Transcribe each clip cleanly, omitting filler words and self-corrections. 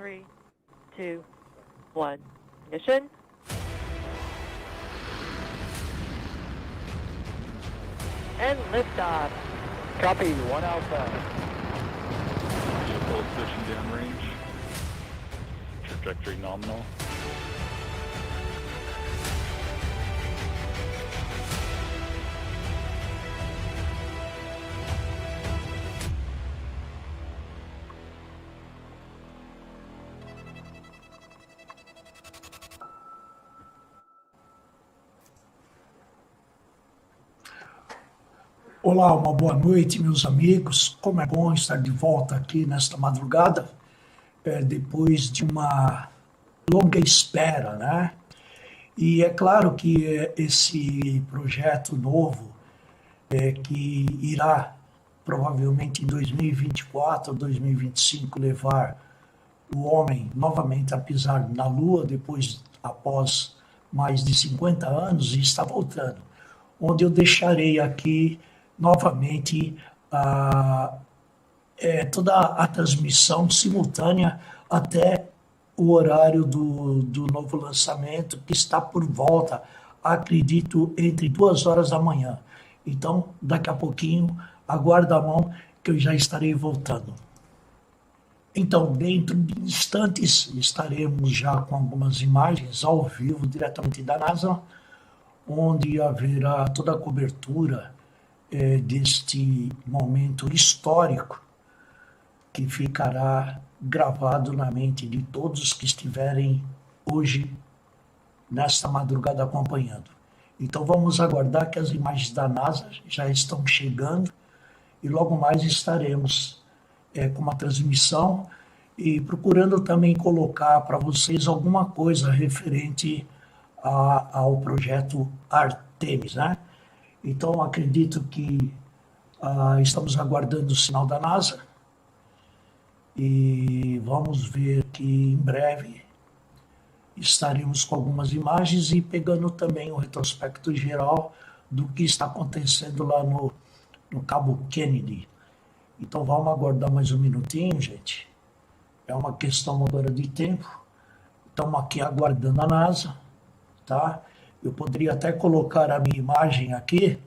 3, 2, 1. Ignition. And liftoff. Copy, 1 Alpha. Vehicle pushing downrange. Trajectory nominal. Olá, uma boa noite, meus amigos. Como é bom estar de volta aqui nesta madrugada, depois de uma longa espera, né? E é claro que esse projeto novo, que irá provavelmente em 2024 ou 2025 levar o homem novamente a pisar na Lua, após mais de 50 anos, e está voltando, onde eu deixarei aqui novamente toda a transmissão simultânea até o horário do novo lançamento, que está por volta, acredito, entre 2 horas da manhã. Então, daqui a pouquinho, aguarda a mão que eu já estarei voltando. Então, dentro de instantes, estaremos já com algumas imagens ao vivo, diretamente da NASA, onde haverá toda a cobertura deste momento histórico que ficará gravado na mente de todos que estiverem hoje, nesta madrugada, acompanhando. Então vamos aguardar que as imagens da NASA já estão chegando e logo mais estaremos com uma transmissão e procurando também colocar para vocês alguma coisa referente ao projeto Artemis, né? Então, acredito que estamos aguardando o sinal da NASA e vamos ver que em breve estaremos com algumas imagens e pegando também o retrospecto geral do que está acontecendo lá no Cabo Kennedy. Então, vamos aguardar mais um minutinho, gente. É uma questão agora de tempo. Estamos aqui aguardando a NASA, tá? Eu poderia até colocar a minha imagem aqui,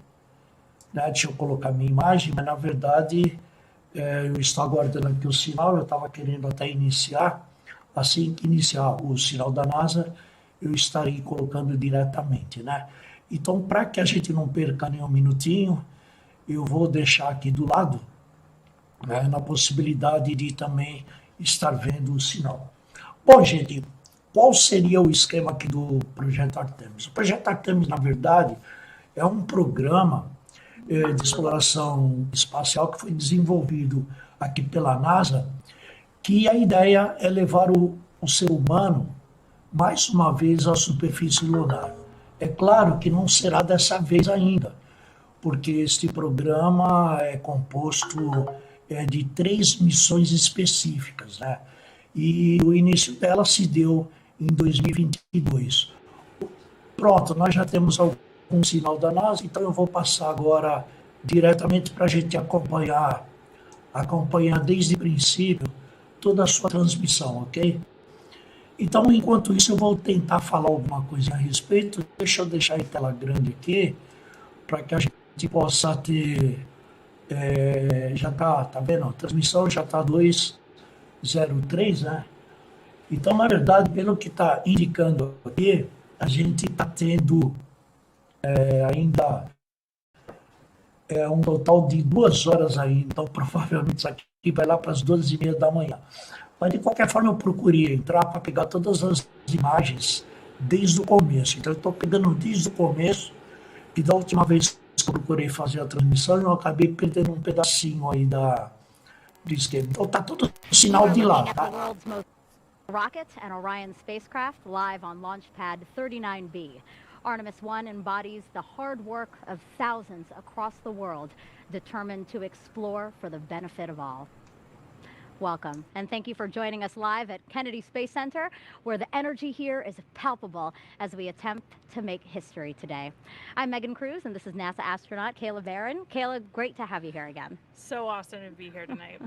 né? Deixa eu colocar a minha imagem, mas na verdade eu estou aguardando aqui o sinal, eu estava querendo até iniciar, assim que iniciar o sinal da NASA, eu estarei colocando diretamente, né? Então, para que a gente não perca nenhum minutinho, eu vou deixar aqui do lado, né, na possibilidade de também estar vendo o sinal. Bom, gente, qual seria o esquema aqui do projeto Artemis? O projeto Artemis, na verdade, é um programa de exploração espacial que foi desenvolvido aqui pela NASA, que a ideia é levar o ser humano mais uma vez à superfície lunar. É claro que não será dessa vez ainda, porque este programa é composto de 3 missões específicas, né? E o início dela se deu em 2022. Pronto, nós já temos algum sinal da NASA, então eu vou passar agora diretamente para a gente acompanhar desde o princípio toda a sua transmissão, ok? Então, enquanto isso, eu vou tentar falar alguma coisa a respeito. Deixa eu deixar em tela grande aqui, para que a gente possa ter... já tá vendo? A transmissão já está 203, né? Então, na verdade, pelo que está indicando aqui, a gente está tendo ainda um total de 2 horas ainda. Então, provavelmente isso aqui vai lá para as 12h30 da manhã. Mas, de qualquer forma, eu procurei entrar para pegar todas as imagens desde o começo. Então, eu estou pegando desde o começo, e da última vez que eu procurei fazer a transmissão, eu acabei perdendo um pedacinho aí do esquema. Então, está todo o sinal de lá, tá? Rocket and Orion spacecraft live on launch pad 39B. Artemis 1 embodies the hard work of thousands across the world, determined to explore for the benefit of all. Welcome, and thank you for joining us live at Kennedy Space Center, where the energy here is palpable as we attempt to make history today. I'm Megan Cruz, and this is NASA astronaut Kayla Barron. Kayla, great to have you here again. So awesome to be here tonight.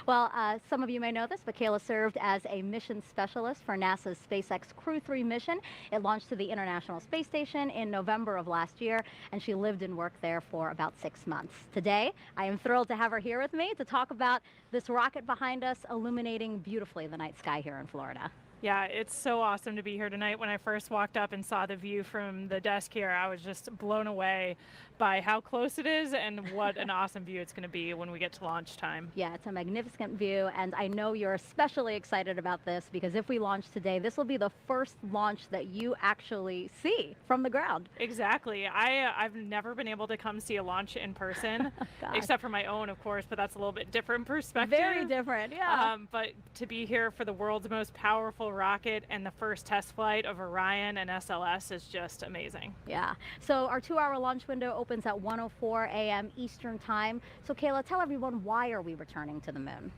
Well, some of you may know this, but Kayla served as a mission specialist for NASA's SpaceX Crew 3 mission. It launched to the International Space Station in November of last year, and she lived and worked there for about 6 months. Today, I am thrilled to have her here with me to talk about this rocket behind us illuminating beautifully the night sky here in Florida. Yeah, it's so awesome to be here tonight. When I first walked up and saw the view from the desk here, I was just blown away by how close it is and what an awesome view it's going to be when we get to launch time. Yeah, it's a magnificent view, and I know you're especially excited about this because if we launch today, this will be the first launch that you actually see from the ground. Exactly. I've never been able to come see a launch in person, except for my own, of course, but that's a little bit different perspective. Very different, yeah. But to be here for the world's most powerful rocket and the first test flight of Orion and SLS is just amazing. Yeah. So our 2-hour launch window opens at 1:04 a.m. Eastern Time. So Kayla, tell everyone, why are we returning to the moon?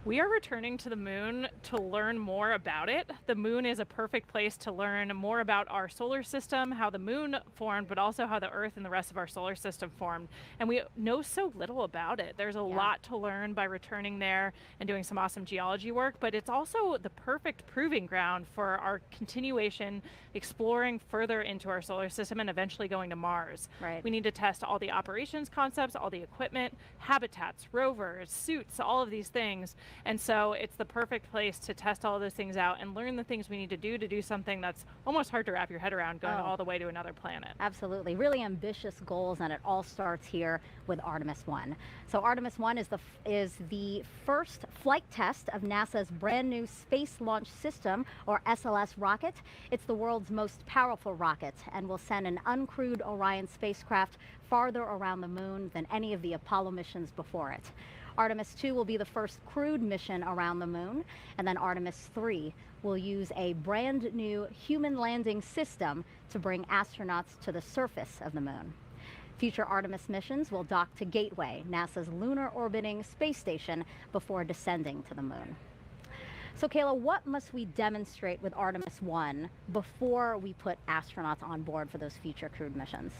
We are returning to the moon to learn more about it. The moon is a perfect place to learn more about our solar system, how the moon formed, but also how the Earth and the rest of our solar system formed. And we know so little about it. There's a lot to learn by returning there and doing some awesome geology work, but it's also the perfect proving ground for our continuation, exploring further into our solar system and eventually going to Mars. Right. We need to test all the operations concepts, all the equipment, habitats, rovers, suits, all of these things. And so it's the perfect place to test all of those things out and learn the things we need to do something that's almost hard to wrap your head around, going all the way to another planet. Absolutely. Really ambitious goals, and it all starts here with Artemis 1. So Artemis 1 is the first flight test of NASA's brand new Space Launch System, or SLS rocket. It's the world's most powerful rocket and will send an uncrewed Orion spacecraft farther around the moon than any of the Apollo missions before it. Artemis 2 will be the first crewed mission around the moon, and then Artemis 3 will use a brand new human landing system to bring astronauts to the surface of the moon. Future Artemis missions will dock to Gateway, NASA's lunar orbiting space station, before descending to the moon. So Kayla, what must we demonstrate with Artemis 1 before we put astronauts on board for those future crewed missions?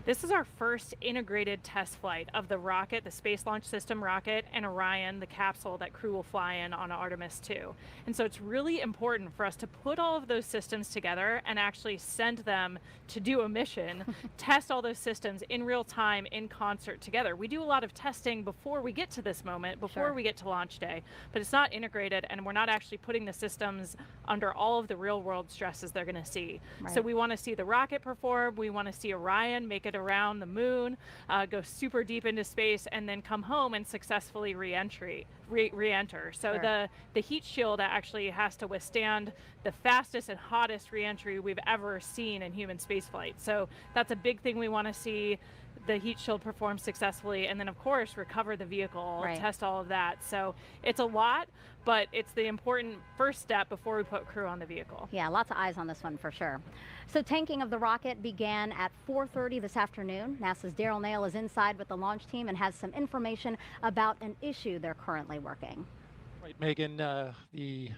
This is our first integrated test flight of the rocket, the Space Launch System rocket, and Orion, the capsule that crew will fly in on Artemis 2. And so it's really important for us to put all of those systems together and actually send them to do a mission, test all those systems in real time in concert together. We do a lot of testing before we get to this moment, before we get to launch day, but it's not integrated, and we're not actually putting the systems under all of the real world stresses they're going to see. Right. So we want to see the rocket perform, we want to see Orion make it around the moon, go super deep into space, and then come home and successfully re-enter. So the heat shield actually has to withstand the fastest and hottest re-entry we've ever seen in human spaceflight. So that's a big thing we want to see. The heat shield perform successfully, and then of course recover the vehicle, test all of that. So it's a lot, but it's the important first step before we put crew on the vehicle. Yeah, lots of eyes on this one for sure. So tanking of the rocket began at 4:30 this afternoon. NASA's Daryl Nail is inside with the launch team and has some information about an issue they're currently working. Right, Megan, the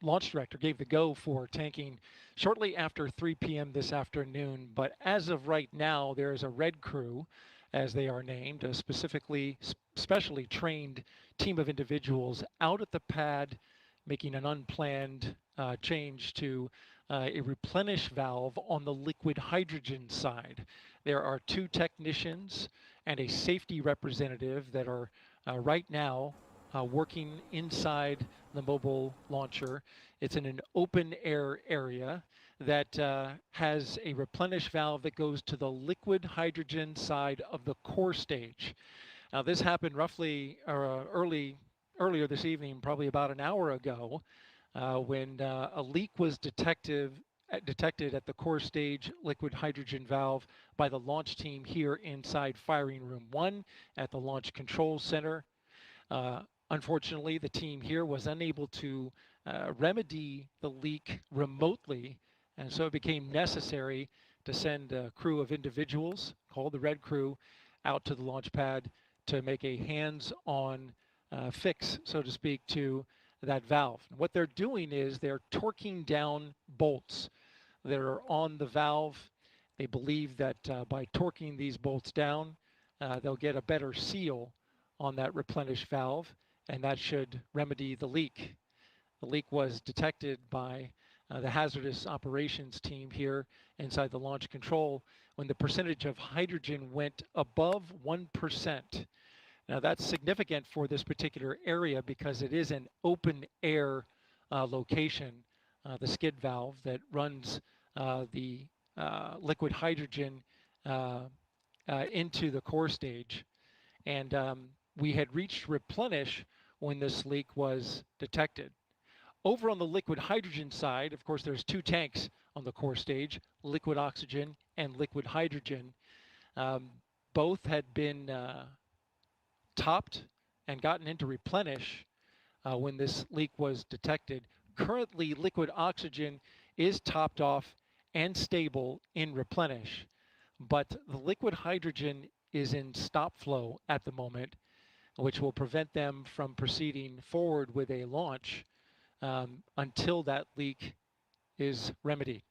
launch director gave the go for tanking shortly after 3 p.m. this afternoon, but as of right now, there is a red crew, as they are named, a specially trained team of individuals out at the pad making an unplanned change to a replenish valve on the liquid hydrogen side. There are 2 technicians and a safety representative that are right now working inside the mobile launcher. It's in an open air area that has a replenish valve that goes to the liquid hydrogen side of the core stage. Now this happened roughly earlier this evening, probably about an hour ago, when a leak was detected at the core stage liquid hydrogen valve by the launch team here inside firing room 1 at the Launch Control Center. Unfortunately, the team here was unable to remedy the leak remotely, and so it became necessary to send a crew of individuals, called the Red Crew, out to the launch pad to make a hands-on fix, so to speak, to that valve. What they're doing is they're torquing down bolts that are on the valve. They believe that by torquing these bolts down, they'll get a better seal on that replenish valve, and that should remedy the leak. The leak was detected by the hazardous operations team here inside the launch control when the percentage of hydrogen went above 1%. Now that's significant for this particular area because it is an open air location, the skid valve that runs the liquid hydrogen into the core stage. And we had reached replenish when this leak was detected. Over on the liquid hydrogen side, of course, there's two tanks on the core stage, liquid oxygen and liquid hydrogen. Both had been topped and gotten into replenish when this leak was detected. Currently, liquid oxygen is topped off and stable in replenish, but the liquid hydrogen is in stop flow at the moment, which will prevent them from proceeding forward with a launch until that leak is remedied.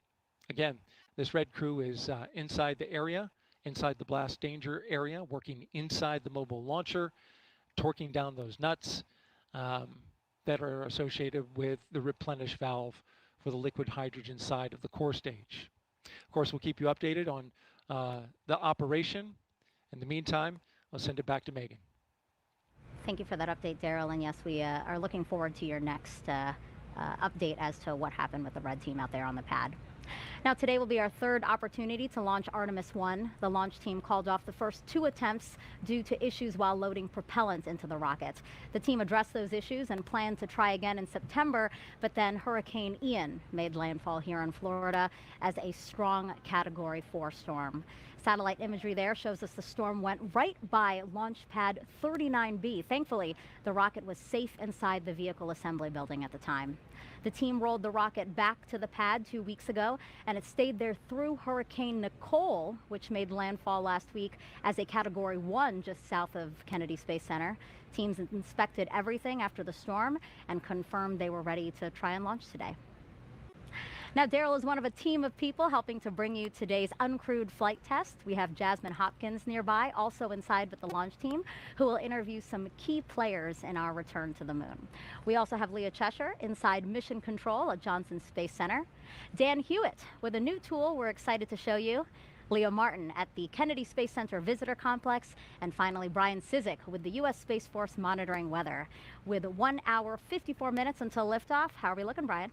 Again, this red crew is inside the area, inside the blast danger area, working inside the mobile launcher, torquing down those nuts that are associated with the replenish valve for the liquid hydrogen side of the core stage. Of course, we'll keep you updated on the operation. In the meantime, I'll send it back to Megan. Thank you for that update, Daryl. And yes, we are looking forward to your next update as to what happened with the red team out there on the pad. Now, today will be our third opportunity to launch Artemis 1. The launch team called off the first two attempts due to issues while loading propellant into the rocket. The team addressed those issues and planned to try again in September, but then Hurricane Ian made landfall here in Florida as a strong Category 4 storm. Satellite imagery there shows us the storm went right by launch pad 39B. Thankfully, the rocket was safe inside the vehicle assembly building at the time. The team rolled the rocket back to the pad 2 weeks ago, and it stayed there through Hurricane Nicole, which made landfall last week as a Category 1 just south of Kennedy Space Center. Teams inspected everything after the storm and confirmed they were ready to try and launch today. Now, Daryl is one of a team of people helping to bring you today's uncrewed flight test. We have Jasmine Hopkins nearby, also inside with the launch team, who will interview some key players in our return to the moon. We also have Leah Cheshire inside Mission Control at Johnson Space Center. Dan Hewitt with a new tool we're excited to show you. Leah Martin at the Kennedy Space Center Visitor Complex. And finally, Brian Sizik with the U.S. Space Force monitoring weather. With 1 hour, 54 minutes until liftoff. How are we looking, Brian?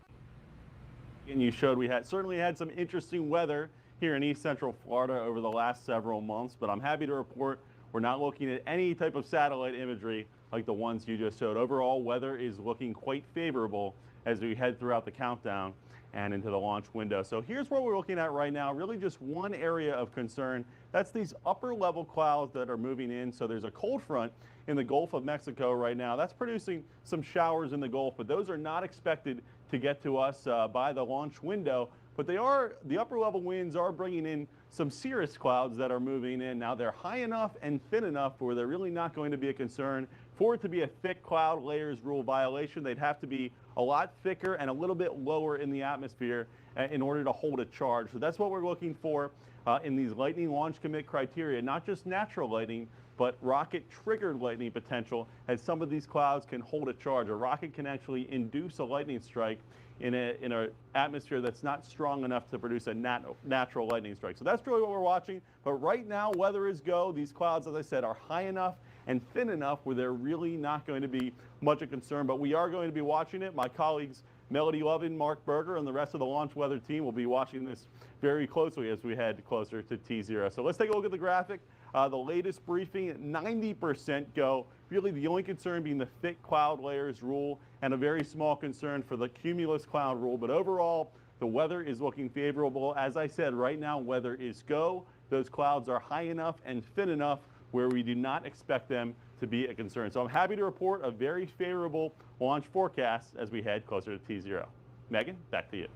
And you showed we certainly had some interesting weather here in East Central Florida over the last several months, but I'm happy to report we're not looking at any type of satellite imagery like the ones you just showed. Overall, weather is looking quite favorable as we head throughout the countdown and into the launch window. So here's what we're looking at right now, really just one area of concern. That's these upper level clouds that are moving in. So there's a cold front in the Gulf of Mexico right now. That's producing some showers in the Gulf, but those are not expected to get to us by the launch window. But the upper level winds are bringing in some cirrus clouds that are moving in. Now they're high enough and thin enough where they're really not going to be a concern. For it to be a thick cloud layers rule violation, they'd have to be a lot thicker and a little bit lower in the atmosphere in order to hold a charge. So that's what we're looking for in these lightning launch commit criteria, not just natural lightning, but rocket triggered lightning potential, as some of these clouds can hold a charge. A rocket can actually induce a lightning strike in an atmosphere that's not strong enough to produce a natural lightning strike. So that's really what we're watching. But right now, weather is go. These clouds, as I said, are high enough and thin enough where they're really not going to be much of a concern. But we are going to be watching it. My colleagues Melody Lovin, Mark Berger, and the rest of the launch weather team will be watching this very closely as we head closer to T0. So let's take a look at the graphic. The latest briefing, 90% go. Really the only concern being the thick cloud layers rule and a very small concern for the cumulus cloud rule. But overall, the weather is looking favorable. As I said, right now, weather is go. Those clouds are high enough and thin enough where we do not expect them to be a concern. So I'm happy to report a very favorable launch forecast as we head closer to T0. Megan, back to you.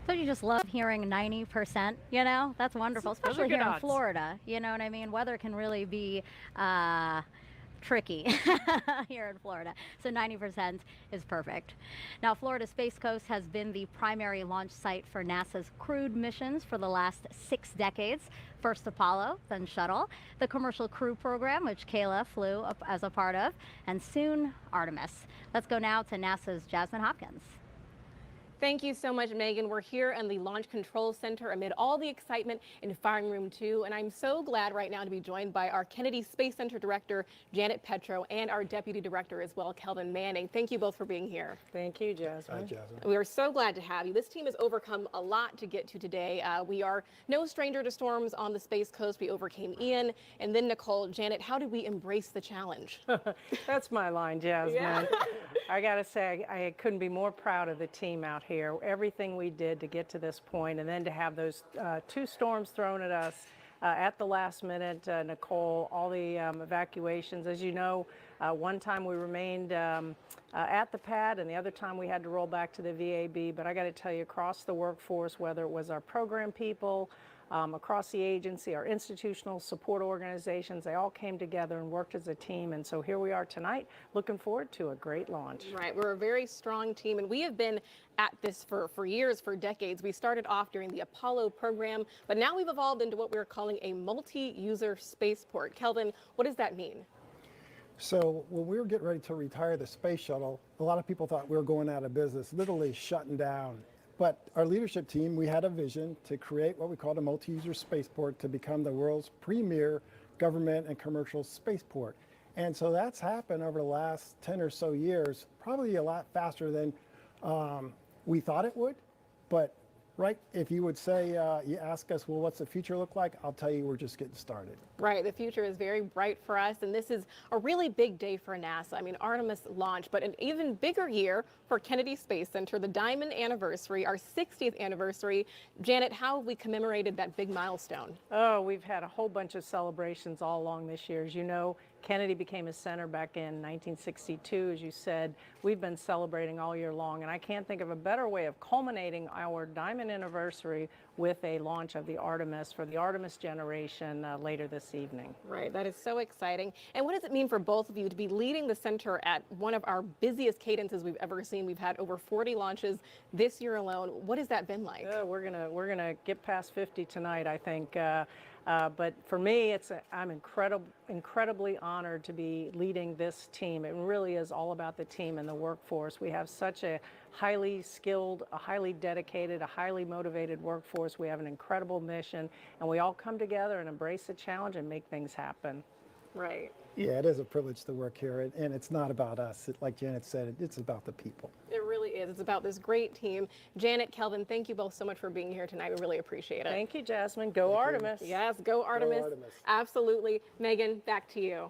Don't you just love hearing 90%? You know, that's wonderful, especially here in Florida. You know what I mean? Weather can really be tricky here in Florida. So 90% is perfect. Now, Florida Space Coast has been the primary launch site for NASA's crewed missions for the last 6 decades. First Apollo, then Shuttle, the Commercial Crew Program, which Kayla flew up as a part of, and soon Artemis. Let's go now to NASA's Jasmine Hopkins. Thank you so much, Megan. We're here in the Launch Control Center amid all the excitement in Firing Room 2, and I'm so glad right now to be joined by our Kennedy Space Center Director, Janet Petro, and our Deputy Director as well, Kelvin Manning. Thank you both for being here. Thank you, Jasmine. Hi, Jasmine. We are so glad to have you. This team has overcome a lot to get to today. We are no stranger to storms on the Space Coast. We overcame Ian, and then Nicole. Janet, how did we embrace the challenge? That's my line, Jasmine. Yeah. I got to say, I couldn't be more proud of the team out here. Everything we did to get to this point, and then to have those 2 storms thrown at us at the last minute. Nicole, all the evacuations. As you know, one time we remained at the pad, and the other time we had to roll back to the VAB. But I got to tell you, across the workforce, whether it was our program people, across the agency, our institutional support organizations, they all came together and worked as a team. And so here we are tonight, looking forward to a great launch. Right, we're a very strong team, and we have been at this for years, for decades. We started off during the Apollo program, but now we've evolved into what we're calling a multi-user spaceport. Kelvin, what does that mean? So when we were getting ready to retire the space shuttle, a lot of people thought we were going out of business, literally shutting down. But our leadership team, we had a vision to create what we called a multi-user spaceport to become the world's premier government and commercial spaceport. And so that's happened over the last 10 or so years, probably a lot faster than we thought it would. But right, if you would say, you ask us, well, what's the future look like? I'll tell you, we're just getting started. Right, the future is very bright for us, and this is a really big day for NASA. I mean, Artemis launched, but an even bigger year for Kennedy Space Center, the diamond anniversary, our 60th anniversary. Janet, how have we commemorated that big milestone? Oh, we've had a whole bunch of celebrations all along this year. As you know, Kennedy became a center back in 1962, as you said. We've been celebrating all year long, and I can't think of a better way of culminating our diamond anniversary with a launch of the Artemis for the Artemis generation later this evening. Right, that is so exciting. And what does it mean for both of you to be leading the center at one of our busiest cadences we've ever seen? We've had over 40 launches this year alone. What has that been like? We're gonna get past 50 tonight, I think. But for me, I'm incredibly honored to be leading this team. It really is all about the team and the workforce. We have such a highly skilled, a highly dedicated, a highly motivated workforce. We have an incredible mission, and we all come together and embrace the challenge and make things happen. Right. Yeah, it is a privilege to work here, and it's not about us. Like Janet said, it's about the people. It really is. It's about this great team. Janet, Kelvin, thank you both so much for being here tonight. We really appreciate it. Thank you, Jasmine. Go Artemis. Yes, go Artemis. Go Artemis. Absolutely. Megan, back to you.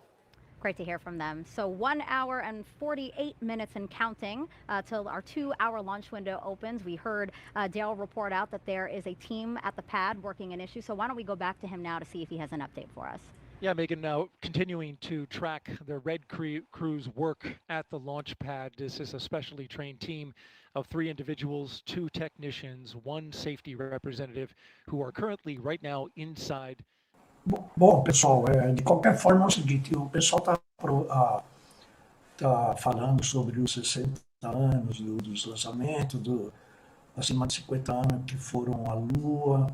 Great to hear from them. So 1 hour and 48 minutes and counting till our 2-hour launch window opens. We heard Dale report out that there is a team at the pad working an issue. So why don't we go back to him now to see if he has an update for us. Yeah, Megan, now continuing to track the Red Crew's work at the launch pad. This is a specially trained team of 3 individuals, 2 technicians, 1 safety representative who are currently right now inside. Bom, pessoal, de qualquer forma é o seguinte, o pessoal tá falando sobre os 60 anos dos lançamentos, acima de 50 anos que foram à Lua,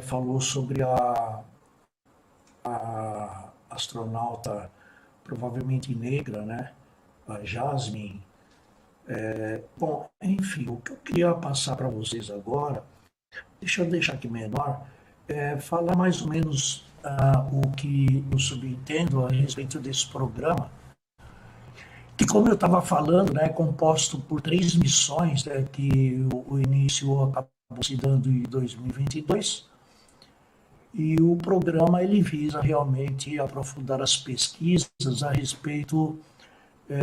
falou sobre a astronauta provavelmente negra, né? A Jasmine. Bom, enfim, o que eu queria passar para vocês agora, deixa eu deixar aqui menor, falar mais ou menos o que eu subentendo a respeito desse programa, que como eu estava falando, é composto por 3 missões, que o início acabou se dando em 2022, e o programa ele visa realmente aprofundar as pesquisas a respeito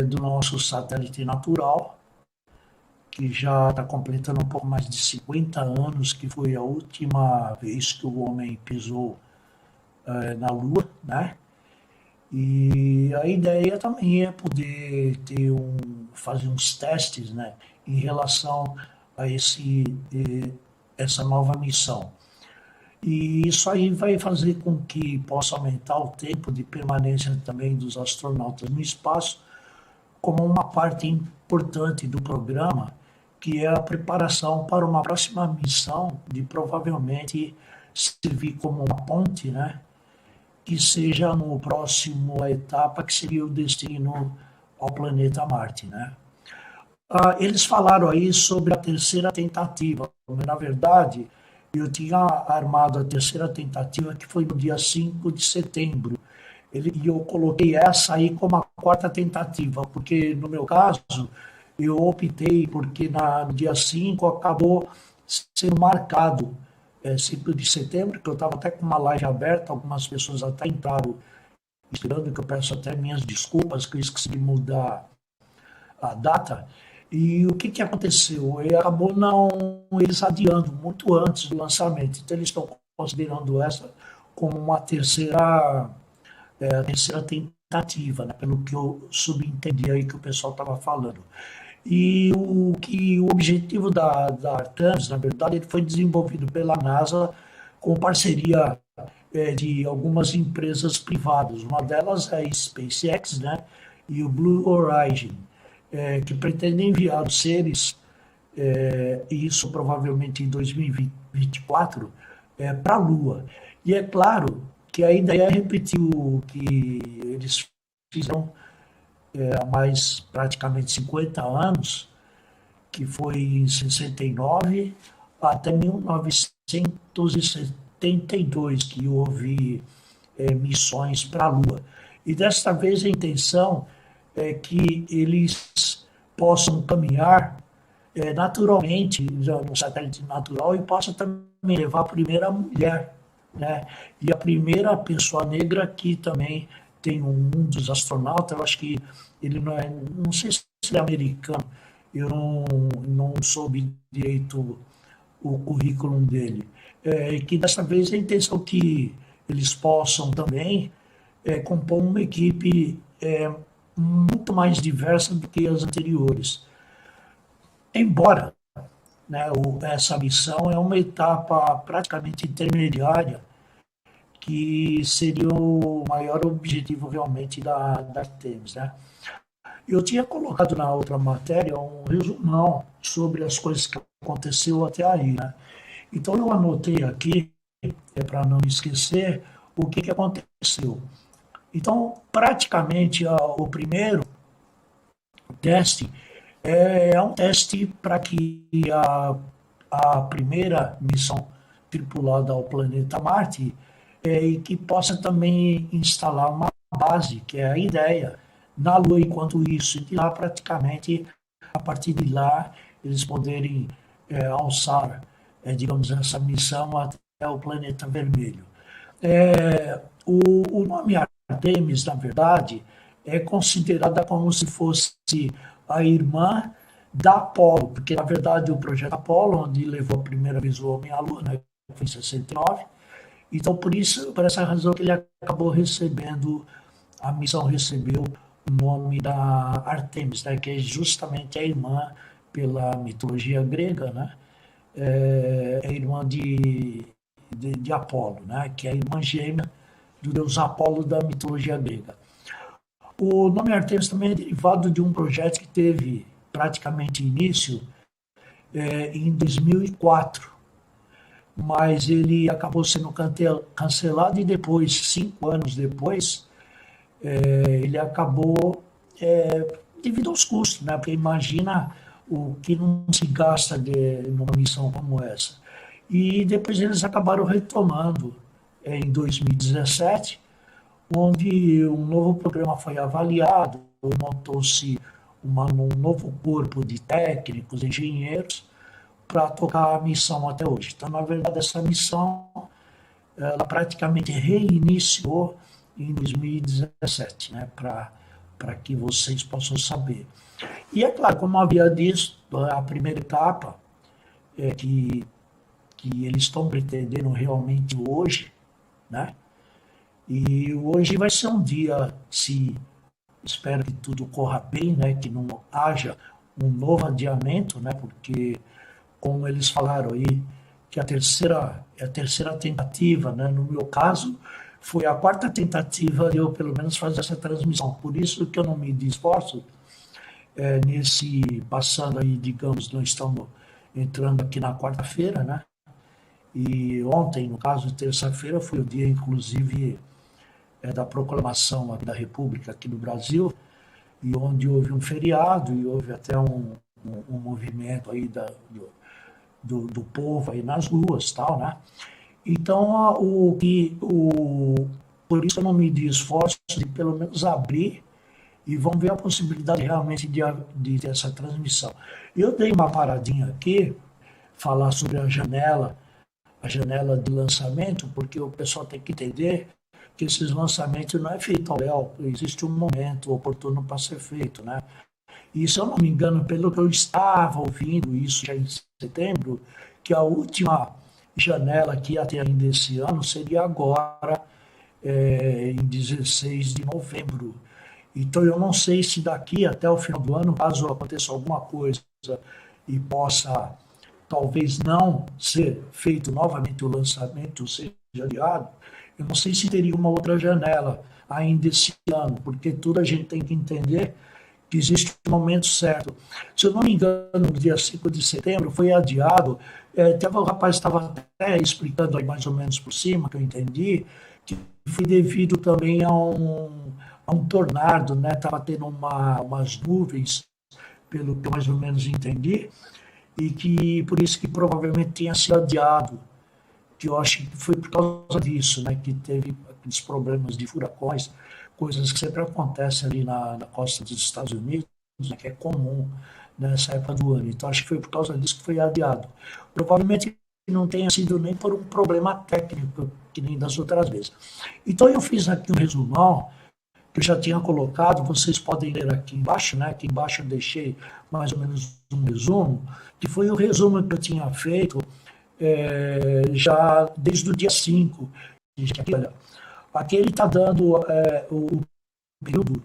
do nosso satélite natural, que já está completando um pouco mais de 50 anos, que foi a última vez que o homem pisou na Lua, né? E a ideia também é poder fazer uns testes, né, em relação a essa nova missão. E isso aí vai fazer com que possa aumentar o tempo de permanência também dos astronautas no espaço, como uma parte importante do programa, que é a preparação para uma próxima missão de provavelmente servir como uma ponte, né? Que seja no próximo etapa, que seria o destino ao planeta Marte, né? Eles falaram aí sobre a terceira tentativa, mas na verdade eu tinha armado a terceira tentativa, que foi no dia 5 de setembro, e eu coloquei essa aí como a quarta tentativa, porque no meu caso eu optei porque no dia 5 acabou sendo marcado 5 de setembro, que eu estava até com uma live aberta, algumas pessoas até entraram esperando, que eu peço até minhas desculpas, que eu esqueci de mudar a data. E o que aconteceu? Ele acabou eles adiando muito antes do lançamento, então eles estão considerando essa como uma terceira tentativa, né, pelo que eu subentendi aí que o pessoal estava falando. E o objetivo da Artemis, na verdade, ele foi desenvolvido pela NASA com parceria de algumas empresas privadas. Uma delas é a SpaceX, né, e o Blue Origin, que pretendem enviar os seres, e isso provavelmente em 2024, para a Lua. E é claro que a ideia é repetir o que eles fizeram há mais praticamente 50 anos, que foi em 69 até 1972, que houve missões para a Lua. E desta vez a intenção é que eles possam caminhar naturalmente no satélite natural e possa também levar a primeira mulher, né? E a primeira pessoa negra que também tem um dos astronautas. Eu acho que ele não sei se ele é americano, eu não soube direito o currículo dele. Que dessa vez a intenção que eles possam também compor uma equipe muito mais diversa do que as anteriores. Embora, né, essa missão é uma etapa praticamente intermediária, que seria o maior objetivo realmente da Artemis, né? Eu tinha colocado na outra matéria um resumão sobre as coisas que aconteceu até aí, né? Então eu anotei aqui, para não esquecer, o que aconteceu. Então, praticamente, o primeiro teste é um teste para que a primeira missão tripulada ao planeta Marte e que possa também instalar uma base, que é a ideia, na Lua enquanto isso, e de lá praticamente, a partir de lá, eles poderem alçar, digamos, essa missão até o planeta vermelho. O nome Artemis, na verdade, é considerada como se fosse a irmã da Apolo, porque, na verdade, o projeto Apolo, onde levou a primeira vez o homem à Lua, né, foi em 69, então, por essa razão que ele acabou recebendo, a missão recebeu o nome da Artemis, né, que é justamente a irmã, pela mitologia grega, né, é a irmã de Apolo, né, que é a irmã gêmea do deus Apolo da mitologia grega. O nome Artemis também é derivado de um projeto que teve praticamente início em 2004, mas ele acabou sendo cancelado e depois, 5 anos depois, ele acabou devido aos custos, né? Porque imagina o que não se gasta numa missão como essa. E depois eles acabaram retomando em 2017, onde um novo programa foi avaliado, montou-se um novo corpo de técnicos, engenheiros, para tocar a missão até hoje. Então, na verdade, essa missão ela praticamente reiniciou em 2017, né, para que vocês possam saber. E é claro, como havia dito, a primeira etapa que eles estão pretendendo realmente hoje, né? E hoje vai ser um dia, espero que tudo corra bem, né? Que não haja um novo adiamento, né? Porque, como eles falaram aí, que é a terceira tentativa, né? No meu caso, foi a quarta tentativa de eu, pelo menos, fazer essa transmissão. Por isso que eu não me esforço passando aí, digamos, nós estamos entrando aqui na quarta-feira, né? E ontem, no caso, terça-feira, foi o dia, inclusive, da proclamação da República aqui no Brasil, e onde houve um feriado e houve até um movimento aí do povo aí nas ruas, tal, né? Então, por isso eu não me esforço de pelo menos abrir e vamos ver a possibilidade realmente de ter essa transmissão. Eu dei uma paradinha aqui, falar sobre a janela de lançamento, porque o pessoal tem que entender que esses lançamentos não é feito ao léu, existe um momento oportuno para ser feito, né? E se eu não me engano, pelo que eu estava ouvindo isso já em setembro, que a última janela que ia ter ainda esse ano seria agora, em 16 de novembro. Então eu não sei se daqui até o final do ano, caso aconteça alguma coisa e possa talvez não ser feito novamente o lançamento, seja adiado, eu não sei se teria uma outra janela ainda esse ano, porque tudo a gente tem que entender que existe um momento certo. Se eu não me engano, no dia 5 de setembro foi adiado, o rapaz estava até explicando aí mais ou menos por cima, que eu entendi, que foi devido também a um tornado, né? Estava tendo umas nuvens, pelo que eu mais ou menos entendi, e que por isso que provavelmente tinha sido adiado, que eu acho que foi por causa disso, né? Que teve aqueles problemas de furacões, coisas que sempre acontecem ali na costa dos Estados Unidos, né? Que é comum nessa época do ano. Então acho que foi por causa disso que foi adiado. Provavelmente não tenha sido nem por um problema técnico, que nem das outras vezes. Então eu fiz aqui um resumão, que eu já tinha colocado, vocês podem ler aqui embaixo, né? Aqui embaixo eu deixei mais ou menos um resumo, que foi o resumo que eu tinha feito já desde o dia 5. Aqui ele está dando o período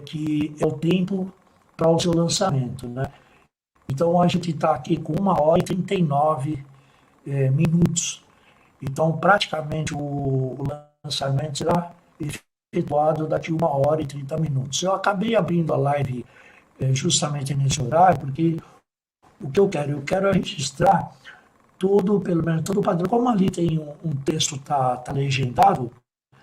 que é o tempo para o seu lançamento, né? Então a gente está aqui com 1h39 minutos. Então praticamente o lançamento será efetuado daqui 1h30 minutos. Eu acabei abrindo a live justamente nesse horário, porque o que eu quero registrar tudo, pelo menos todo o padrão. Como ali tem um texto tá legendado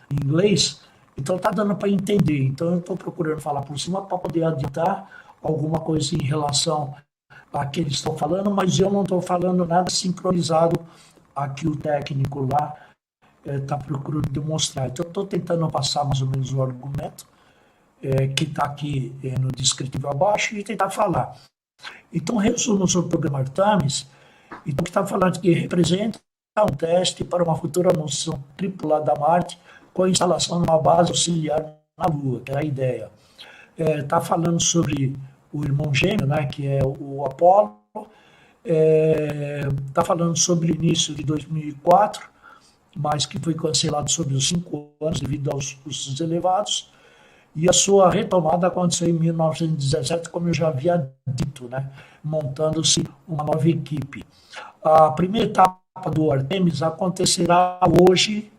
em inglês, então tá dando para entender. Então eu estou procurando falar por cima para poder adiantar alguma coisa em relação a que eles estão falando, mas eu não estou falando nada sincronizado aqui o técnico lá está procurando demonstrar. Então, eu estou tentando passar mais ou menos o argumento que está aqui no descritivo abaixo e tentar falar. Então, resumo sobre o programa Artemis. Então, que está falando que representa um teste para uma futura missão tripulada a Marte com a instalação de uma base auxiliar na Lua, que é a ideia. Está falando sobre o irmão gêmeo, né, que é o Apolo. Está falando sobre o início de 2004, mas que foi cancelado sobre os 5 anos devido aos custos elevados, e a sua retomada aconteceu em 1917, como eu já havia dito, né? Montando-se uma nova equipe. A primeira etapa do Artemis acontecerá hoje,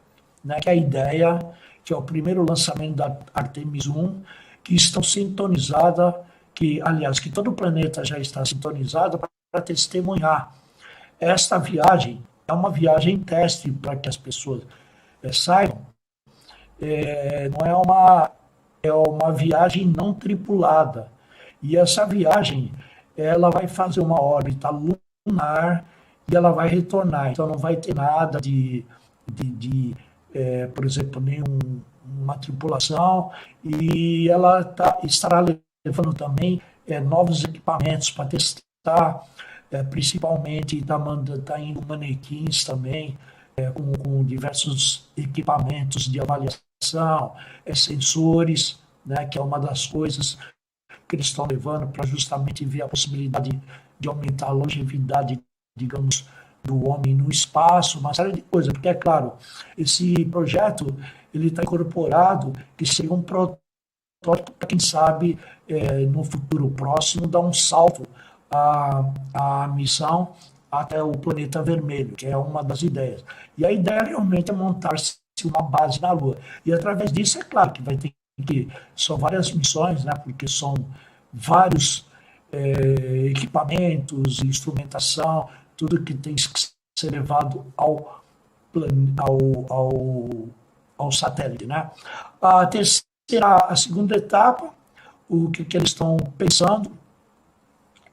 né? Que é a ideia, que é o primeiro lançamento da Artemis 1, que estão sintonizadas, que todo o planeta já está sintonizado para testemunhar. Esta viagem é uma viagem teste, para que as pessoas saibam. Não é uma viagem não tripulada. E essa viagem, ela vai fazer uma órbita lunar e ela vai retornar. Então não vai ter nada por exemplo, nenhuma tripulação, e ela estará levando também novos equipamentos para testar. Principalmente está indo manequins também, com diversos equipamentos de avaliação, sensores, né, que é uma das coisas que eles estão levando para justamente ver a possibilidade de aumentar a longevidade, digamos, do homem no espaço, uma série de coisas, porque é claro, esse projeto ele está incorporado, que seria um protótipo para quem sabe no futuro próximo dar um salto a missão até o planeta vermelho, que é uma das ideias. E a ideia realmente é montar-se uma base na Lua. E através disso, é claro que vai ter que... São várias missões, né? Porque são vários equipamentos, instrumentação, tudo que tem que ser levado ao satélite, né? A segunda etapa, o que eles estão pensando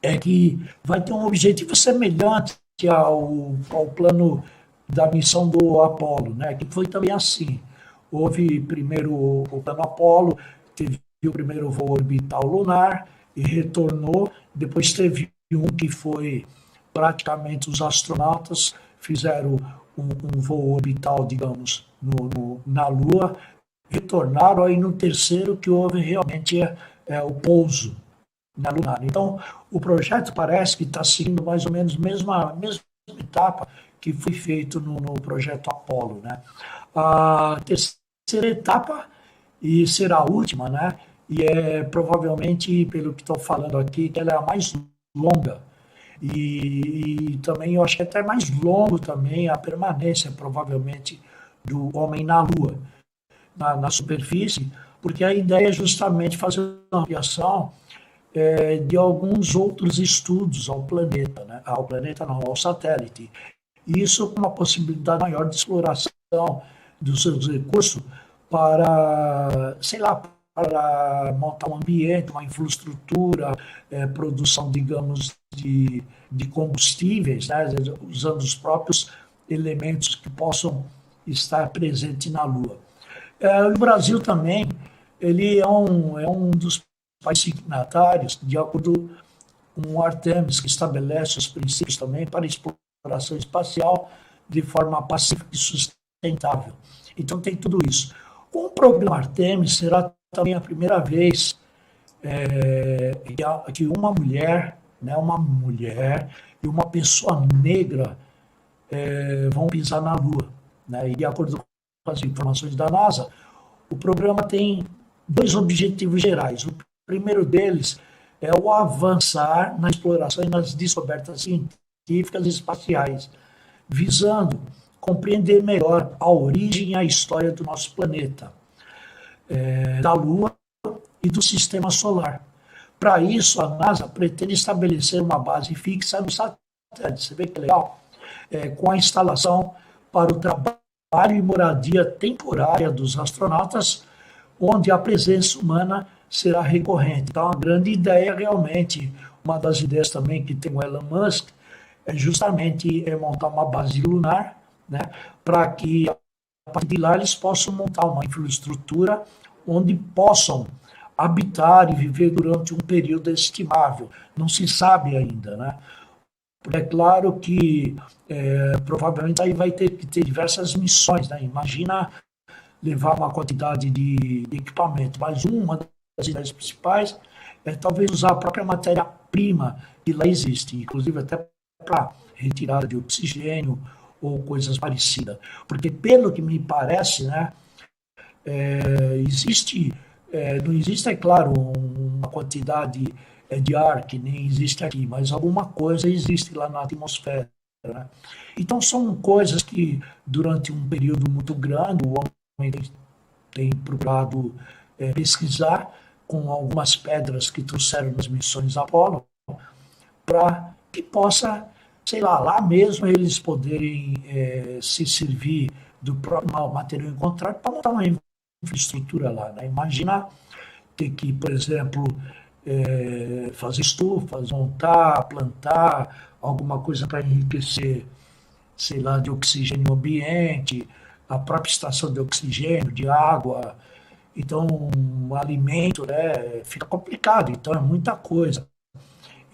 é que vai ter um objetivo semelhante ao plano da missão do Apolo, né? Que foi também assim. Houve primeiro o plano Apolo, teve o primeiro voo orbital lunar e retornou. Depois teve um que foi praticamente os astronautas fizeram um voo orbital, digamos, na Lua, retornaram. Aí no terceiro que houve realmente o pouso na lunar. Então, o projeto parece que está seguindo mais ou menos a mesma etapa que foi feito no projeto Apolo, né? A terceira etapa, e será a última, né? E é provavelmente, pelo que estou falando aqui, que ela é a mais longa. E também eu acho que é até mais longo também a permanência, provavelmente, do homem na Lua, na superfície, porque a ideia é justamente fazer uma ampliação de alguns outros estudos ao planeta, né? Ao planeta não, ao satélite. Isso com uma possibilidade maior de exploração dos seus recursos para, sei lá, para montar um ambiente, uma infraestrutura, produção, digamos, de combustíveis, né? Usando os próprios elementos que possam estar presentes na Lua. O Brasil também, ele é um dos países signatários, de acordo com o Artemis, que estabelece os princípios também para exploração espacial de forma pacífica e sustentável. Então tem tudo isso. Com o programa Artemis, será também a primeira vez que uma mulher, né, e uma pessoa negra vão pisar na Lua, né? E de acordo com as informações da NASA, o programa tem 2 objetivos gerais. O primeiro deles é o avançar na exploração e nas descobertas científicas e espaciais, visando compreender melhor a origem e a história do nosso planeta, da Lua e do Sistema Solar. Para isso, a NASA pretende estabelecer uma base fixa no satélite. Você vê que legal? Com a instalação para o trabalho e moradia temporária dos astronautas, onde a presença humana será recorrente. Então, a grande ideia realmente, uma das ideias também que tem o Elon Musk, é justamente montar uma base lunar, né, para que a partir de lá eles possam montar uma infraestrutura onde possam habitar e viver durante um período estimável. Não se sabe ainda, né? É claro que provavelmente aí vai ter que ter diversas missões, né? Imagina levar uma quantidade de equipamento, mas uma das ideias principais é talvez usar a própria matéria-prima que lá existe, inclusive até para retirada de oxigênio ou coisas parecidas. Porque, pelo que me parece, né, não existe, é claro, uma quantidade de ar que nem existe aqui, mas alguma coisa existe lá na atmosfera, né? Então, são coisas que, durante um período muito grande, o homem tem procurado pesquisar com algumas pedras que trouxeram nas missões Apolo, para que possa, sei lá mesmo eles poderem se servir do próprio material encontrado para montar uma infraestrutura lá, né? Imagina ter que, por exemplo, fazer estufas, montar, plantar alguma coisa para enriquecer, sei lá, de oxigênio no ambiente, a própria estação de oxigênio, de água. Então, o alimento, né, fica complicado, então é muita coisa.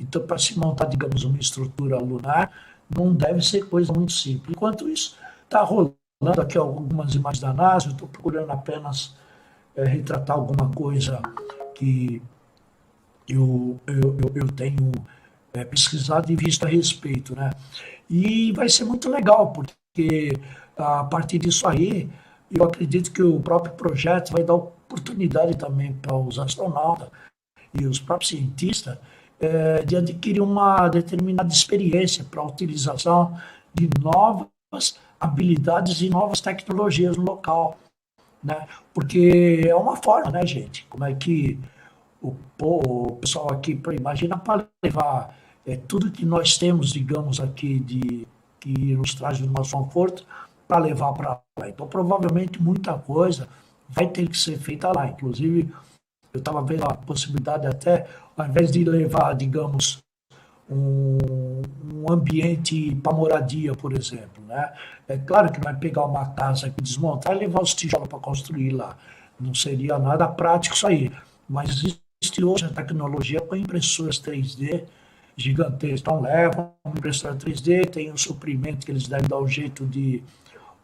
Então, para se montar, digamos, uma estrutura lunar, não deve ser coisa muito simples. Enquanto isso, está rolando aqui algumas imagens da NASA, eu estou procurando apenas retratar alguma coisa que eu tenho pesquisado e visto a respeito, né? E vai ser muito legal, porque a partir disso aí, eu acredito que o próprio projeto vai dar oportunidade também para os astronautas e os próprios cientistas de adquirir uma determinada experiência para a utilização de novas habilidades e novas tecnologias no local, né? Porque é uma forma, né, gente? Como é que o pessoal aqui, imagina para levar tudo que nós temos, digamos, aqui que nos traz o nosso conforto, para levar para lá. Então, provavelmente, muita coisa vai ter que ser feita lá. Inclusive, eu estava vendo a possibilidade até, ao invés de levar, digamos, um ambiente para moradia, por exemplo, né? É claro que não vai pegar uma casa aqui, desmontar e levar os tijolos para construir lá. Não seria nada prático isso aí. Mas existe hoje a tecnologia com impressoras 3D gigantescas. Então, levam uma impressora 3D, tem um suprimento que eles devem dar um jeito de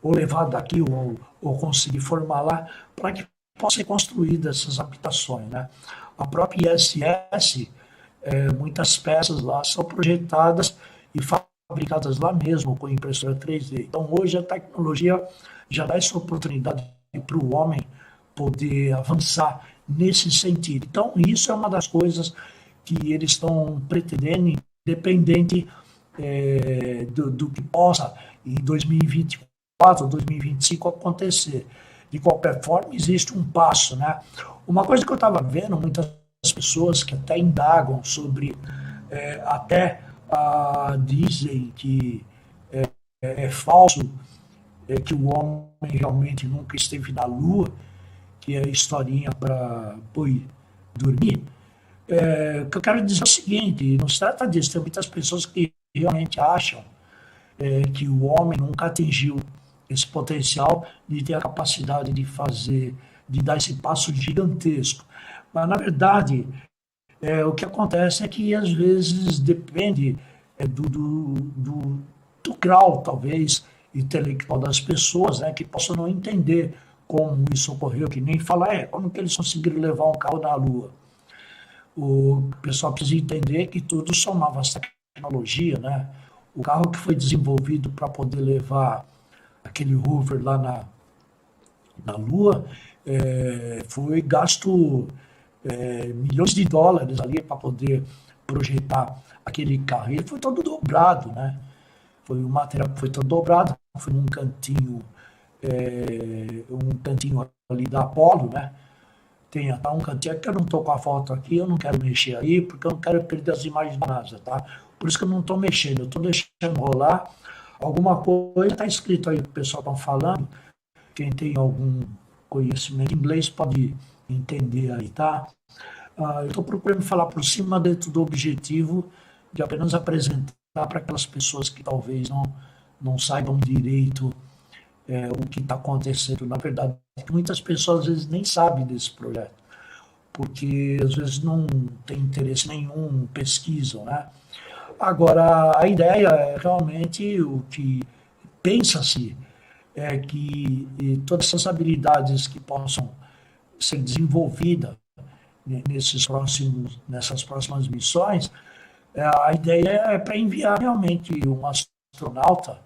ou levar daqui ou conseguir formar lá para que possam ser construídas essas habitações, né? A própria ISS, muitas peças lá são projetadas e fabricadas lá mesmo com impressora 3D. Então, hoje a tecnologia já dá essa oportunidade para o homem poder avançar nesse sentido. Então, isso é uma das coisas que eles estão pretendendo, independente do que possa em 2024, 2025 acontecer. De qualquer forma, existe um passo, né? Uma coisa que eu estava vendo, muitas pessoas que até indagam sobre, até dizem que é falso, que o homem realmente nunca esteve na Lua, que é historinha para dormir. O que eu quero dizer é o seguinte, não se trata disso, tem muitas pessoas que realmente acham que o homem nunca atingiu esse potencial de ter a capacidade de dar esse passo gigantesco. Mas, na verdade, o que acontece é que, às vezes, depende do grau, talvez, intelectual das pessoas, né, que possam não entender como isso ocorreu, que nem falar, como que eles conseguiram levar um carro na Lua. O pessoal precisa entender que tudo são novas tecnologias, né? O carro que foi desenvolvido para poder levar aquele rover lá na Lua, foi gasto milhões de dólares ali para poder projetar aquele carro. E ele foi todo dobrado, né? O material foi todo dobrado, foi num cantinho, ali da Apollo, né? Tem até um cantinho que eu não estou com a foto aqui, eu não quero mexer aí, porque eu não quero perder as imagens da NASA, tá? Por isso que eu não estou mexendo, eu estou deixando rolar. Alguma coisa está escrito aí que o pessoal está falando. Quem tem algum conhecimento em inglês pode entender aí, tá? Eu estou procurando falar por cima dentro do objetivo de apenas apresentar para aquelas pessoas que talvez não saibam direito o que está acontecendo. Na verdade, muitas pessoas às vezes nem sabem desse projeto, porque às vezes não tem interesse nenhum, pesquisam, né? Agora, a ideia é realmente o que pensa-se é que todas essas habilidades que possam ser desenvolvidas nessas próximas missões, a ideia é para enviar realmente um astronauta,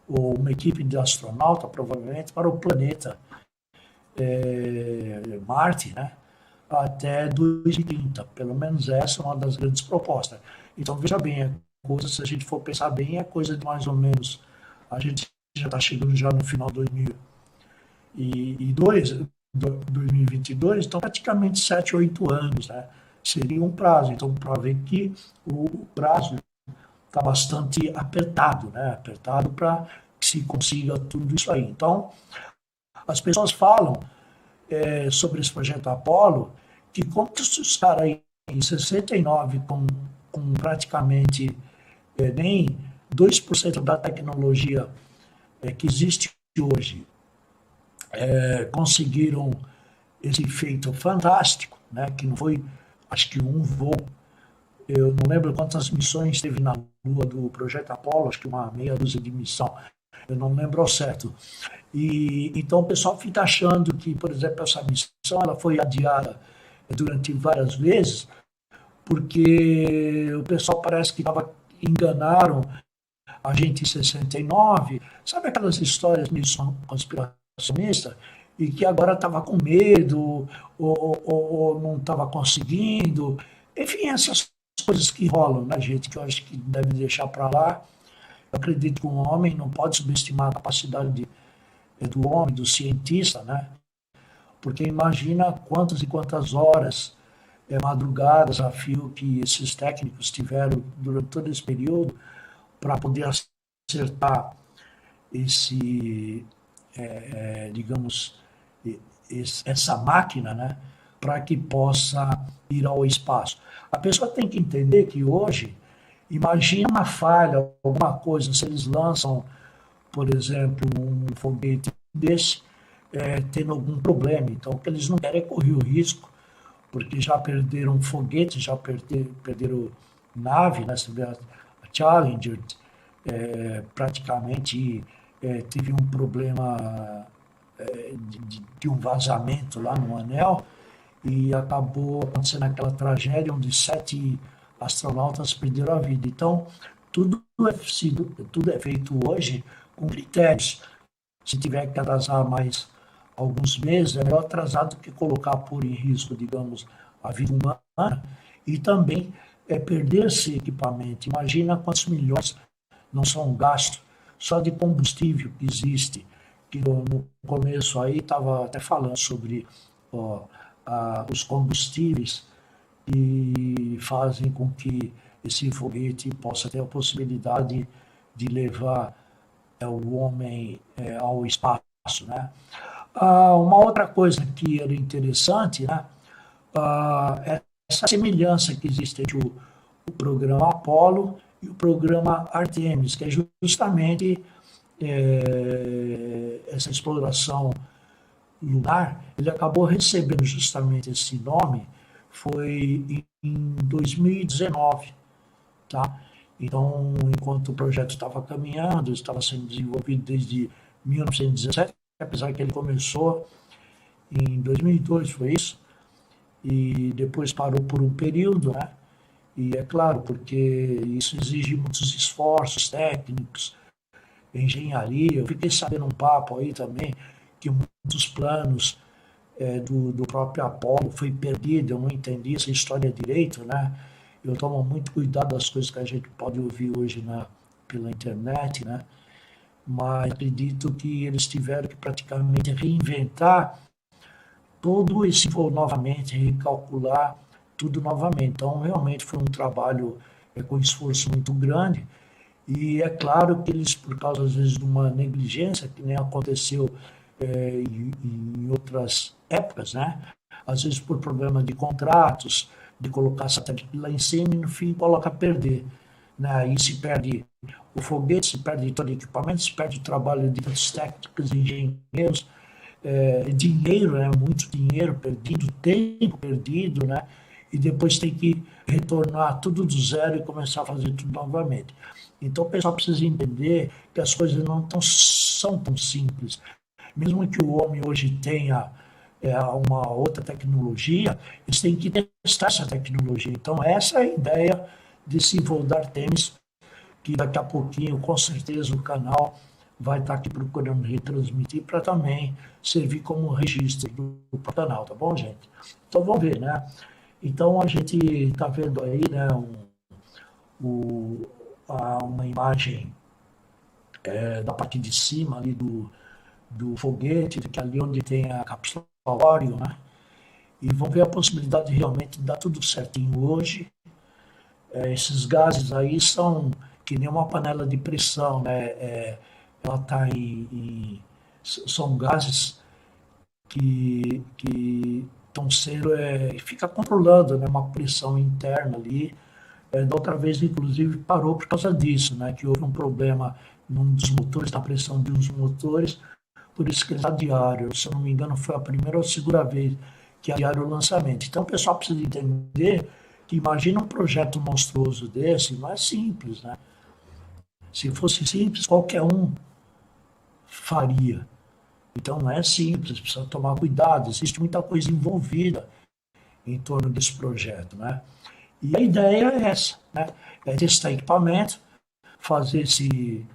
ou uma equipe de astronauta, provavelmente, para o planeta Marte, né? Até 2030. Pelo menos essa é uma das grandes propostas. Então, veja bem, se a gente for pensar bem, é coisa de mais ou menos, a gente já está chegando já no final de 2022, então praticamente 7, 8 anos, né? Seria um prazo. Então, para ver que o prazo está bastante apertado, né? Apertado para que se consiga tudo isso aí. Então, as pessoas falam sobre esse projeto Apollo, que como que os caras aí em 69, com praticamente nem 2% da tecnologia que existe hoje, conseguiram esse feito fantástico, né? Que não foi, acho que um voo, eu não lembro quantas missões teve na Lua do projeto Apollo, acho que uma meia dúzia de missão, eu não lembro ao certo. E então o pessoal fica achando que, por exemplo, essa missão ela foi adiada durante várias vezes, porque o pessoal parece que enganaram a gente em 69, sabe aquelas histórias meio conspiracionistas, e que agora estava com medo, ou não estava conseguindo, enfim, essas coisas que rolam, né, gente, que eu acho que deve deixar para lá. Eu acredito que um homem não pode subestimar a capacidade do homem, do cientista, né? Porque imagina quantas e quantas horas, madrugadas a fio que esses técnicos tiveram durante todo esse período para poder acertar digamos, essa máquina, né, para que possa ir ao espaço. A pessoa tem que entender que hoje, imagina uma falha, alguma coisa, se eles lançam, por exemplo, um foguete desse, tendo algum problema. Então, o que eles não querem é correr o risco, porque já perderam foguetes, já perderam nave, né? Você vê a Challenger, praticamente teve um problema de um vazamento lá no anel e acabou acontecendo aquela tragédia onde 7 astronautas perderam a vida. Então, tudo é feito hoje com critérios. Se tiver que atrasar mais alguns meses, é melhor atrasar do que pôr em risco, digamos, a vida humana e também perder esse equipamento. Imagina quantos milhões não são gastos só de combustível que existe, que no começo aí estava até falando sobre os combustíveis que fazem com que esse foguete possa ter a possibilidade de levar o homem ao espaço, né? Uma outra coisa que era interessante, né, é essa semelhança que existe entre o programa Apollo e o programa Artemis, que é justamente essa exploração lunar. Ele acabou recebendo justamente esse nome, foi em 2019, tá? Então, enquanto o projeto estava caminhando, estava sendo desenvolvido desde 1917, apesar que ele começou em 2002, foi isso? E depois parou por um período, né? E é claro, porque isso exige muitos esforços técnicos, engenharia. Eu fiquei sabendo um papo aí também, que muitos planos do próprio Apollo foi perdido. Eu não entendi essa história direito, né? Eu tomo muito cuidado das coisas que a gente pode ouvir hoje pela internet, né? Mas acredito que eles tiveram que praticamente reinventar todo esse voo novamente, recalcular tudo novamente. Então, realmente foi um trabalho com esforço muito grande. E é claro que eles, por causa, às vezes, de uma negligência, que nem aconteceu em outras épocas, né? Às vezes por problema de contratos, de colocar satélite lá em cima e no fim coloca a perder, né? Aí se perde o foguete, se perde todo o equipamento, se perde o trabalho de técnicos, engenheiros, dinheiro, né? Muito dinheiro perdido, tempo perdido, né? E depois tem que retornar tudo do zero e começar a fazer tudo novamente. Então o pessoal precisa entender que as coisas não são tão simples. Mesmo que o homem hoje tenha uma outra tecnologia, eles têm que testar essa tecnologia. Então essa é a ideia desse voo da Artemis, que daqui a pouquinho, com certeza, o canal vai estar aqui procurando retransmitir para também servir como registro do canal, tá bom, gente? Então vamos ver, né? Então a gente está vendo aí, né, uma imagem da parte de cima ali do foguete, que é ali onde tem a cápsula Orion, né? E vamos ver a possibilidade de realmente dar tudo certinho hoje. Esses gases aí são que nem uma panela de pressão, né? Ela tá são gases que estão sendo, fica controlando, né, uma pressão interna ali. Da outra vez, inclusive, parou por causa disso, né? Que houve um problema num dos motores, na pressão de um dos motores, por isso que eles adiaram. Se eu não me engano, foi a primeira ou a segunda vez que adiaram o lançamento. Então, o pessoal precisa entender que imagina um projeto monstruoso desse, não é simples, né? Se fosse simples, qualquer um faria. Então, não é simples, precisa tomar cuidado, existe muita coisa envolvida em torno desse projeto, né? E a ideia é essa, né? É testar equipamento, fazer esse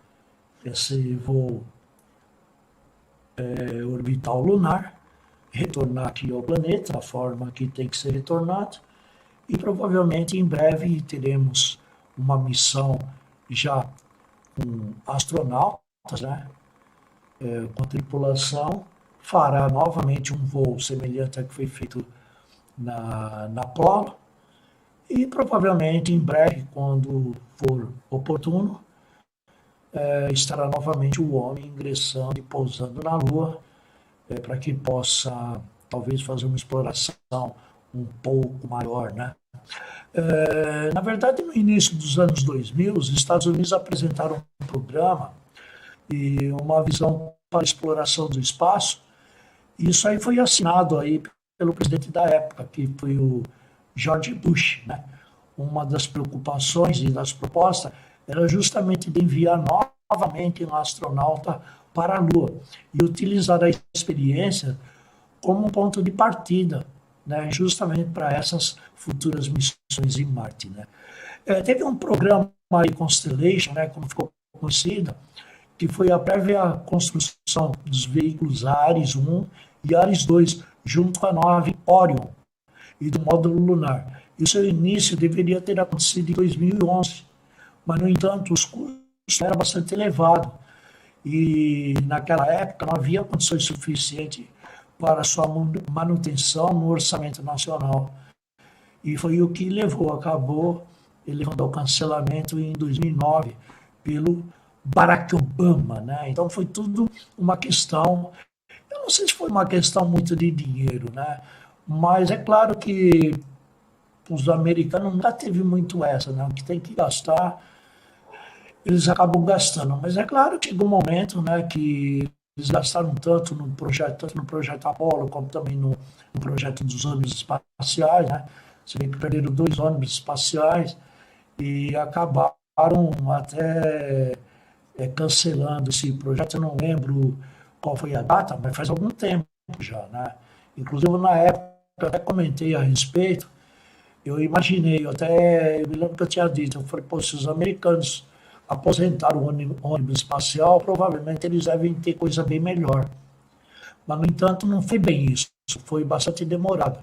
voo orbital lunar, retornar aqui ao planeta da forma que tem que ser retornado e provavelmente em breve teremos uma missão já com astronautas, né? Com tripulação, fará novamente um voo semelhante ao que foi feito na Apolo, e provavelmente em breve, quando for oportuno, estará novamente o homem ingressando e pousando na Lua, para que possa talvez fazer uma exploração um pouco maior, né? Na verdade, no início dos anos 2000, os Estados Unidos apresentaram um programa e uma visão para a exploração do espaço. Isso aí foi assinado aí pelo presidente da época, que foi o George Bush, né? Uma das preocupações e das propostas era justamente de enviar novamente um astronauta para a Lua e utilizar a experiência como um ponto de partida, né? Justamente para essas futuras missões em Marte, né? Teve um programa aí, Constellation, né, como ficou conhecida, que foi a prévia construção dos veículos Ares 1 e Ares 2, junto com a nave Orion e do módulo lunar. E o seu início deveria ter acontecido em 2011, mas, no entanto, os custos eram bastante elevados e, naquela época, não havia condições suficientes para sua manutenção no orçamento nacional. E foi o que acabou levando ao cancelamento em 2009 pelo Barack Obama, né? Então foi tudo uma questão, eu não sei se foi uma questão muito de dinheiro, né? Mas é claro que os americanos nunca teve muito essa, né? O que tem que gastar, eles acabam gastando. Mas é claro que chegou um momento, né, que eles gastaram tanto no projeto Apolo, como também no projeto dos ônibus espaciais, né? Você vê que perderam 2 ônibus espaciais e acabaram até cancelando esse projeto. Eu não lembro qual foi a data, mas faz algum tempo já, né? Inclusive, na época, eu até comentei a respeito, eu me lembro que eu tinha dito, eu falei, pô, se os americanos aposentaram o ônibus espacial, provavelmente eles devem ter coisa bem melhor. Mas, no entanto, não foi bem isso, foi bastante demorado.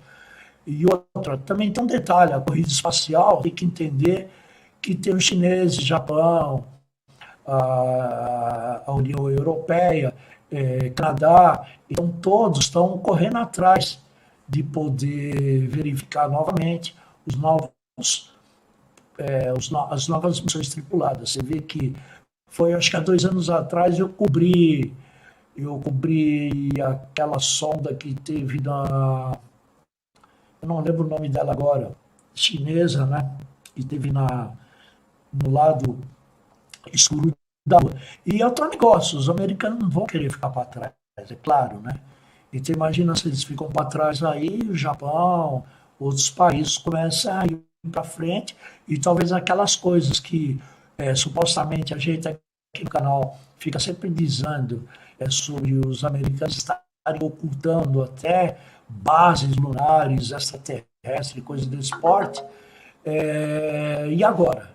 E outra, também tem um detalhe, a corrida espacial tem que entender que tem os chineses, Japão, a União Europeia, Canadá, então todos estão correndo atrás de poder verificar novamente as novas missões tripuladas. Você vê que foi, acho que há 2 anos atrás, eu cobri aquela sonda que teve eu não lembro o nome dela agora, chinesa, né? Que teve no lado escuro da Lua. E é outro negócio, os americanos não vão querer ficar para trás, é claro, né? Então imagina se eles ficam para trás aí, o Japão, outros países começam a ir para frente, e talvez aquelas coisas que supostamente a gente aqui no canal fica sempre dizendo sobre os americanos estarem ocultando até bases lunares, extraterrestres, coisas desse porte. E agora?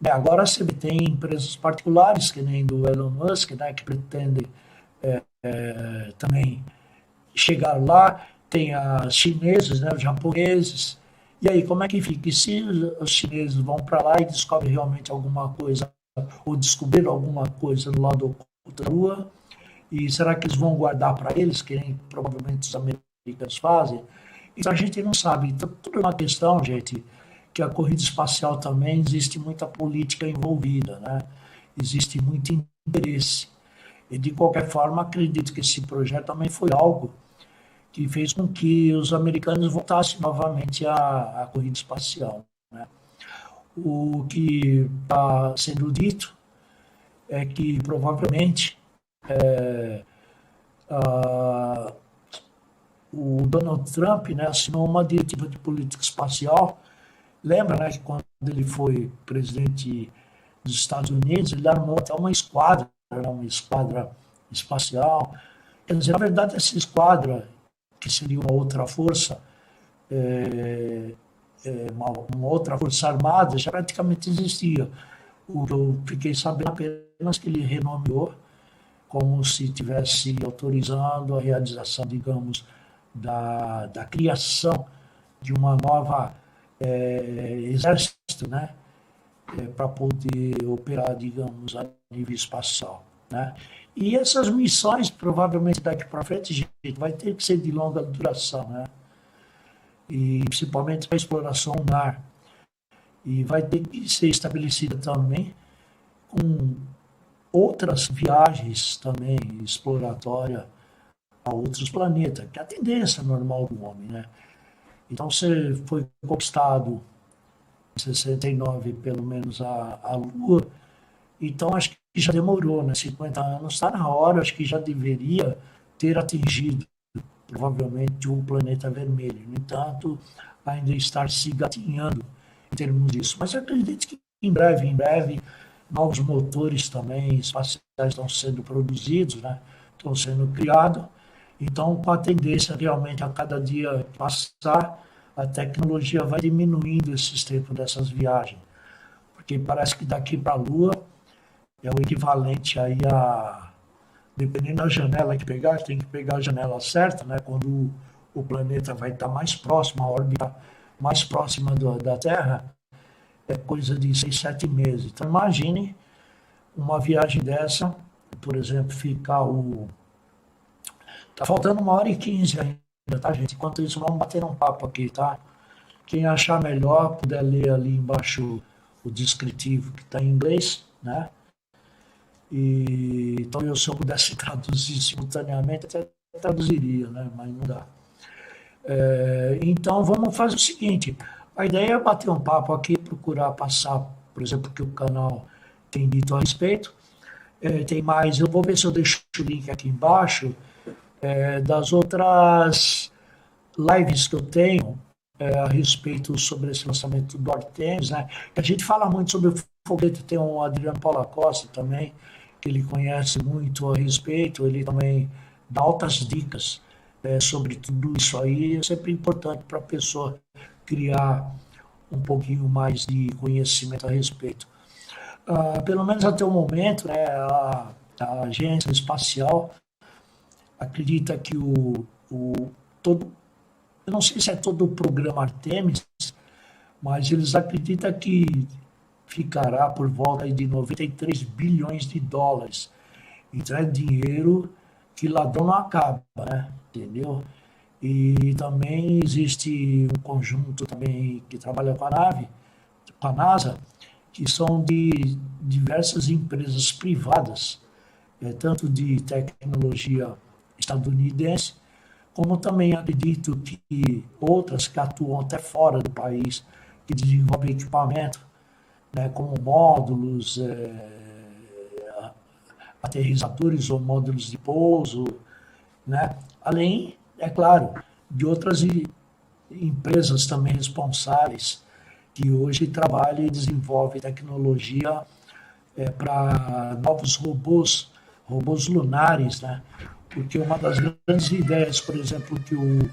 Agora você tem empresas particulares, que nem do Elon Musk, né, que pretendem também chegar lá, tem as chineses, né, os japoneses. E aí, como é que fica? E se os chineses vão para lá e descobrem realmente alguma coisa, ou descobriram alguma coisa no lado oculto da Lua, e será que eles vão guardar para eles, que nem provavelmente os americanos fazem? Então a gente não sabe. Então, tudo é uma questão, gente, que a corrida espacial também existe muita política envolvida, né? Existe muito interesse. E, de qualquer forma, acredito que esse projeto também foi algo que fez com que os americanos voltassem novamente à corrida espacial, né? O que está sendo dito é que, provavelmente, o Donald Trump, né, assinou uma diretiva de política espacial. Lembra, né, que quando ele foi presidente dos Estados Unidos, ele armou até uma esquadra espacial. Quer dizer, na verdade, essa esquadra, que seria uma outra força, uma outra força armada, já praticamente existia. Eu fiquei sabendo apenas que ele renomeou, como se estivesse autorizando a realização, digamos, da criação de uma nova exército, né? Para poder operar, digamos, a nível espacial, né? E essas missões, provavelmente daqui para frente, gente, vai ter que ser de longa duração, né? E principalmente para a exploração lunar. E vai ter que ser estabelecida também com outras viagens também exploratórias a outros planetas, que é a tendência normal do homem, né? Então, você foi conquistado em 69, pelo menos, a Lua, então acho que já demorou, né? 50 anos, está na hora, acho que já deveria ter atingido, provavelmente, o planeta vermelho. No entanto, ainda estar se gatinhando em termos disso. Mas eu acredito que em breve, novos motores também espaciais estão sendo produzidos, né? Estão sendo criados. Então, com a tendência realmente a cada dia passar, a tecnologia vai diminuindo esses tempos dessas viagens. Porque parece que daqui para a Lua é o equivalente aí a, dependendo da janela que pegar, tem que pegar a janela certa, né? Quando o planeta vai estar mais próximo, a órbita mais próxima da Terra, é coisa de 6, 7 meses. Então, imagine uma viagem dessa, por exemplo, ficar o... Tá faltando 1h15 ainda, tá, gente? Enquanto isso, vamos bater um papo aqui, tá? Quem achar melhor, puder ler ali embaixo o descritivo que está em inglês, né? E, então, se eu pudesse traduzir simultaneamente, até traduziria, né? Mas não dá. Então, vamos fazer o seguinte. A ideia é bater um papo aqui, procurar passar, por exemplo, o que o canal tem dito a respeito. Tem mais, eu vou ver se eu deixo o link aqui embaixo, das outras lives que eu tenho a respeito sobre esse lançamento do Artemis, né? A gente fala muito sobre o foguete, tem um Adriano Paula Costa também, que ele conhece muito a respeito, ele também dá altas dicas sobre tudo isso aí. É sempre importante para a pessoa criar um pouquinho mais de conhecimento a respeito. Pelo menos até o momento, né, a agência espacial acredita que todo, eu não sei se é todo o programa Artemis, mas eles acreditam que ficará por volta de 93 bilhões de dólares. Então é dinheiro que ladrão não acaba, né? Entendeu? E também existe um conjunto também que trabalha com a nave, com a NASA, que são de diversas empresas privadas, tanto de tecnologia estadunidense, como também acredito que outras que atuam até fora do país, que desenvolvem equipamento, né, como módulos, aterrissadores ou módulos de pouso, né? Além, é claro, de outras empresas também responsáveis que hoje trabalham e desenvolvem tecnologia para novos robôs lunares, né? Porque uma das grandes ideias, por exemplo, que o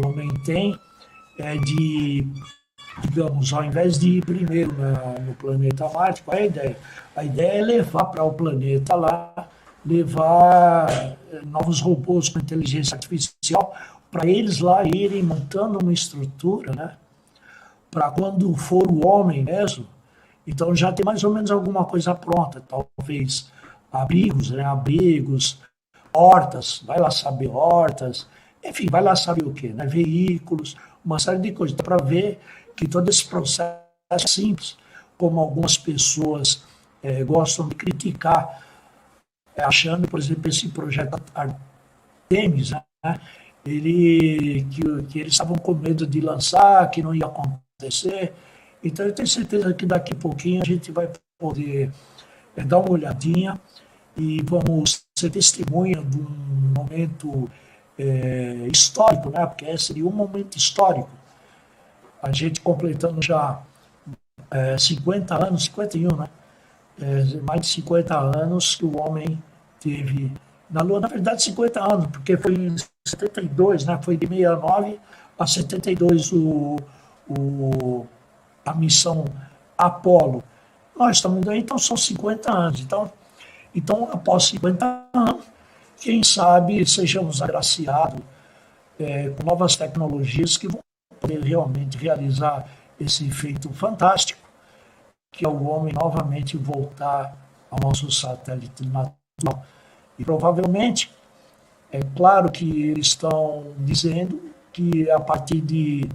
homem tem é de, digamos, ao invés de ir primeiro no planeta Marte, qual é a ideia? A ideia é levar para o planeta lá, levar novos robôs com inteligência artificial, para eles lá irem montando uma estrutura, né? Para quando for o homem mesmo, então já tem mais ou menos alguma coisa pronta, talvez abrigos, né? Abrigos, hortas, vai lá saber hortas, enfim, vai lá saber o quê, né? Veículos, uma série de coisas. Dá para ver que todo esse processo é simples, como algumas pessoas gostam de criticar, achando, por exemplo, esse projeto Artemis, né? Que eles estavam com medo de lançar, que não ia acontecer. Então, eu tenho certeza que daqui a pouquinho a gente vai poder dar uma olhadinha e vamos ser testemunha de um momento histórico, né? Porque esse seria um momento histórico. A gente completando já 50 anos, 51, né? Mais de 50 anos que o homem teve na Lua. Na verdade, 50 anos, porque foi em 72, né? Foi de 69 a 72 a missão Apolo. Nós estamos aí, então são 50 anos. Então, após 50 anos, quem sabe sejamos agraciados com novas tecnologias que vão poder realmente realizar esse feito fantástico, que é o homem novamente voltar ao nosso satélite natural. E provavelmente, é claro que eles estão dizendo que a partir de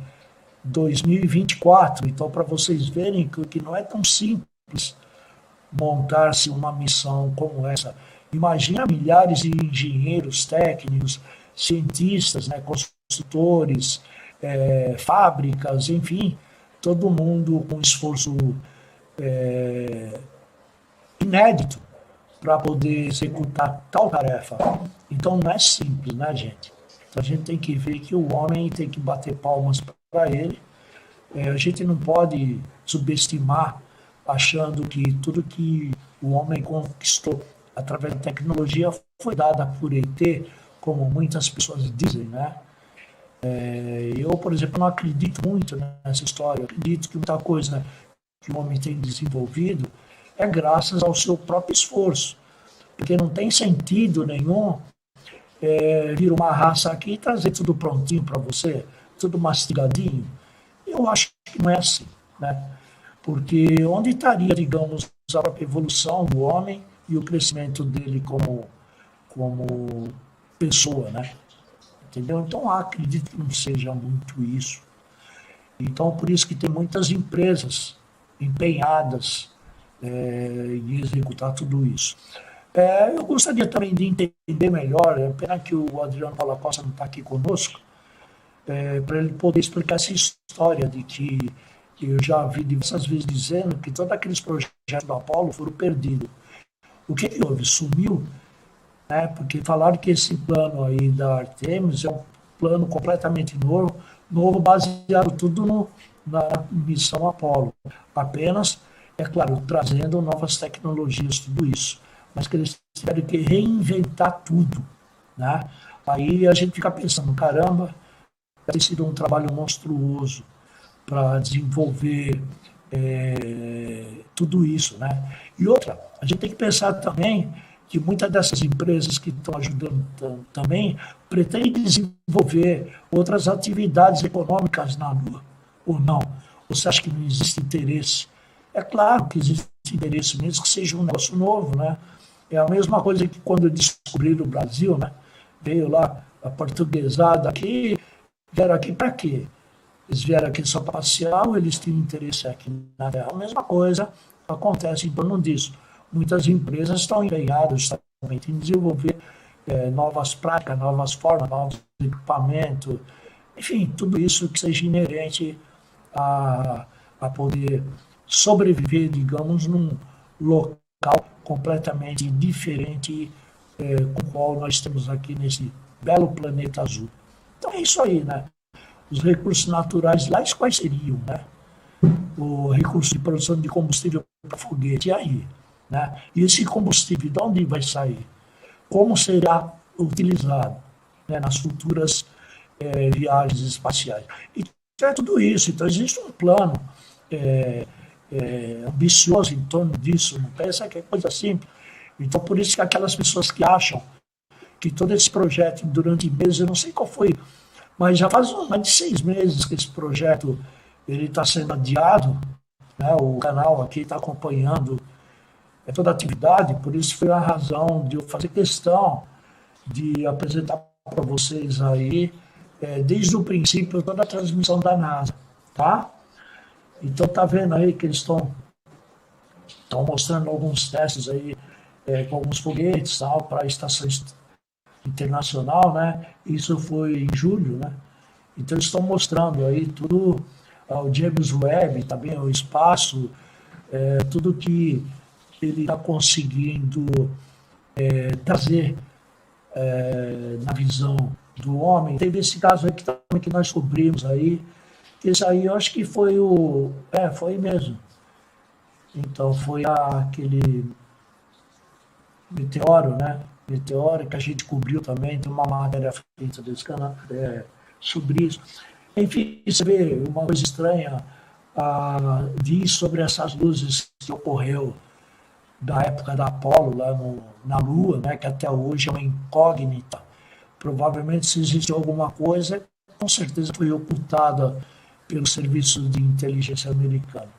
2024, então para vocês verem que não é tão simples montar-se uma missão como essa. Imagina milhares de engenheiros, técnicos, cientistas, né, construtores, fábricas, enfim, todo mundo com esforço inédito para poder executar tal tarefa. Então não é simples, né, gente? Então a gente tem que ver que o homem tem que bater palmas para ele. A gente não pode subestimar achando que tudo que o homem conquistou através da tecnologia foi dada por ET, como muitas pessoas dizem, né? Eu, por exemplo, não acredito muito nessa história. Eu acredito que muita coisa que o homem tem desenvolvido é graças ao seu próprio esforço. Porque não tem sentido nenhum vir uma raça aqui e trazer tudo prontinho para você, tudo mastigadinho. Eu acho que não é assim, né? Porque onde estaria, digamos, a própria evolução do homem e o crescimento dele como pessoa, né? Entendeu? Então, acredito que não seja muito isso. Então, por isso que tem muitas empresas empenhadas em executar tudo isso. Eu gostaria também de entender melhor, é pena que o Adriano Paula Costa não está aqui conosco, para ele poder explicar essa história de que eu já vi diversas vezes dizendo que todos aqueles projetos do Apolo foram perdidos. O que houve? Sumiu, né? Porque falaram que esse plano aí da Artemis é um plano completamente novo baseado tudo na missão Apolo. Apenas, é claro, trazendo novas tecnologias, tudo isso. Mas que eles tiveram que reinventar tudo, né? Aí a gente fica pensando, caramba, deve ter sido um trabalho monstruoso para desenvolver tudo isso, né? E outra, a gente tem que pensar também que muitas dessas empresas que estão ajudando também pretendem desenvolver outras atividades econômicas na Lua, ou não? Você acha que não existe interesse? É claro que existe interesse, mesmo que seja um negócio novo, né? É a mesma coisa que quando descobriram o Brasil, né? Veio lá a portuguesada aqui, vieram aqui para quê? Eles vieram aqui só para passear ou eles tinham interesse aqui na Terra? A mesma coisa acontece em torno disso. Muitas empresas estão empenhadas justamente em desenvolver novas práticas, novas formas, novos equipamentos, enfim, tudo isso que seja inerente a poder sobreviver, digamos, num local completamente diferente com o qual nós temos aqui nesse belo planeta azul. Então é isso aí, né? Os recursos naturais lá, quais seriam, né? O recurso de produção de combustível para foguete, e aí? Né? E esse combustível, de onde vai sair? Como será utilizado, né, nas futuras viagens espaciais? Então é tudo isso. Então existe um plano ambicioso em torno disso, não pensa que é coisa simples. Então por isso que aquelas pessoas que acham que todo esse projeto durante meses, eu não sei qual foi, mas já faz mais de 6 meses que esse projeto está sendo adiado, né? O canal aqui está acompanhando toda a atividade, por isso foi a razão de eu fazer questão de apresentar para vocês aí, desde o princípio, toda a transmissão da NASA, tá? Então tá vendo aí que eles estão mostrando alguns testes aí com alguns foguetes tal, para a estação internacional, né? Isso foi em julho, né? Então eles estão mostrando aí tudo, o James Webb, também o espaço, tudo que ele está conseguindo trazer na visão do homem. Teve esse caso aí que nós cobrimos aí. Esse aí eu acho que foi foi mesmo. Então foi aquele meteoro, né? Meteoro que a gente cobriu também, tem uma matéria feita desse canal sobre isso. Enfim, você vê uma coisa estranha, diz sobre essas luzes que ocorreu da época da Apolo, lá na Lua, né, que até hoje é uma incógnita. Provavelmente, se existe alguma coisa, com certeza foi ocultada pelo Serviço de Inteligência americano.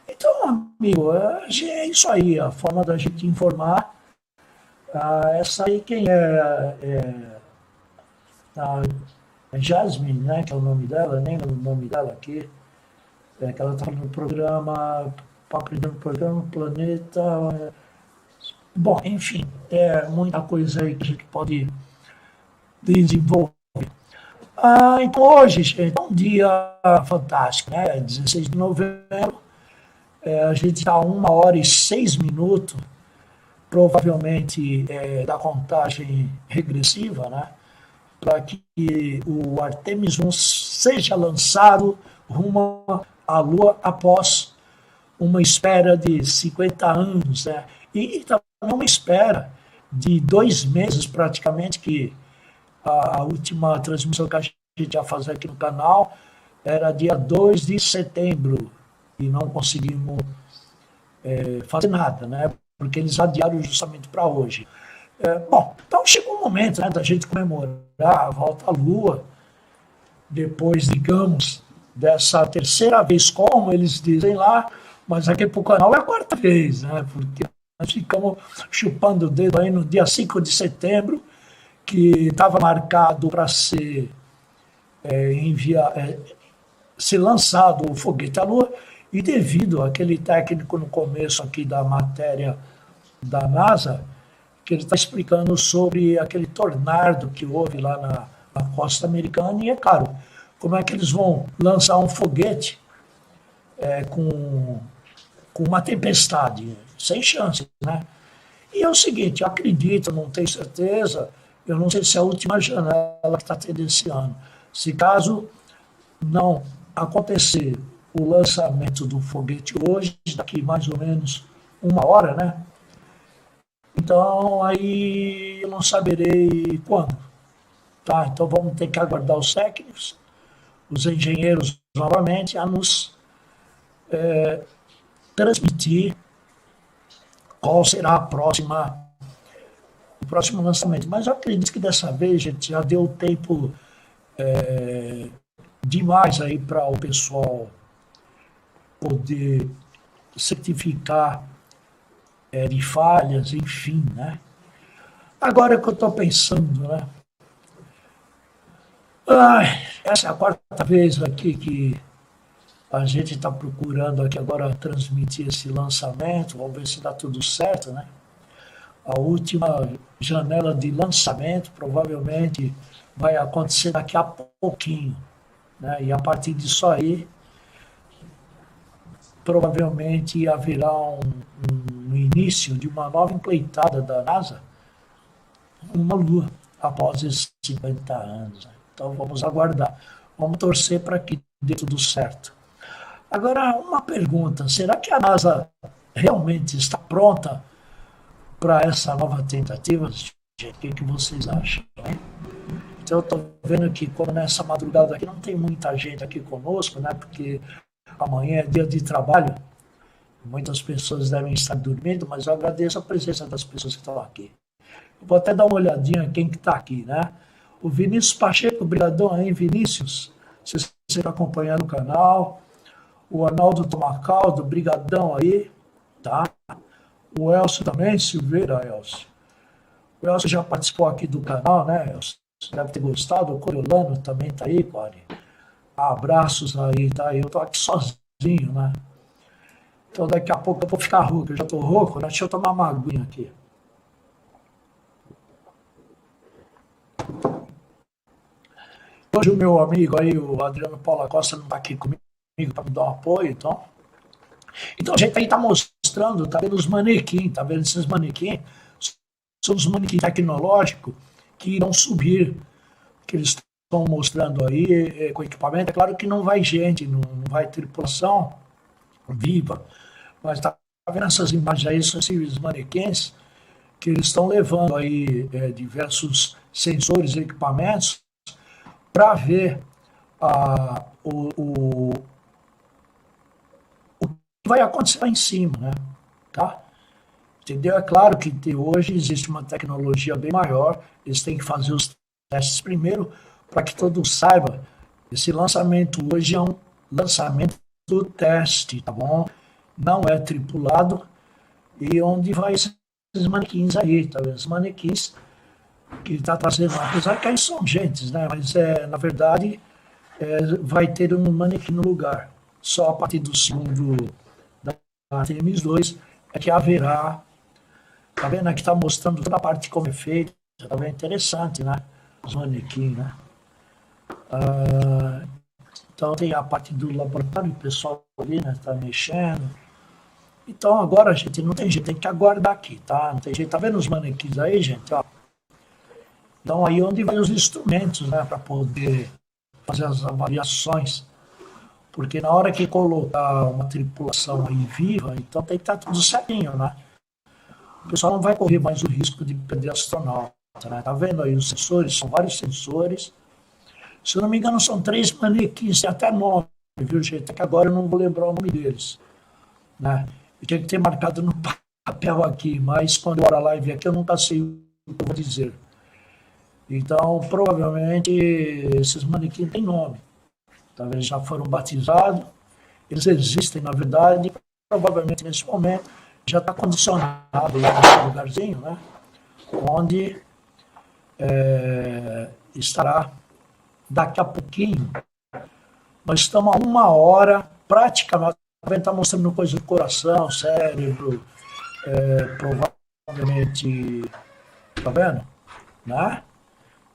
Então, amigo, é isso aí, a forma da gente informar. Essa aí quem é Jasmine, né, que é o nome dela, nem o nome dela aqui, que ela está no programa, aprendendo o programa, planeta. Bom, enfim, muita coisa aí que a gente pode desenvolver. Então hoje, gente, é um dia fantástico, né? 16 de novembro, a gente está a 1h06, provavelmente da contagem regressiva, né? Para que o Artemis 1 seja lançado rumo à Lua após uma espera de 50 anos, né? E também uma espera de 2 meses praticamente, que a última transmissão que a gente ia fazer aqui no canal era dia 2 de setembro e não conseguimos fazer nada, né? Porque eles adiaram justamente para hoje. Bom, então chegou o momento, né, da gente comemorar a volta à Lua, depois, digamos, dessa terceira vez, como eles dizem lá, mas aqui para o canal é a 4ª vez, né? Porque nós ficamos chupando o dedo aí no dia 5 de setembro, que estava marcado para ser ser lançado o foguete à Lua, e devido àquele técnico no começo aqui da matéria da NASA, que ele está explicando sobre aquele tornado que houve lá na costa americana, e é claro, como é que eles vão lançar um foguete com uma tempestade, sem chance, né? E é o seguinte, eu acredito, não tenho certeza, eu não sei se é a última janela que está tendo esse ano. Se caso não acontecer o lançamento do foguete hoje, daqui mais ou menos 1 hora, né? Então aí eu não saberei quando. Tá? Então vamos ter que aguardar os técnicos, os engenheiros novamente, a nos transmitir qual será o próximo lançamento. Mas eu acredito que dessa vez, gente, já deu tempo demais aí para o pessoal poder certificar de falhas, enfim, né? Agora que eu estou pensando, né? Essa é a 4ª vez aqui que a gente está procurando aqui agora transmitir esse lançamento, vamos ver se dá tudo certo, né? A última janela de lançamento provavelmente vai acontecer daqui a pouquinho, né? E a partir disso aí, provavelmente haverá um início de uma nova empreitada da NASA, uma Lua, após esses 50 anos. Né? Então vamos aguardar, vamos torcer para que dê tudo certo. Agora, uma pergunta, será que a NASA realmente está pronta para essa nova tentativa? Gente, o que vocês acham? Né? Então eu estou vendo que como nessa madrugada aqui não tem muita gente aqui conosco, né? Porque amanhã é dia de trabalho, muitas pessoas devem estar dormindo, mas eu agradeço a presença das pessoas que estão aqui. Eu vou até dar uma olhadinha em quem que está aqui, né? O Vinícius Pacheco, brigadão aí, Vinícius, se você está acompanhando o canal. O Arnaldo Tomacaldo, brigadão aí, tá? O Elcio também, Silveira, Elcio. O Elcio já participou aqui do canal, né, Elcio? Você deve ter gostado. O Coriolano também tá aí, Cori. Abraços aí, tá? Eu tô aqui sozinho, né? Então daqui a pouco eu vou ficar rouco, eu já tô rouco, né? Deixa eu tomar uma aguinha aqui. Hoje o meu amigo aí, o Adriano Paula Costa, não tá aqui comigo para me dar um apoio, então a gente aí tá mostrando, tá vendo os manequins, tá vendo esses manequins? São os manequins tecnológicos que irão subir, que eles estão mostrando aí com equipamento. É claro que não vai gente, não vai tripulação viva, mas tá vendo essas imagens aí, são esses manequins que eles estão levando aí diversos sensores e equipamentos para ver o que vai acontecer lá em cima, né? Tá? Entendeu? É claro que hoje existe uma tecnologia bem maior, eles têm que fazer os testes primeiro para que todos saibam. Esse lançamento hoje lançamento do teste, tá bom? Não é tripulado. E onde vai esses manequins aí, tá vendo? Esses manequins que está trazendo, apesar que aí são gentes, né? Mas na verdade vai ter um manequim no lugar. Só a partir do segundo da Artemis 2 é que haverá, tá vendo? Aqui está mostrando toda a parte como é feita, tá bem interessante, né? Os manequins, né? Então tem a parte do laboratório, o pessoal ali, né? Tá mexendo. Então agora, gente, não tem jeito, tem que aguardar aqui, tá? Não tem jeito, tá vendo os manequins aí, gente? Ó. Então aí onde vai os instrumentos, né? Para poder fazer as avaliações. Porque na hora que colocar uma tripulação aí viva, então tem que estar tudo certinho, né? O pessoal não vai correr mais o risco de perder astronauta, né? Tá vendo aí os sensores? São vários sensores. Se eu não me engano, são 3 manequins, tem até 9, viu, gente? É que agora eu não vou lembrar o nome deles, né? Eu tinha que ter marcado no papel aqui, mas quando eu abro a live aqui eu nunca sei o que eu vou dizer. Então, provavelmente, esses manequins têm nome. Talvez já foram batizados, eles existem, na verdade, provavelmente nesse momento já está condicionado nesse lugarzinho, né? Onde estará daqui a pouquinho. Nós estamos a 1 hora, praticamente, está mostrando coisa do coração, cérebro, provavelmente, tá vendo? Né?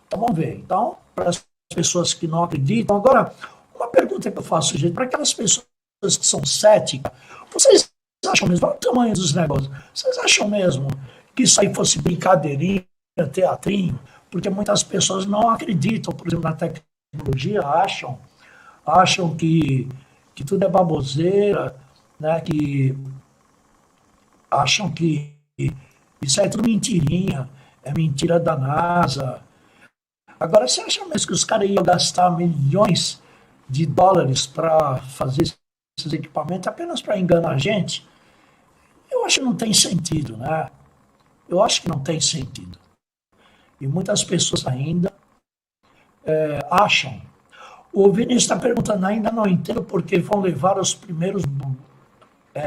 Então vamos ver. Então, para as pessoas que não acreditam, agora, uma pergunta que eu faço, gente, para aquelas pessoas que são céticas, vocês acham mesmo, olha o tamanho dos negócios, vocês acham mesmo que isso aí fosse brincadeirinha, teatrinho? Porque muitas pessoas não acreditam, por exemplo, na tecnologia, acham que tudo é baboseira, né? Que acham que isso é tudo mentirinha, é mentira da NASA. Agora, você acha mesmo que os caras iam gastar milhões de dólares para fazer esses equipamentos apenas para enganar a gente? Eu acho que não tem sentido, né? Eu acho que não tem sentido. E muitas pessoas ainda acham. O Vinícius está perguntando, ainda não entendo porque vão levar os primeiros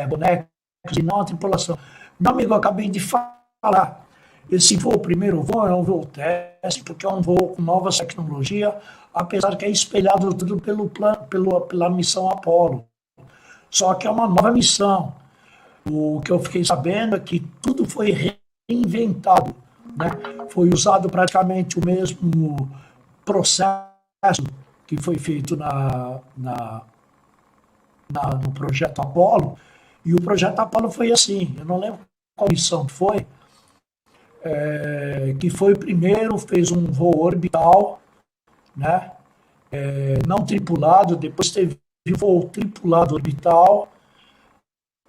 bonecos e não a tripulação. Meu amigo, eu acabei de falar. Esse voo, o primeiro voo, é um voo teste, porque é um voo com novas tecnologias, apesar que é espelhado tudo pela missão Apolo. Só que é uma nova missão. O que eu fiquei sabendo é que tudo foi reinventado, né? Foi usado praticamente o mesmo processo que foi feito no projeto Apolo, e o projeto Apolo foi assim, eu não lembro qual missão foi, que foi primeiro, fez um voo orbital, né? Não tripulado, depois teve voo tripulado orbital,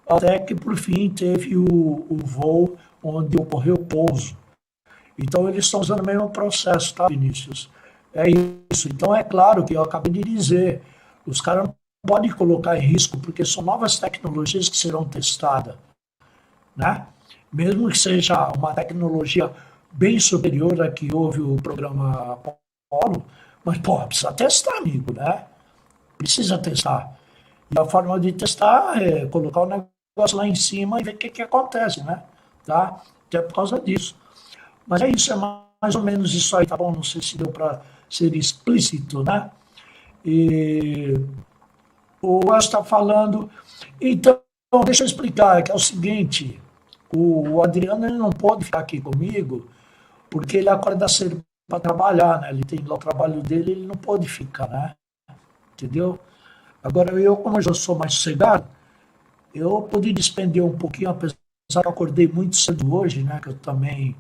até que por fim teve o voo onde ocorreu o pouso. Então eles estão usando o mesmo processo, tá, Vinícius? É isso. Então é claro que eu acabei de dizer, os caras não podem colocar em risco, porque são novas tecnologias que serão testadas, né? Mesmo que seja uma tecnologia bem superior à que houve o programa Apolo, mas, precisa testar, amigo, né? Precisa testar. E a forma de testar é colocar o negócio lá em cima e ver o que acontece, né? Tá? Até por causa disso. Mas é isso, é mais ou menos isso aí, tá bom? Não sei se deu para ser explícito, né? E o Wes está falando. Então, deixa eu explicar, que é o seguinte: o Adriano ele não pode ficar aqui comigo, porque ele acorda cedo para trabalhar, né? Ele tem lá o trabalho dele, ele não pode ficar, né? Entendeu? Agora, como eu já sou mais sossegado, eu pude despender um pouquinho, apesar que eu acordei muito cedo hoje, né? Que eu também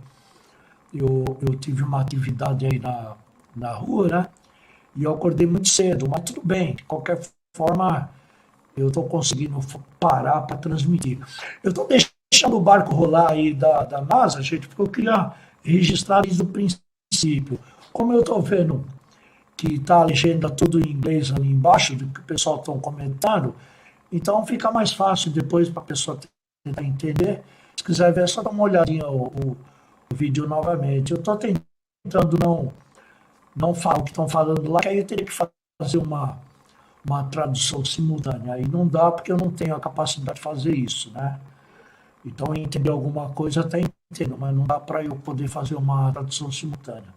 eu tive uma atividade aí na rua, né? E eu acordei muito cedo, mas tudo bem. De qualquer forma, eu estou conseguindo parar para transmitir. Eu estou deixando o barco rolar aí da NASA, gente, porque eu queria registrar desde o princípio. Como eu estou vendo que está a legenda tudo em inglês ali embaixo, do que o pessoal está comentando, então fica mais fácil depois para a pessoa tentar entender. Se quiser ver, é só dar uma olhadinha o vídeo novamente. Eu estou tentando não falar o que estão falando lá, que aí eu teria que fazer uma uma tradução simultânea. Aí não dá porque eu não tenho a capacidade de fazer isso, né? Então, entender alguma coisa até entendo, mas não dá para eu poder fazer uma tradução simultânea.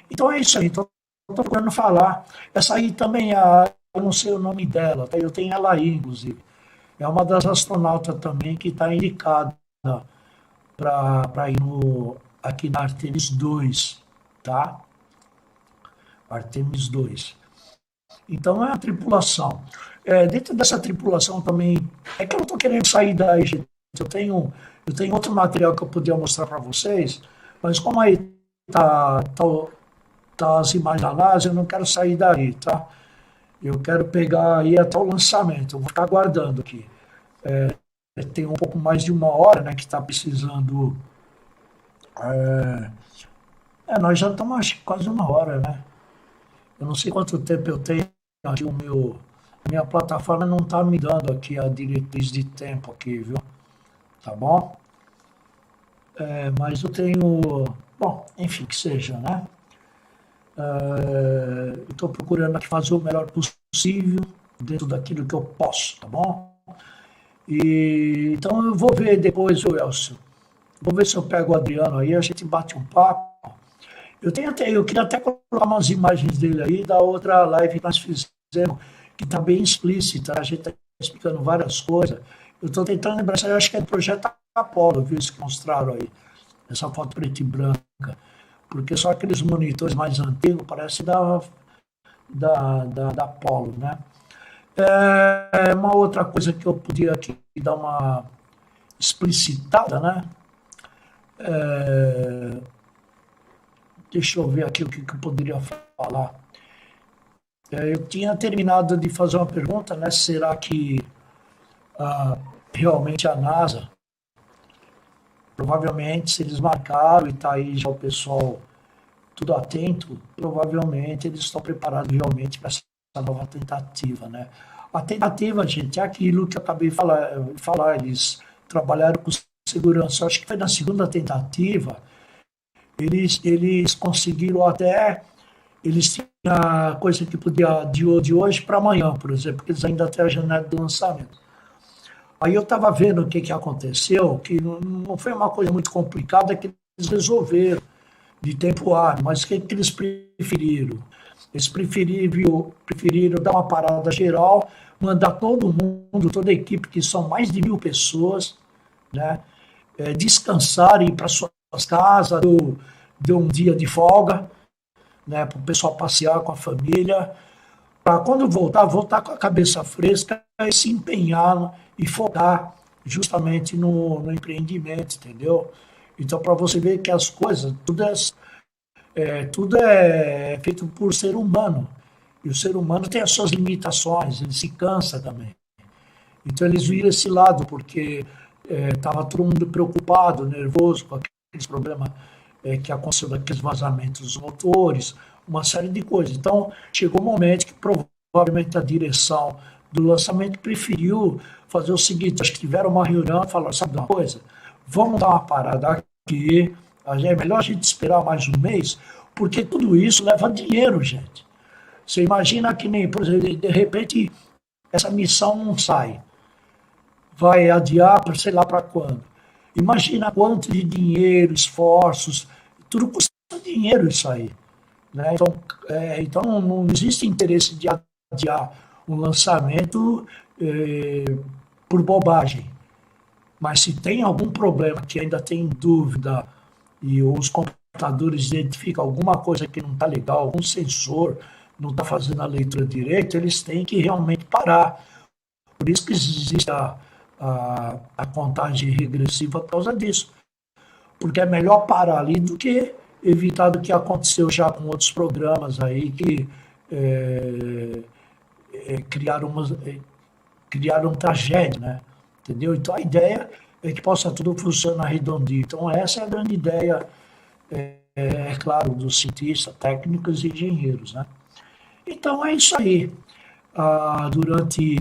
Então é isso aí. Então, estou procurando falar. Essa aí também, eu não sei o nome dela, tá? Eu tenho ela aí, inclusive. É uma das astronautas também que está indicada para ir aqui na Artemis 2, tá? Artemis 2. Então é a tripulação. Dentro dessa tripulação também, é que eu não estou querendo sair daí, gente. Eu tenho outro material que eu podia mostrar para vocês, mas como aí tá as imagens da NASA, eu não quero sair daí, tá? Eu quero pegar aí até o lançamento. Eu vou ficar aguardando aqui. Tem um pouco mais de 1 hora, né, que está precisando. Nós já estamos, acho que quase 1 hora, né? Eu não sei quanto tempo eu tenho aqui, minha plataforma não está me dando aqui a diretriz de tempo aqui, viu? Tá bom? Mas eu tenho, bom, enfim, que seja, né? Estou procurando aqui fazer o melhor possível dentro daquilo que eu posso, tá bom? Então eu vou ver depois, o Elcio. Vou ver se eu pego o Adriano aí, a gente bate um papo. Eu queria até colocar umas imagens dele aí da outra live que nós fizemos, que está bem explícita, a gente está explicando várias coisas. Eu estou tentando lembrar, eu acho que é do projeto Após, viu, isso que mostraram aí, essa foto preta e branca, porque só aqueles monitores mais antigos parecem da Apollo, né? Uma outra coisa que eu podia aqui dar uma explicitada, né? Deixa eu ver aqui o que eu poderia falar. Eu tinha terminado de fazer uma pergunta, né? Será que realmente a NASA, provavelmente, se eles marcaram e está aí já o pessoal tudo atento, provavelmente eles estão preparados realmente para essa nova tentativa, né? A tentativa, gente, é aquilo que eu acabei de falar, eles trabalharam com segurança. Acho que foi na segunda tentativa, eles conseguiram até, eles tinham a coisa que podia de hoje para amanhã, por exemplo, porque eles ainda têm a janela de lançamento. Aí eu estava vendo o que aconteceu, que não foi uma coisa muito complicada que eles resolveram de tempo hábil, mas o que eles preferiram? Eles preferiram dar uma parada geral, mandar todo mundo, toda a equipe, que são mais de 1.000 pessoas, né, descansar, ir para suas casas, deu um dia de folga, né, para o pessoal passear com a família, para quando voltar com a cabeça fresca e se empenhar e focar justamente no empreendimento, entendeu? Então, para você ver que as coisas, tudo é feito por ser humano. E o ser humano tem as suas limitações, ele se cansa também. Então, eles viram esse lado, porque estava todo mundo preocupado, nervoso com aqueles problemas que aconteceu daqueles vazamentos dos motores, uma série de coisas. Então, chegou um momento que provavelmente a direção do lançamento preferiu fazer o seguinte, acho que tiveram uma reunião e falaram, sabe uma coisa? Vamos dar uma parada aqui, é melhor a gente esperar mais 1 mês, porque tudo isso leva dinheiro, gente. Você imagina que nem, por exemplo, de repente, essa missão não sai. Vai adiar para sei lá para quando. Imagina quanto de dinheiro, esforços, tudo custa dinheiro isso aí. Né? Então não existe interesse de adiar um lançamento por bobagem. Mas se tem algum problema que ainda tem dúvida e os computadores identificam alguma coisa que não está legal, algum sensor não está fazendo a leitura direito, eles têm que realmente parar. Por isso que existe a contagem regressiva por causa disso. Porque é melhor parar ali do que evitar do que aconteceu já com outros programas aí que criaram tragédia, né? Entendeu? Então a ideia é que possa tudo funcionar redondinho. Então essa é a grande ideia, claro, dos cientistas, técnicos e engenheiros, né? Então é isso aí. Durante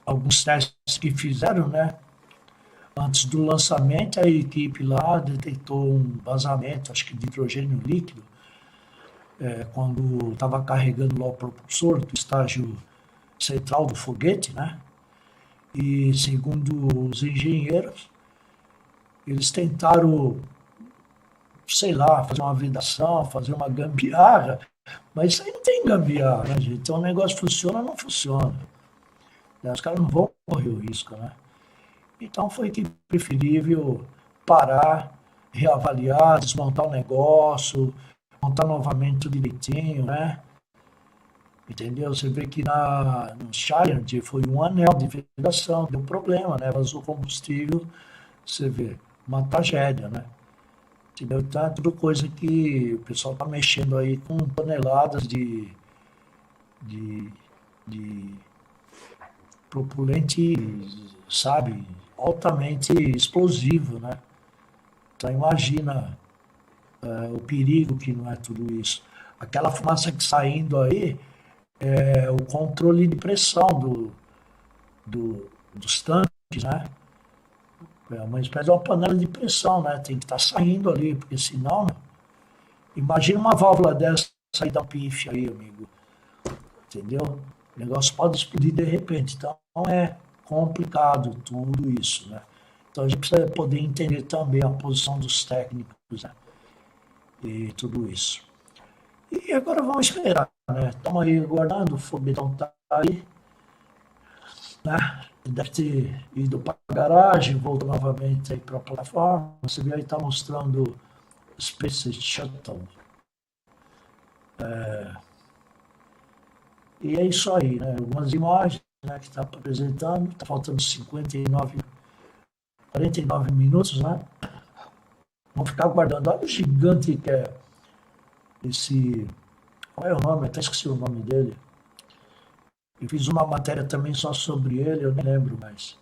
alguns testes que fizeram, né? Antes do lançamento, a equipe lá detectou um vazamento, acho que de hidrogênio líquido, quando estava carregando lá o propulsor do estágio central do foguete, né? E segundo os engenheiros, eles tentaram, sei lá, fazer uma vedação, fazer uma gambiarra, mas isso aí não tem gambiarra, né, gente? Então o negócio funciona ou não funciona. Os caras não vão correr o risco, né? Então foi que preferível parar, reavaliar, desmontar o negócio, montar novamente tudo direitinho, né? Entendeu? Você vê que no Challenge foi um anel de vedação, deu problema, né? Vazou combustível, você vê, uma tragédia, né? Entendeu? Então é tudo coisa que o pessoal está mexendo aí com toneladas de propulente, sabe, altamente explosivo, né? Então imagina o perigo que não é tudo isso. Aquela fumaça que saindo aí é o controle de pressão dos tanques, né? É uma espécie de uma panela de pressão, né? Tem que estar saindo ali, porque senão, imagina uma válvula dessa sair da pife aí, amigo. Entendeu? O negócio pode explodir de repente. Então é complicado tudo isso, né? Então a gente precisa poder entender também a posição dos técnicos, né? E tudo isso. E agora vamos esperar, né? Estamos aí aguardando, o foguetão tá aí, né? Deve ter ido para a garagem, voltou novamente aí para a plataforma. Você vê aí, está mostrando o Space Shuttle. E é isso aí, né? Algumas imagens, né, que está apresentando. Está faltando 49 minutos, né? Vamos ficar aguardando. Olha o gigante que é esse... Qual é o nome? Até esqueci o nome dele. Eu fiz uma matéria também só sobre ele, eu nem lembro mais.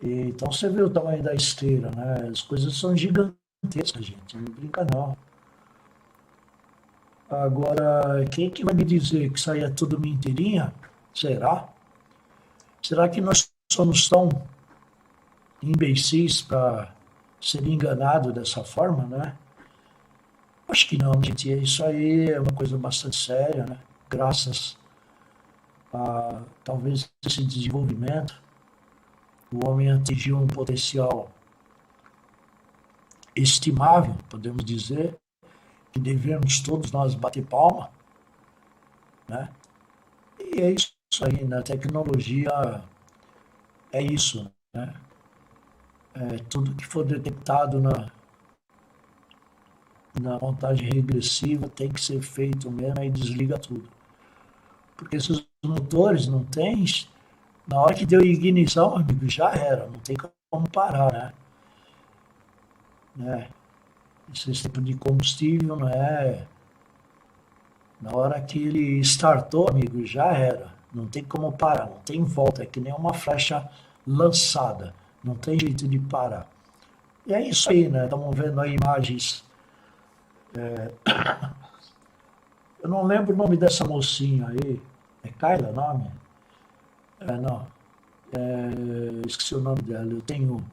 Então você vê o tamanho da esteira, né? As coisas são gigantescas, gente. Não brinca não. Agora, quem que vai me dizer que isso aí é tudo mentirinha? Será? Será que nós somos tão imbecis para ser enganado dessa forma, né? Acho que não, gente. Isso aí é uma coisa bastante séria, né? Graças a talvez esse desenvolvimento, o homem atingiu um potencial estimável, podemos dizer, que devemos todos nós bater palma, né? E é isso aí, na tecnologia é isso, né? Tudo que for detectado na contagem regressiva tem que ser feito mesmo, aí desliga tudo. Porque se os motores não têm, na hora que deu ignição, amigo, já era, não tem como parar, né? Esse tipo de combustível, não é? Na hora que ele startou, amigo, já era, não tem como parar, não tem volta, é que nem uma flecha lançada, não tem jeito de parar. E é isso aí, né? Estamos vendo aí imagens. Eu não lembro o nome dessa mocinha aí. É Kyla o nome? Não. Esqueci o nome dela. Eu tenho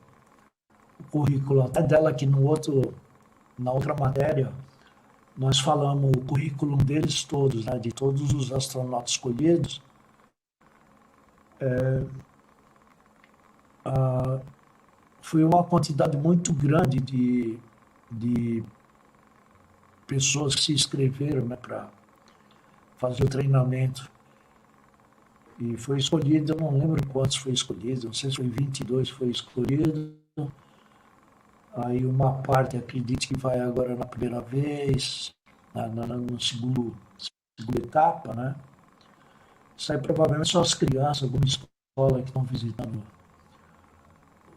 o currículo até dela aqui na outra matéria. Nós falamos o currículo deles todos, né? De todos os astronautas escolhidos. Foi uma quantidade muito grande de pessoas que se inscreveram, né, para fazer o treinamento. E foi escolhido, eu não lembro quantos foi escolhido, não sei se foi 22 foi escolhido. Aí uma parte acredito que vai agora na primeira vez, no segunda etapa, né? Isso aí provavelmente são as crianças, alguma escola que estão visitando o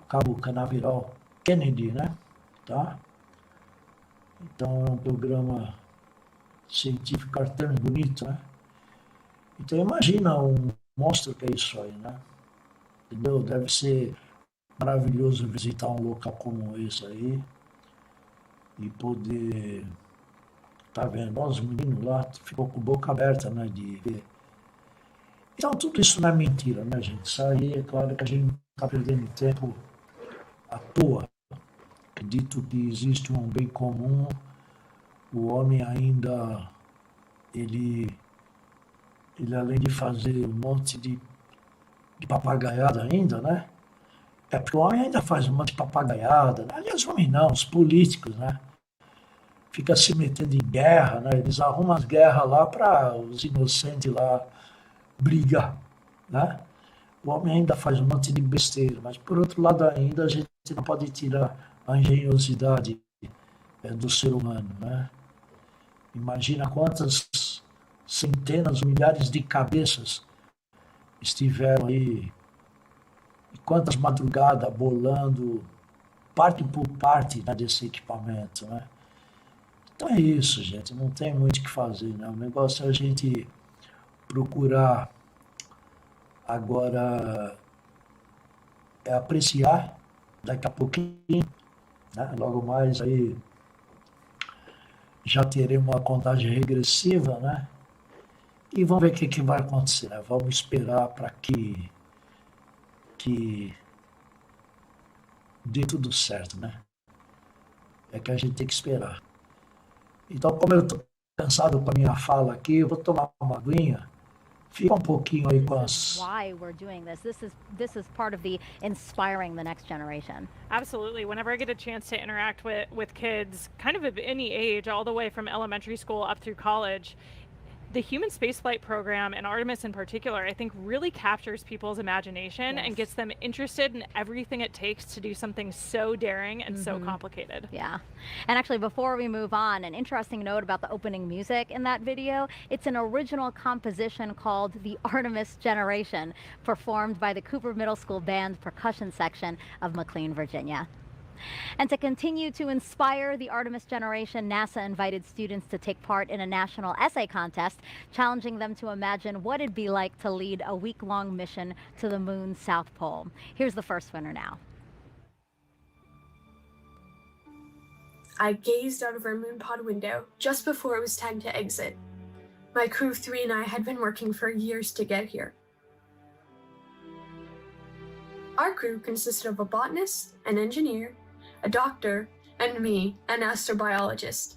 Cabo Canaveral Kennedy, né? Tá? Então é um programa científico Artemis bonito, né? Então imagina um monstro que é isso aí, né? Entendeu? Deve ser maravilhoso visitar um local como esse aí e poder, tá vendo? Os meninos lá ficou com a boca aberta, né? De ver. Então tudo isso não é mentira, né, gente? Isso aí é claro que a gente não está perdendo tempo à toa. Acredito que existe um bem comum, o homem ainda ele além de fazer um monte de papagaiada ainda, né? É porque o homem ainda faz um monte de papagaiada, né? Aliás, o homem não, os políticos, né? Fica se metendo em guerra, né? Eles arrumam as guerras lá para os inocentes lá brigar, né? O homem ainda faz um monte de besteira, mas por outro lado ainda a gente não pode tirar a engenhosidade do ser humano, né? Imagina quantas centenas, milhares de cabeças estiveram aí, e quantas madrugadas bolando parte por parte, né, desse equipamento, né? Então é isso, gente, não tem muito o que fazer, né? O negócio é a gente procurar agora apreciar daqui a pouquinho, né? Logo mais aí já teremos uma contagem regressiva, né? E vamos ver o que vai acontecer, né? Vamos esperar para que dê tudo certo, né? É que a gente tem que esperar. Então, como eu estou cansado com a minha fala aqui, eu vou tomar uma aguinha. Fica um pouquinho aí com as... Why we're doing this. This is part of the inspiring the next generation. Absolutely. Whenever I get a chance to interact with kids, kind of any age, all the way from elementary school up through college, the human spaceflight program, and Artemis in particular, I think really captures people's imagination and gets them interested in everything it takes to do something so daring and so complicated. Yeah. And actually, before we move on, an interesting note about the opening music in that video, it's an original composition called The Artemis Generation, performed by the Cooper Middle School Band percussion section of McLean, Virginia. And to continue to inspire the Artemis generation, NASA invited students to take part in a national essay contest, challenging them to imagine what it'd be like to lead a week-long mission to the moon's South Pole. Here's the first winner now. I gazed out of our moon pod window just before it was time to exit. My crew of 3 and I had been working for years to get here. Our crew consisted of a botanist, an engineer, a doctor, and me, an astrobiologist.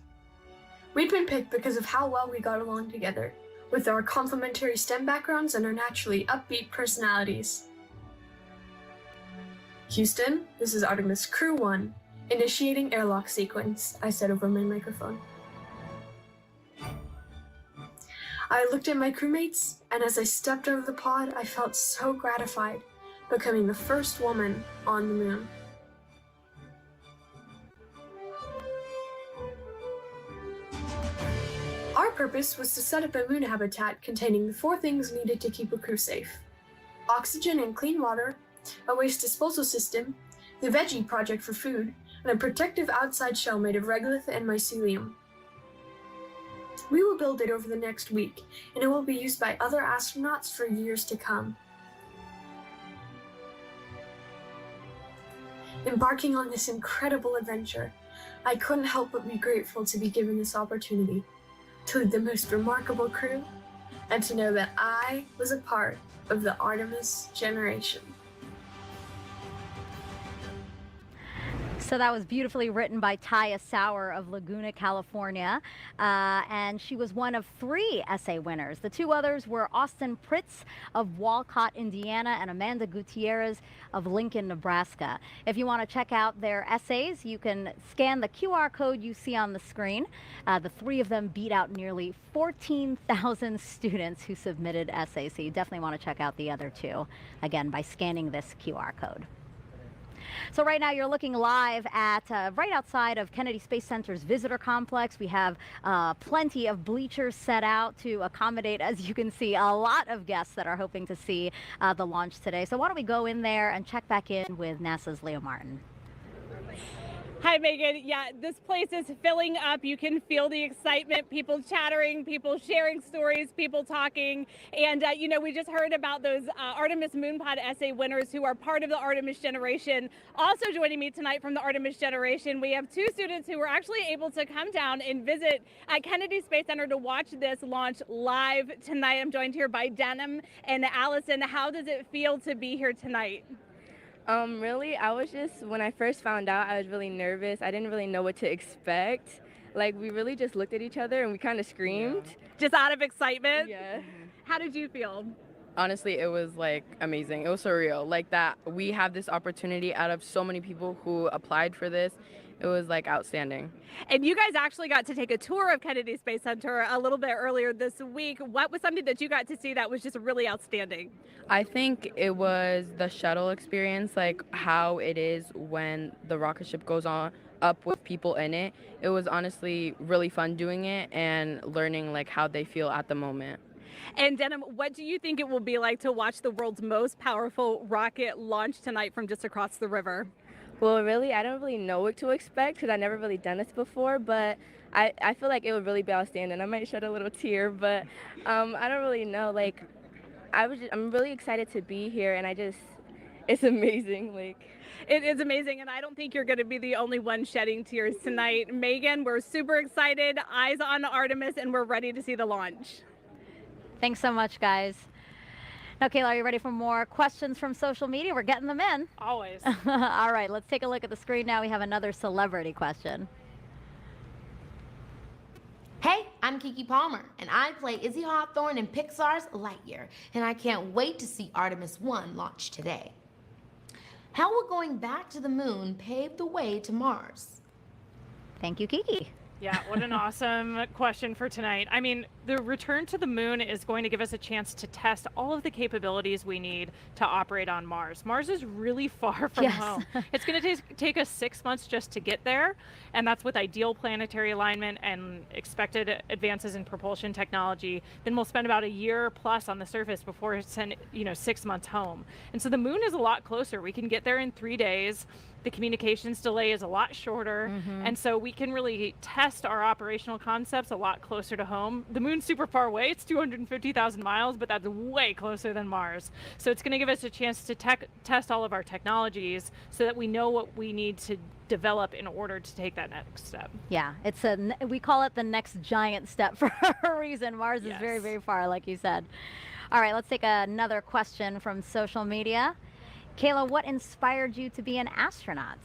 We'd been picked because of how well we got along together, with our complementary STEM backgrounds and our naturally upbeat personalities. Houston, this is Artemis Crew 1, initiating airlock sequence, I said over my microphone. I looked at my crewmates, and as I stepped out of the pod, I felt so gratified, becoming the first woman on the moon. Our purpose was to set up a moon habitat containing the 4 things needed to keep a crew safe: oxygen and clean water, a waste disposal system, the veggie project for food, and a protective outside shell made of regolith and mycelium. We will build it over the next week, and it will be used by other astronauts for years to come. Embarking on this incredible adventure, I couldn't help but be grateful to be given this opportunity to lead the most remarkable crew and to know that I was a part of the Artemis generation. So that was beautifully written by Taya Sauer of Laguna, California, and she was one of 3 essay winners. The 2 others were Austin Pritz of Walcott, Indiana, and Amanda Gutierrez of Lincoln, Nebraska. If you want to check out their essays, you can scan the QR code you see on the screen. The 3 of them beat out nearly 14,000 students who submitted essays, so you definitely want to check out the other 2, again, by scanning this QR code. So right now you're looking live at right outside of Kennedy Space Center's visitor complex. We have plenty of bleachers set out to accommodate, as you can see, a lot of guests that are hoping to see the launch today. So why don't we go in there and check back in with NASA's Leo Martin. Hi, Megan. Yeah, this place is filling up. You can feel the excitement, people chattering, people sharing stories, people talking. And, you know, we just heard about those Artemis Moonpod essay winners who are part of the Artemis generation. Also joining me tonight from the Artemis generation, we have 2 students who were actually able to come down and visit at Kennedy Space Center to watch this launch live tonight. I'm joined here by Denham and Allison. How does it feel to be here tonight? Really, when I first found out, I was really nervous. I didn't really know what to expect. Like, we really just looked at each other and we kind of screamed. Just out of excitement? Yeah. How did you feel? Honestly, it was like amazing. It was surreal. Like that we have this opportunity out of so many people who applied for this. It was like outstanding. And you guys actually got to take a tour of Kennedy Space Center a little bit earlier this week. What was something that you got to see that was just really outstanding? I think it was the shuttle experience, like how it is when the rocket ship goes on up with people in it. It was honestly really fun doing it and learning like how they feel at the moment. And Denim, what do you think it will be like to watch the world's most powerful rocket launch tonight from just across the river? Well, really, I don't really know what to expect because I've never really done this before, but I feel like it would really be outstanding. I might shed a little tear, but I don't really know. Like, I'm really excited to be here, and it's amazing. Like, it is amazing, and I don't think you're going to be the only one shedding tears tonight. Megan, we're super excited, eyes on Artemis, and we're ready to see the launch. Thanks so much, guys. Now, Kayla, are you ready for more questions from social media? We're getting them in. Always. All right, let's take a look at the screen now. We have another celebrity question. Hey, I'm Keke Palmer, and I play Izzy Hawthorne in Pixar's Lightyear, and I can't wait to see Artemis 1 launch today. How will going back to the moon pave the way to Mars? Thank you, Keke. Yeah, what an awesome question for tonight. I mean, the return to the moon is going to give us a chance to test all of the capabilities we need to operate on Mars. Mars is really far from home. It's going to take us 6 months just to get there, and that's with ideal planetary alignment and expected advances in propulsion technology. Then we'll spend about a year plus on the surface before it's 6 months home. And so the moon is a lot closer. We can get there in 3 days. The communications delay is a lot shorter, and so we can really test our operational concepts a lot closer to home. The moon's super far away. It's 250,000 miles, but that's way closer than Mars. So it's going to give us a chance to test all of our technologies so that we know what we need to develop in order to take that next step. Yeah, we call it the next giant step for a reason. Mars is very, very far, like you said. All right, let's take another question from social media. Kayla, what inspired you to be an astronaut?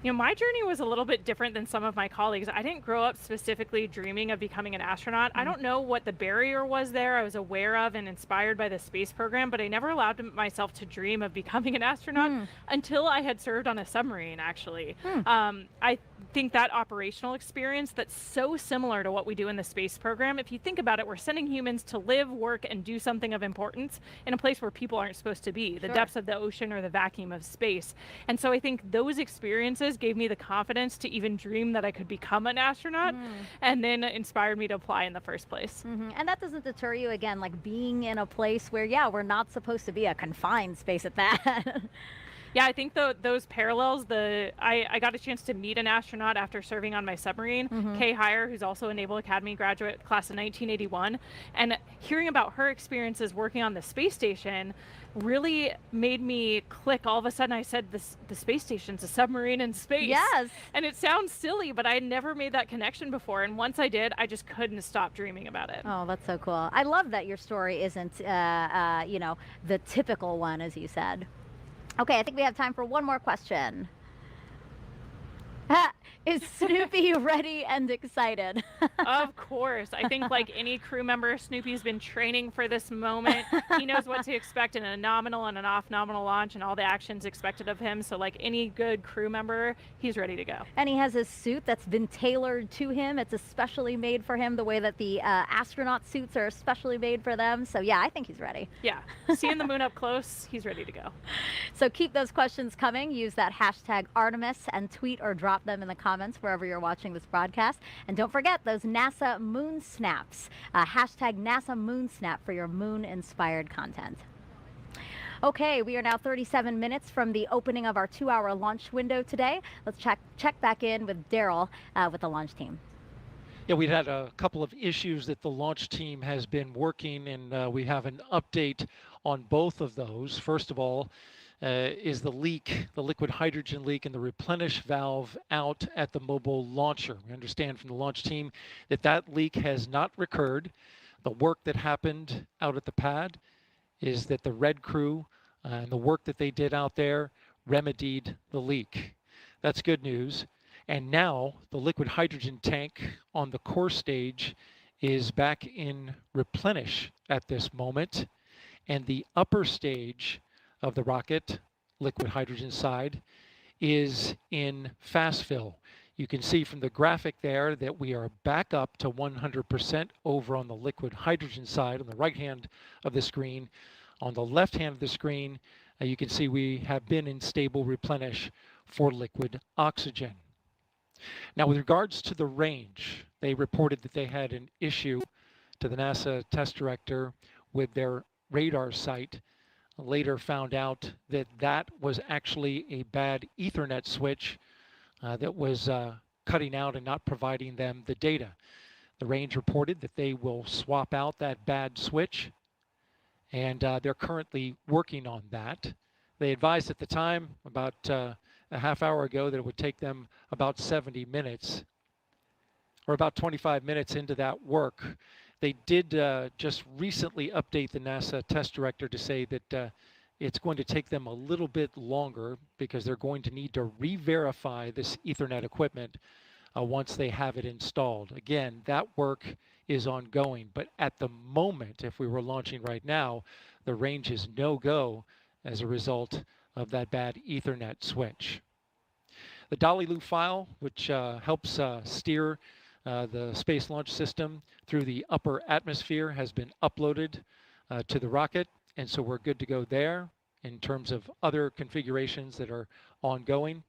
You know, my journey was a little bit different than some of my colleagues. I didn't grow up specifically dreaming of becoming an astronaut. I don't know what the barrier was there. I was aware of and inspired by the space program, but I never allowed myself to dream of becoming an astronaut until I had served on a submarine, actually. I think that operational experience that's so similar to what we do in the space program, if you think about it, we're sending humans to live, work, and do something of importance in a place where people aren't supposed to be, the depths of the ocean or the vacuum of space. And so I think those experiences gave me the confidence to even dream that I could become an astronaut, and then inspired me to apply in the first place. And that doesn't deter you, again, like being in a place where, yeah, we're not supposed to be a confined space at that. Yeah, I think those parallels, I got a chance to meet an astronaut after serving on my submarine, Kay Heyer, who's also a Naval Academy graduate, class of 1981, and hearing about her experiences working on the space station really made me click. All of a sudden I said, the space station's a submarine in space. Yes. And it sounds silly, but I had never made that connection before, and once I did, I just couldn't stop dreaming about it. Oh, that's so cool. I love that your story isn't, the typical one, as you said. Okay, I think we have time for one more question. Is Snoopy ready and excited? Of course. I think like any crew member, Snoopy's been training for this moment. He knows what to expect in a nominal and an off-nominal launch and all the actions expected of him. So like any good crew member, he's ready to go. And he has his suit that's been tailored to him. It's especially made for him, the way that the astronaut suits are especially made for them. So yeah, I think he's ready. Yeah, seeing the moon up close, he's ready to go. So keep those questions coming. Use that hashtag Artemis and tweet or drop them in the comments wherever you're watching this broadcast. And don't forget those NASA Moon Snaps. Hashtag NASA Moon Snap for your moon-inspired content. Okay, we are now 37 minutes from the opening of our 2-hour launch window today. Let's check back in with Daryl with the launch team. Yeah, we've had a couple of issues that the launch team has been working, and we have an update on both of those. First of all, is the leak, the liquid hydrogen leak in the replenish valve out at the mobile launcher. We understand from the launch team that that leak has not recurred. The work that happened out at the pad is that the red crew and the work that they did out there remedied the leak. That's good news. And now the liquid hydrogen tank on the core stage is back in replenish at this moment. And the upper stage of the rocket, liquid hydrogen side, is in fast fill. You can see from the graphic there that we are back up to 100% over on the liquid hydrogen side on the right hand of the screen. On the left hand of the screen, you can see we have been in stable replenish for liquid oxygen. Now, with regards to the range, they reported that they had an issue to the NASA test director with their radar sight. Later found out that that was actually a bad Ethernet switch that was cutting out and not providing them the data. The range reported that they will swap out that bad switch, and they're currently working on that. They advised at the time, about a half hour ago, that it would take them about 70 minutes, or about 25 minutes into that work. They did just recently update the NASA test director to say that it's going to take them a little bit longer because they're going to need to re-verify this Ethernet equipment once they have it installed. Again, that work is ongoing, but at the moment, if we were launching right now, the range is no-go as a result of that bad Ethernet switch. The Dolly-Lu file, which helps steer the Space Launch System through the upper atmosphere, has been uploaded to the rocket, and so we're good to go there in terms of other configurations that are ongoing.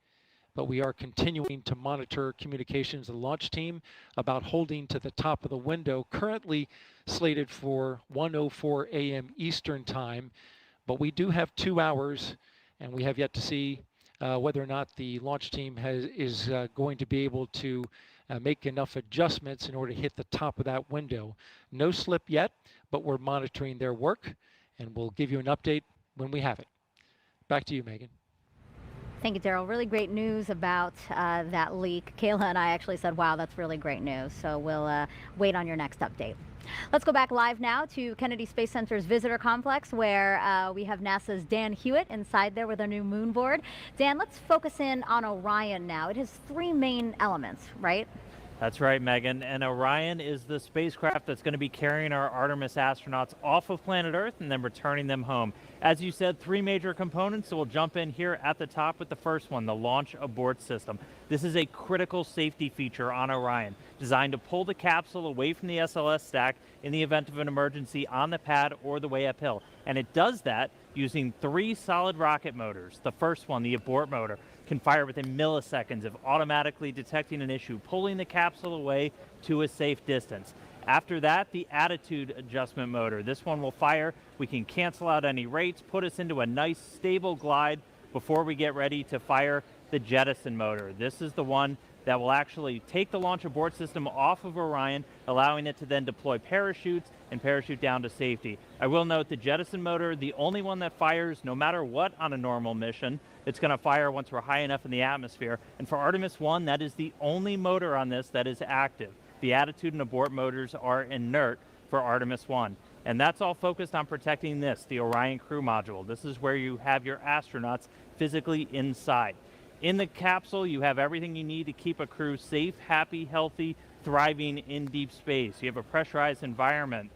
But we are continuing to monitor communications of the launch team about holding to the top of the window, currently slated for 1:04 a.m. Eastern Time. But we do have 2 hours, and we have yet to see whether or not the launch team is going to be able to make enough adjustments in order to hit the top of that window. No slip yet, but we're monitoring their work, and we'll give you an update when we have it. Back to you, Megan. Thank you, Daryl. Really great news about that leak. Kayla and I actually said, wow, that's really great news. So we'll wait on your next update. Let's go back live now to Kennedy Space Center's visitor complex, where we have NASA's Dan Hewitt inside there with a new moon board. Dan, let's focus in on Orion now. It has 3 main elements, right? That's right, Megan. And Orion is the spacecraft that's going to be carrying our Artemis astronauts off of planet Earth and then returning them home. As you said, 3 major components, so we'll jump in here at the top with the first one, the launch abort system. This is a critical safety feature on Orion, designed to pull the capsule away from the SLS stack in the event of an emergency on the pad or the way uphill. And it does that using 3 solid rocket motors. The first one, the abort motor, can fire within milliseconds of automatically detecting an issue, pulling the capsule away to a safe distance. After that, the attitude adjustment motor. This one will fire. We can cancel out any rates, put us into a nice stable glide before we get ready to fire the jettison motor. This is the one that will actually take the launch abort system off of Orion, allowing it to then deploy parachutes and parachute down to safety. I will note the jettison motor, the only one that fires no matter what on a normal mission. It's going to fire once we're high enough in the atmosphere. And for Artemis 1, that is the only motor on this that is active. The attitude and abort motors are inert for Artemis 1. And that's all focused on protecting this, the Orion crew module. This is where you have your astronauts physically inside. In the capsule, you have everything you need to keep a crew safe, happy, healthy, thriving in deep space. You have a pressurized environment,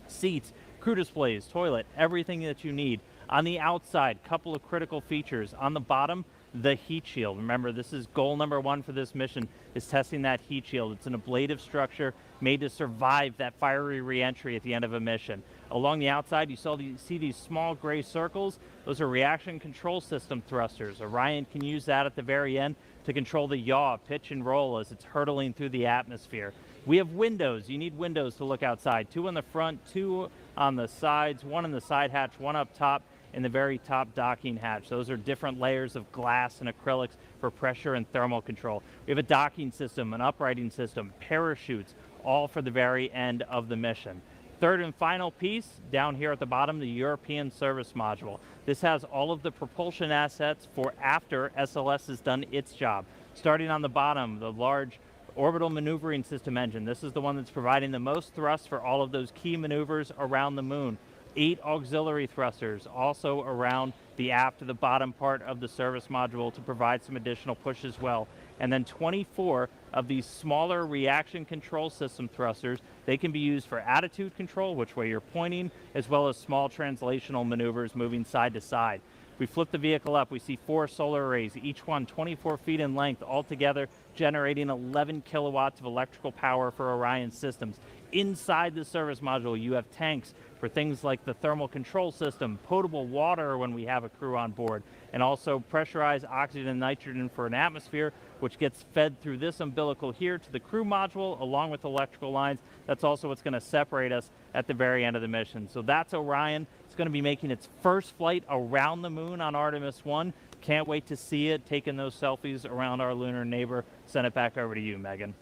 seats, crew displays, toilet, everything that you need. On the outside, couple of critical features. On the bottom, the heat shield. Remember, this is goal number 1 for this mission, is testing that heat shield. It's an ablative structure made to survive that fiery reentry at the end of a mission. Along the outside, you see these small gray circles. Those are reaction control system thrusters. Orion can use that at the very end to control the yaw, pitch and roll as it's hurtling through the atmosphere. We have windows. You need windows to look outside. 2 on the front, 2 on the sides, 1 in the side hatch, 1 up top in the very top docking hatch. Those are different layers of glass and acrylics for pressure and thermal control. We have a docking system, an uprighting system, parachutes, all for the very end of the mission. Third and final piece, down here at the bottom, the European service module. This has all of the propulsion assets for after SLS has done its job. Starting on the bottom, the large orbital maneuvering system engine. This is the one that's providing the most thrust for all of those key maneuvers around the moon. 8 auxiliary thrusters also around the aft to the bottom part of the service module to provide some additional push as well. and then 24 of these smaller reaction control system thrusters. They can be used for attitude control, which way you're pointing, as well as small translational maneuvers moving side to side. If we flip the vehicle up, we see 4 solar arrays, each one 24 feet in length, altogether generating 11 kilowatts of electrical power for Orion systems. Inside the service module, you have tanks for things like the thermal control system, potable water when we have a crew on board, and also pressurized oxygen and nitrogen for an atmosphere, which gets fed through this umbilical here to the crew module along with electrical lines. That's also what's going to separate us at the very end of the mission. So that's Orion. It's going to be making its first flight around the moon on Artemis 1. Can't wait to see it, taking those selfies around our lunar neighbor. Send it back over to you, Megan.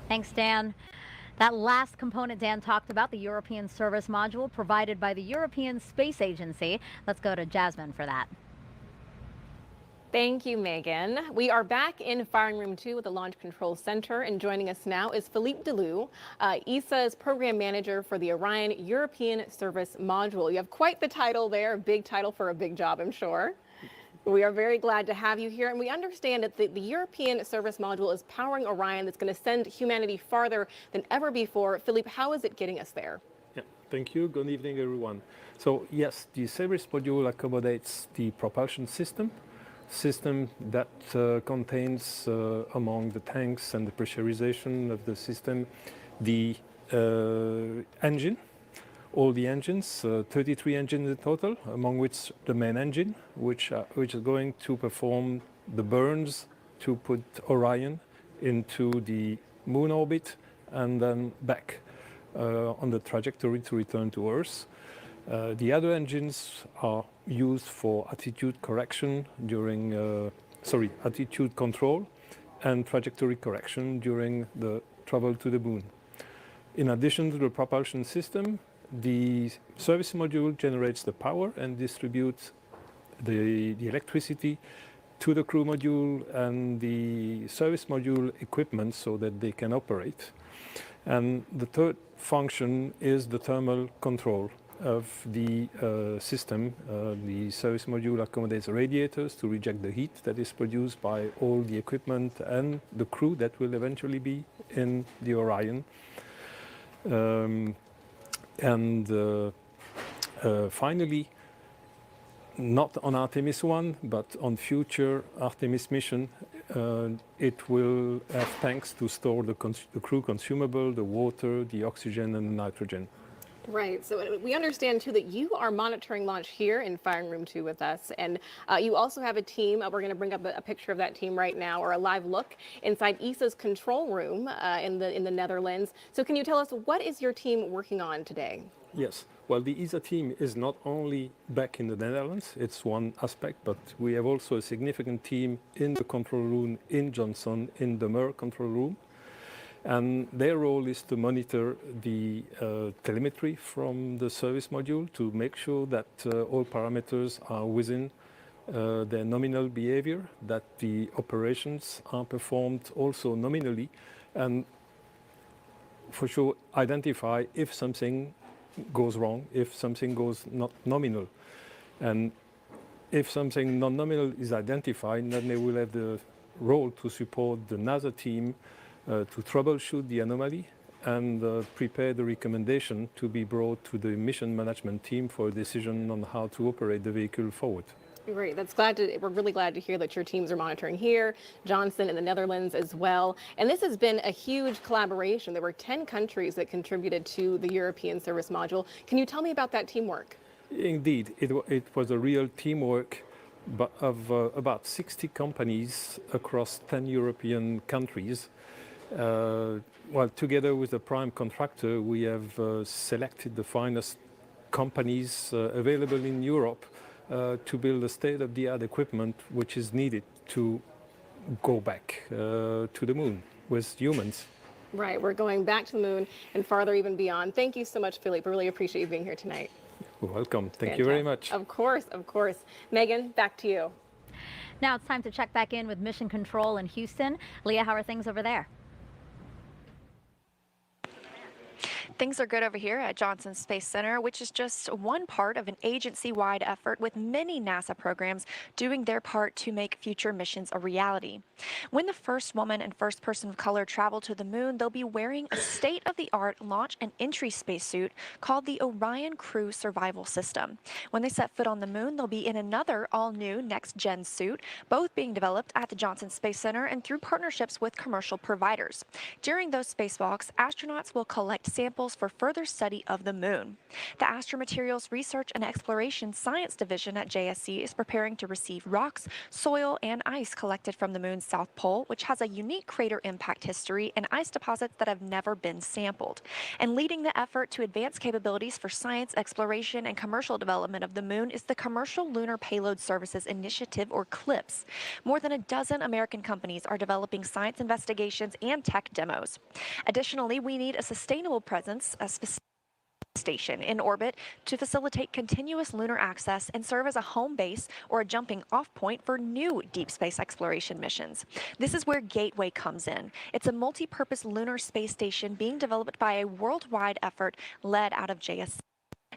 Thanks, Dan. That last component Dan talked about, the European Service Module provided by the European Space Agency. Let's go to Jasmine for that. Thank you, Megan. We are back in Firing Room 2 with the Launch Control Center, and joining us now is Philippe Delou, ESA's Program Manager for the Orion European Service Module. You have quite the title there, a big title for a big job, I'm sure. We are very glad to have you here, and we understand that the European Service Module is powering Orion that's going to send humanity farther than ever before. Philippe, how is it getting us there? Yeah, thank you. Good evening, everyone. So yes, the service module accommodates the propulsion system that contains, among the tanks and the pressurization of the system, the engine, all the engines, 33 engines in total, among which the main engine, which is going to perform the burns to put Orion into the moon orbit and then back on the trajectory to return to Earth. The other engines are used for attitude correction during, attitude control and trajectory correction during the travel to the moon. In addition to the propulsion system, the service module generates the power and distributes the electricity to the crew module and the service module equipment so that they can operate. And the third function is the thermal control of the system. The service module accommodates radiators to reject the heat that is produced by all the equipment and the crew that will eventually be in the Orion. Finally, not on Artemis 1, but on future Artemis mission, it will have tanks to store the crew consumable, the water, the oxygen, and the nitrogen. Right. So we understand, too, that you are monitoring launch here in Firing Room 2 with us. And you also have a team. We're going to bring up a picture of that team right now, or a live look inside ESA's control room in the Netherlands. So can you tell us, what is your team working on today? Yes. Well, the ESA team is not only back in the Netherlands, it's one aspect, but we have also a significant team in the control room in Johnson, in the MER control room. And their role is to monitor the telemetry from the service module to make sure that all parameters are within their nominal behavior, that the operations are performed also nominally, and for sure identify if something goes wrong, if something goes not nominal. And if something non-nominal is identified, then they will have the role to support the NASA team to troubleshoot the anomaly and prepare the recommendation to be brought to the mission management team for a decision on how to operate the vehicle forward. Great. We're really glad to hear that your teams are monitoring here, Johnson in the Netherlands as well. And this has been a huge collaboration. There were 10 countries that contributed to the European Service Module. Can you tell me about that teamwork? Indeed, it was a real teamwork of about 60 companies across 10 European countries. Together with the prime contractor, we have selected the finest companies available in Europe to build a state-of-the-art equipment which is needed to go back to the moon with humans. Right, we're going back to the moon and farther even beyond. Thank you so much, Philippe. I really appreciate you being here tonight. You're welcome. Thank you very much. Of course, of course. Megan, back to you. Now it's time to check back in with Mission Control in Houston. Leah, how are things over there? Things are good over here at Johnson Space Center, which is just one part of an agency-wide effort with many NASA programs doing their part to make future missions a reality. When the first woman and first person of color travel to the moon, they'll be wearing a state-of-the-art launch and entry spacesuit called the Orion Crew Survival System. When they set foot on the moon, they'll be in another all-new next-gen suit, both being developed at the Johnson Space Center and through partnerships with commercial providers. During those spacewalks, astronauts will collect samples for further study of the moon. The Astromaterials Research and Exploration Science Division at JSC is preparing to receive rocks, soil, and ice collected from the moon's south pole, which has a unique crater impact history and ice deposits that have never been sampled. And leading the effort to advance capabilities for science, exploration, and commercial development of the moon is the Commercial Lunar Payload Services Initiative, or CLPS. More than a dozen American companies are developing science investigations and tech demos. Additionally, we need a sustainable presence, a specific station in orbit to facilitate continuous lunar access and serve as a home base or a jumping off point for new deep space exploration missions. This is where Gateway comes in. It's a multi-purpose lunar space station being developed by a worldwide effort led out of JSC.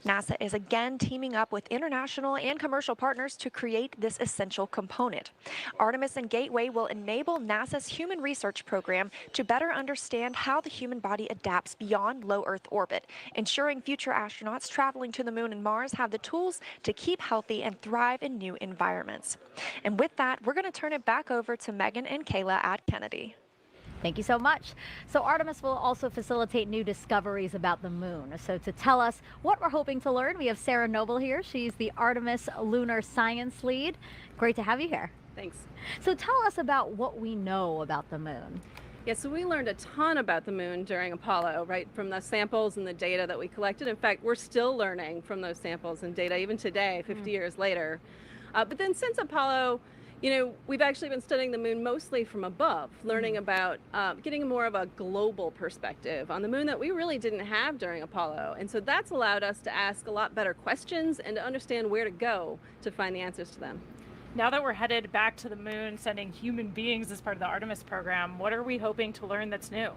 NASA is again teaming up with international and commercial partners to create this essential component. Artemis and Gateway will enable NASA's Human Research Program to better understand how the human body adapts beyond low Earth orbit, ensuring future astronauts traveling to the moon and Mars have the tools to keep healthy and thrive in new environments. And with that, we're going to turn it back over to Megan and Kayla at Kennedy. Thank you so much. So Artemis will also facilitate new discoveries about the moon. So to tell us what we're hoping to learn, we have Sarah Noble here. She's the Artemis Lunar Science Lead. Great to have you here. Thanks. So tell us about what we know about the moon. Yeah, so we learned a ton about the moon during Apollo, right, from the samples and the data that we collected. In fact, we're still learning from those samples and data even today, 50 years later. But then since Apollo, you know, we've actually been studying the moon mostly from above, learning about getting more of a global perspective on the moon that we really didn't have during Apollo. And so that's allowed us to ask a lot better questions and to understand where to go to find the answers to them. Now that we're headed back to the moon, sending human beings as part of the Artemis program, what are we hoping to learn that's new?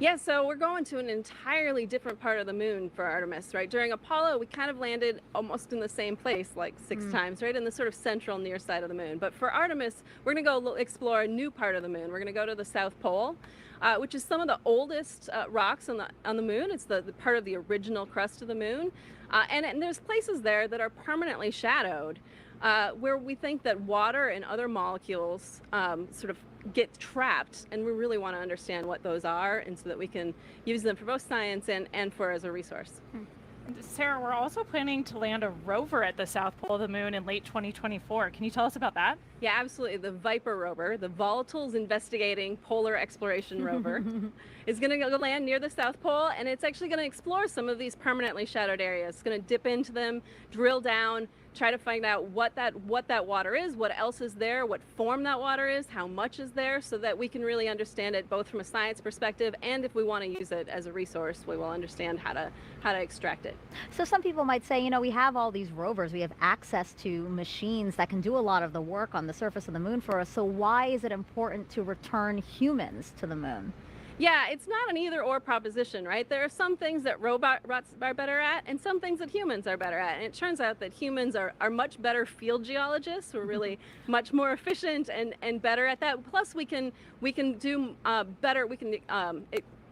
Yeah, so we're going to an entirely different part of the moon for Artemis, right? During Apollo, we kind of landed almost in the same place, like 6 times, right? In the sort of central near side of the moon. But for Artemis, we're going to go explore a new part of the moon. We're going to go to the South Pole, which is some of the oldest rocks on the moon. It's the part of the original crust of the moon. And there's places there that are permanently shadowed, where we think that water and other molecules sort of get trapped, and we really want to understand what those are, and so that we can use them for both science and for as a resource. Sarah, we're also planning to land a rover at the South Pole of the moon in late 2024. Can you tell us about that? Yeah, absolutely. The Viper rover, the Volatiles Investigating Polar Exploration Rover, is going to go land near the South Pole, and it's actually going to explore some of these permanently shadowed areas. It's going to dip into them, drill down, try to find out what that water is, what else is there, what form that water is, how much is there, so that we can really understand it both from a science perspective, and if we want to use it as a resource, we will understand how to extract it. So some people might say, you know, we have all these rovers, we have access to machines that can do a lot of the work on the surface of the moon for us, so why is it important to return humans to the moon? Yeah, it's not an either-or proposition, right? There are some things that robots are better at and some things that humans are better at. And it turns out that humans are much better field geologists. We're really much more efficient and better at that. Plus, we can do better. We can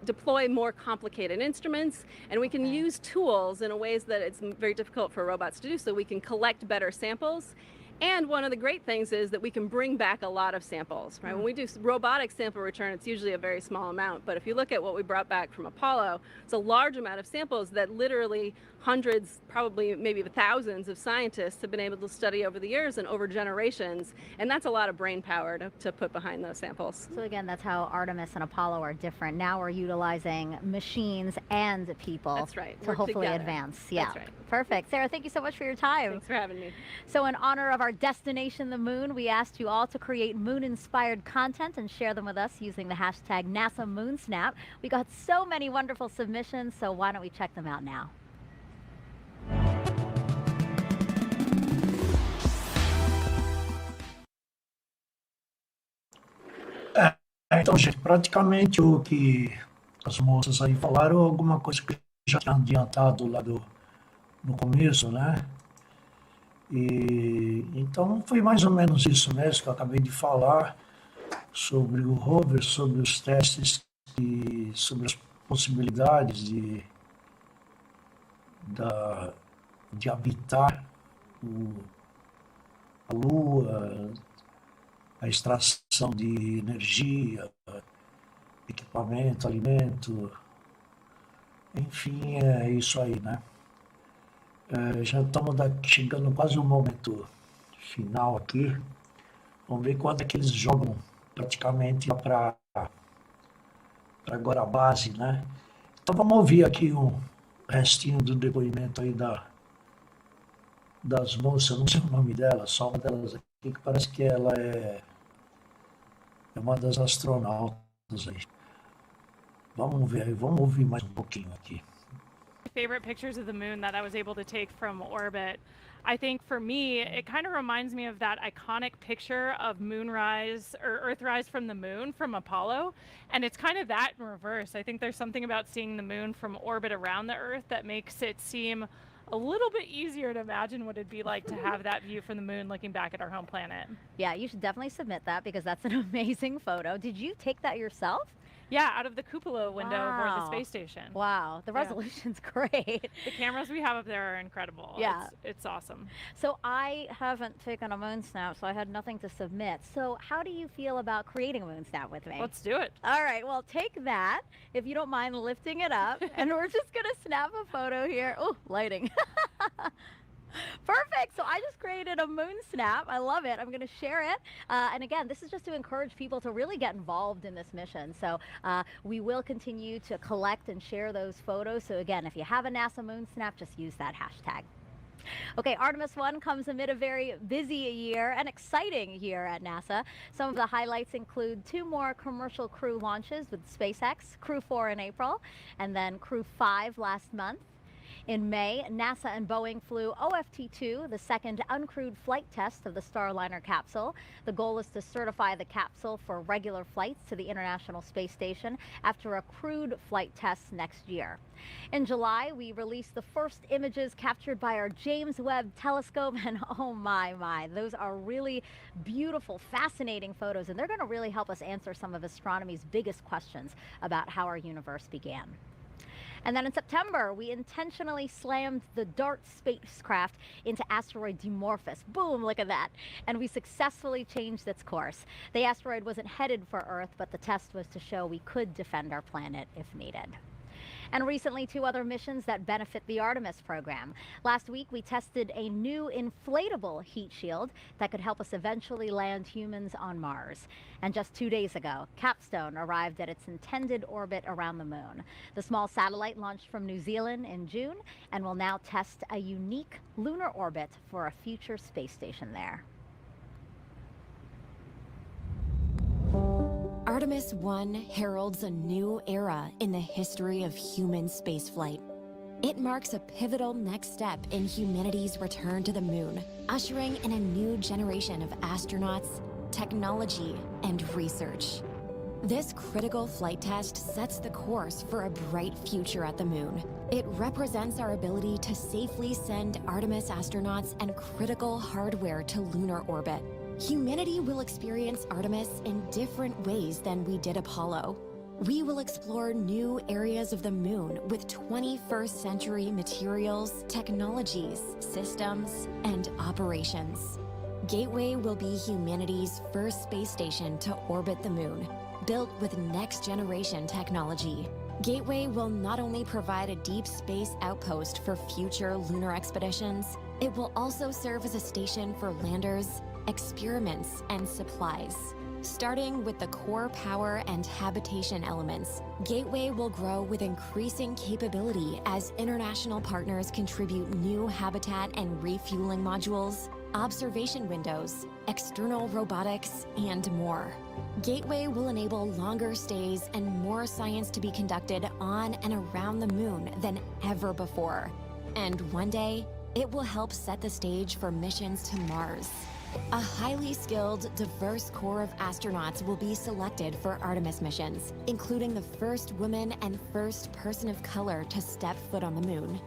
deploy more complicated instruments, and we can use tools in ways that it's very difficult for robots to do, so we can collect better samples. And one of the great things is that we can bring back a lot of samples, right? When we do robotic sample return, it's usually a very small amount. But if you look at what we brought back from Apollo, it's a large amount of samples that literally hundreds, probably maybe thousands of scientists have been able to study over the years and over generations. And that's a lot of brain power to put behind those samples. So again, that's how Artemis and Apollo are different. Now we're utilizing machines and people. That's right. To hopefully together. Advance. Yeah. That's right. Perfect. Sarah, thank you so much for your time. Thanks for having me. So in honor of our destination, the moon, we asked you all to create moon-inspired content and share them with us using the hashtag #NASAMoonSnap. We got so many wonderful submissions, so why don't we check them out now? Então, gente, praticamente o que as moças aí falaram alguma coisa que eu já tinha adiantado lá no começo, né? E então foi mais ou menos isso mesmo que eu acabei de falar sobre o rover, sobre os testes e sobre as possibilidades de habitar a Lua, a extração de energia, equipamento, alimento, enfim, é isso aí, né? Já estamos chegando quase no momento final aqui. Vamos ver quando é que eles jogam praticamente para agora a base, né? Então vamos ouvir aqui um restinho do depoimento aí das moças, não sei o nome dela, só uma delas aqui, que parece que ela é uma das astronautas aí. Vamos ver aí, vamos ouvir mais um pouquinho aqui. Favorite pictures of the moon that I was able to take from orbit. I think for me, it kind of reminds me of that iconic picture of moonrise or Earthrise from the moon from Apollo. And it's kind of that in reverse. I think there's something about seeing the moon from orbit around the Earth that makes it seem a little bit easier to imagine what it'd be like to have that view from the moon looking back at our home planet. Yeah, you should definitely submit that because that's an amazing photo. Did you take that yourself? Yeah, out of the cupola window aboard the space station. Wow, the resolution's great. The cameras we have up there are incredible. Yeah. It's awesome. So I haven't taken a moon snap, so I had nothing to submit. So how do you feel about creating a moon snap with me? Let's do it. All right, well, take that, if you don't mind lifting it up, and we're just gonna snap a photo here. Oh, lighting. Perfect. So I just created a moon snap. I love it. I'm going to share it. And again, this is just to encourage people to really get involved in this mission. So we will continue to collect and share those photos. So again, if you have a NASA moon snap, just use that hashtag. Okay, Artemis 1 comes amid a very busy year, an exciting year at NASA. Some of the highlights include 2 more commercial crew launches with SpaceX, Crew 4 in April, and then Crew 5 last month. In May, NASA and Boeing flew OFT-2, the second uncrewed flight test of the Starliner capsule. The goal is to certify the capsule for regular flights to the International Space Station after a crewed flight test next year. In July, we released the first images captured by our James Webb Telescope, and oh my, those are really beautiful, fascinating photos, and they're going to really help us answer some of astronomy's biggest questions about how our universe began. And then in September, we intentionally slammed the DART spacecraft into asteroid Dimorphos. Boom, look at that. And we successfully changed its course. The asteroid wasn't headed for Earth, but the test was to show we could defend our planet if needed. And recently, 2 other missions that benefit the Artemis program. Last week, we tested a new inflatable heat shield that could help us eventually land humans on Mars. And just 2 days ago, Capstone arrived at its intended orbit around the moon. The small satellite launched from New Zealand in June and will now test a unique lunar orbit for a future space station there. Artemis 1 heralds a new era in the history of human spaceflight. It marks a pivotal next step in humanity's return to the moon, ushering in a new generation of astronauts, technology, and research. This critical flight test sets the course for a bright future at the moon. It represents our ability to safely send Artemis astronauts and critical hardware to lunar orbit. Humanity will experience Artemis in different ways than we did Apollo. We will explore new areas of the moon with 21st century materials, technologies, systems, and operations. Gateway will be humanity's first space station to orbit the moon, built with next-generation technology. Gateway will not only provide a deep space outpost for future lunar expeditions, it will also serve as a station for landers, experiments, and supplies. Starting with the core power and habitation elements, Gateway will grow with increasing capability as international partners contribute new habitat and refueling modules, observation windows, external robotics, and more. Gateway will enable longer stays and more science to be conducted on and around the moon than ever before. And one day, it will help set the stage for missions to Mars. A highly skilled, diverse core of astronauts will be selected for Artemis missions, including the first woman and first person of color to step foot on the moon.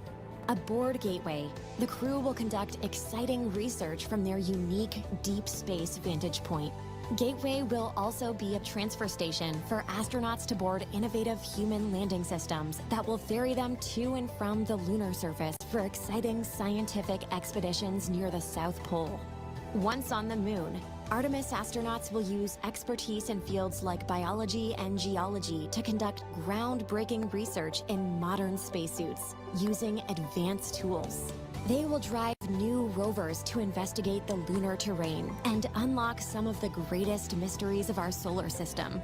Aboard Gateway, the crew will conduct exciting research from their unique deep space vantage point. Gateway will also be a transfer station for astronauts to board innovative human landing systems that will ferry them to and from the lunar surface for exciting scientific expeditions near the South Pole. Once on the moon, Artemis astronauts will use expertise in fields like biology and geology to conduct groundbreaking research in modern spacesuits using advanced tools. They will drive new rovers to investigate the lunar terrain and unlock some of the greatest mysteries of our solar system.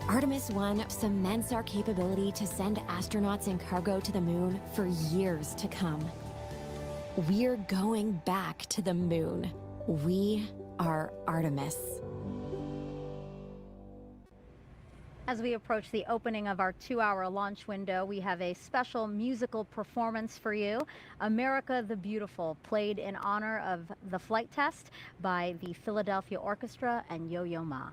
Artemis 1 cements our capability to send astronauts and cargo to the moon for years to come. We're going back to the moon. We are Artemis. As we approach the opening of our 2-hour launch window, we have a special musical performance for you. America the Beautiful, played in honor of the flight test by the Philadelphia Orchestra and Yo-Yo Ma.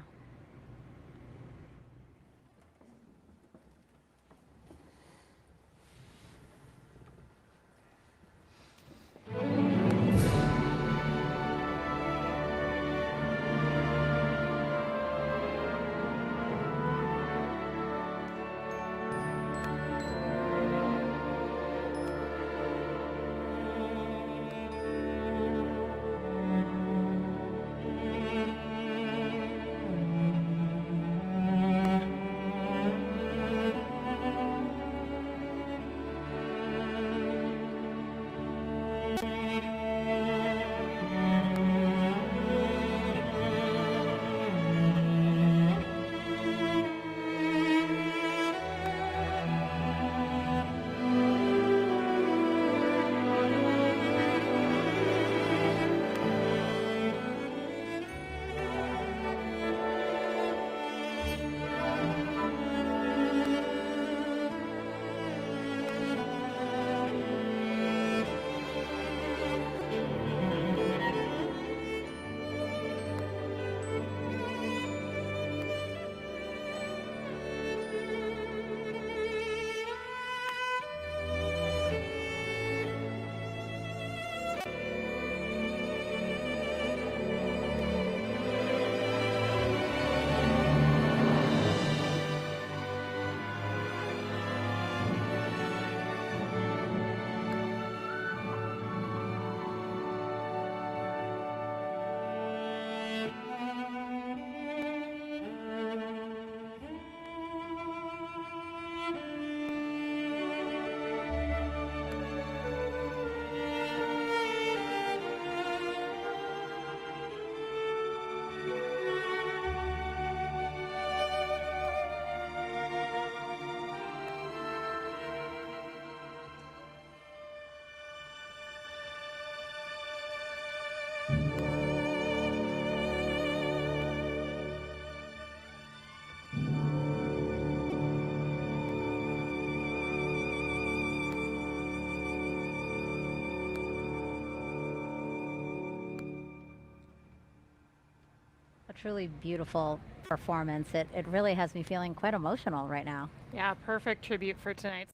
A truly beautiful performance. It really has me feeling quite emotional right now. Yeah, perfect tribute for tonight.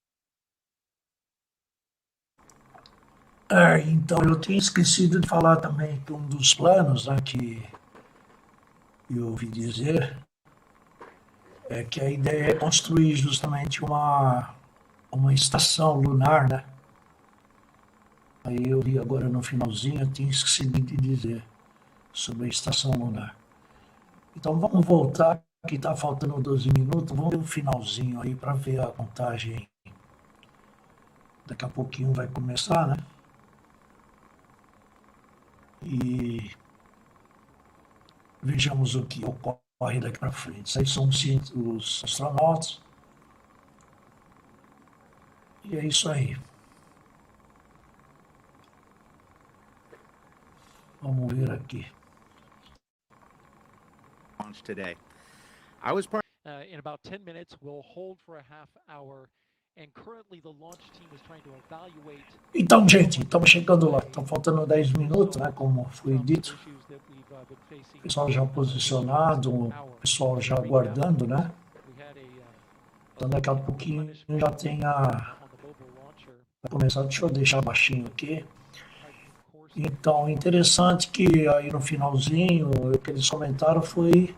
Então, eu tinha esquecido de falar também que um dos planos, né, que eu ouvi dizer é que a ideia é construir justamente uma estação lunar, né? Aí eu li agora no finalzinho, eu tinha esquecido de dizer sobre a estação lunar. Então vamos voltar, que está faltando 12 minutos, vamos ver o finalzinho aí para ver a contagem. Daqui a pouquinho vai começar, né? E vejamos o que ocorre daqui para frente. Isso aí são os astronautas. E é isso aí. Vamos ver aqui. Today. I was part In about 10 minutes, we'll hold for a half hour And currently the launch team is trying to evaluate Então, gente, estamos chegando lá. Estão faltando 10 minutos, né, como foi dito. O pessoal já posicionado, o pessoal já aguardando, né? Então, daqui a pouquinho já tem a... Vai começar, deixa eu deixar baixinho aqui. Então, interessante que aí no finalzinho, o que eles comentaram foi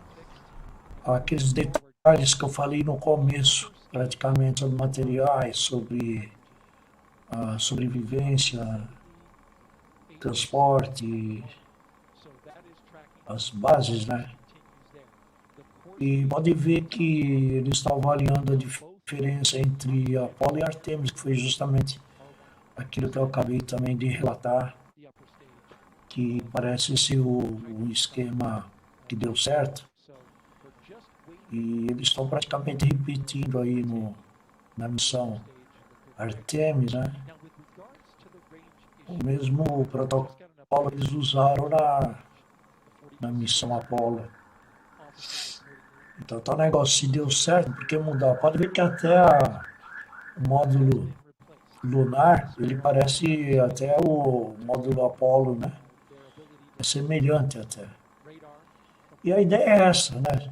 aqueles detalhes que eu falei no começo, praticamente sobre materiais, sobre a sobrevivência, transporte, as bases, né? E pode ver que eles estão avaliando a diferença entre Apolo e Artemis, que foi justamente aquilo que eu acabei também de relatar, que parece ser o esquema que deu certo. E eles estão praticamente repetindo aí na missão Artemis, né? O mesmo protocolo que eles usaram na missão Apolo. Então tá um negócio, se deu certo, por que mudar? Pode ver que até o módulo lunar, ele parece até o módulo Apolo, né? É semelhante até. E a ideia é essa, né?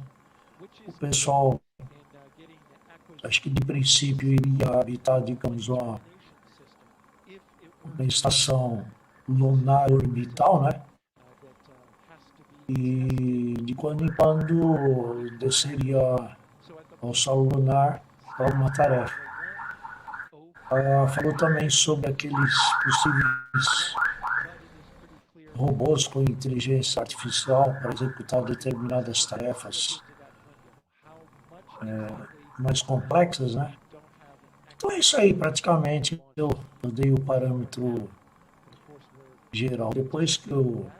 O pessoal, acho que de princípio iria habitar, digamos, uma estação lunar orbital, né? E de quando em quando desceria ao solo lunar para uma tarefa. Falou também sobre aqueles possíveis robôs com inteligência artificial para executar determinadas tarefas mais complexas, né? Então é isso aí, praticamente eu dei o parâmetro geral. Depois que eu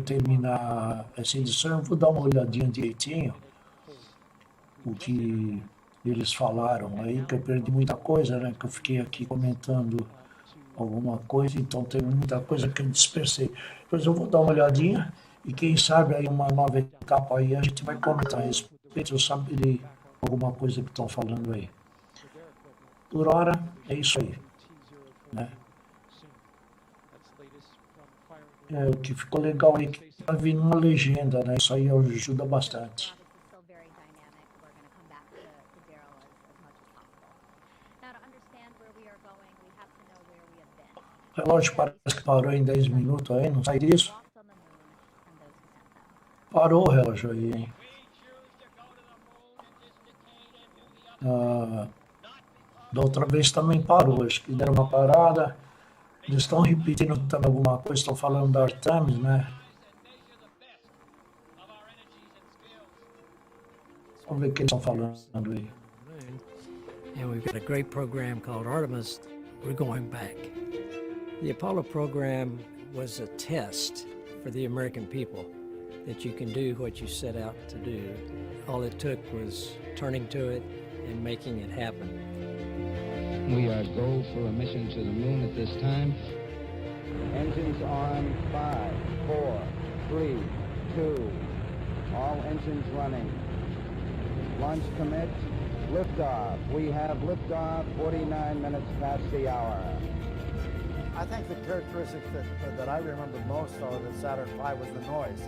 terminar essa edição, eu vou dar uma olhadinha direitinho o que eles falaram aí, que eu perdi muita coisa, né? Que eu fiquei aqui comentando alguma coisa, então teve muita coisa que eu dispersei. Depois eu vou dar uma olhadinha e quem sabe aí uma nova etapa aí a gente vai comentar a respeito, eu saberei alguma coisa que estão falando aí. Por hora, é isso aí, né? O que ficou legal aí que tá vindo uma legenda, né? Isso aí ajuda bastante. O relógio parece que parou em 10 minutos aí, não sai disso? Parou o relógio aí, hein? Da outra vez também parou, acho que deram uma parada. Eles estão repetindo também alguma coisa, estão falando da Artemis, né? Vamos ver o que eles estão falando aí. And we've got a great program called Artemis. We're going back. The Apollo program was a test for the American people that you can do what you set out to do. All it took was turning to it and making it happen. We are go for a mission to the moon at this time. Engines on 5, 4, 3, 2. All engines running. Launch commit. Liftoff. We have liftoff 49 minutes past the hour. I think the characteristics that I remember most of at Saturn V was the noise.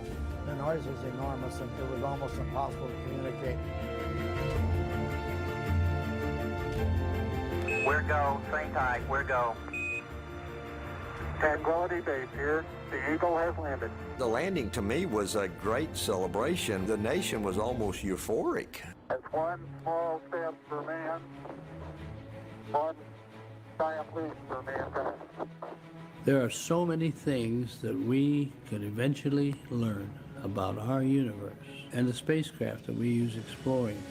The noise was enormous and it was almost impossible to communicate. We're go, train tight, we're go. Tranquility Base here. The Eagle has landed. The landing to me was a great celebration. The nation was almost euphoric. That's one small step for man, one giant leap for mankind. There are so many things that we can eventually learn about our universe and the spacecraft that we use exploring.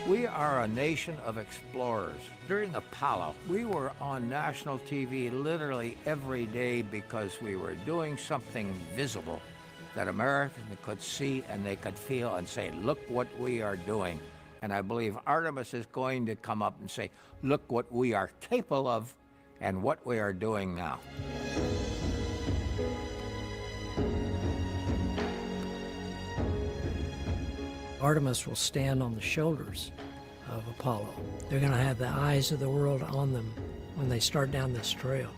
We are a nation of explorers. During Apollo, we were on national TV literally every day because we were doing something visible that Americans could see and they could feel and say, look what we are doing. And I believe Artemis is going to come up and say, look what we are capable of and what we are doing now. Artemis will stand on the shoulders of Apollo. They're going to have the eyes of the world on them when they start down this trail.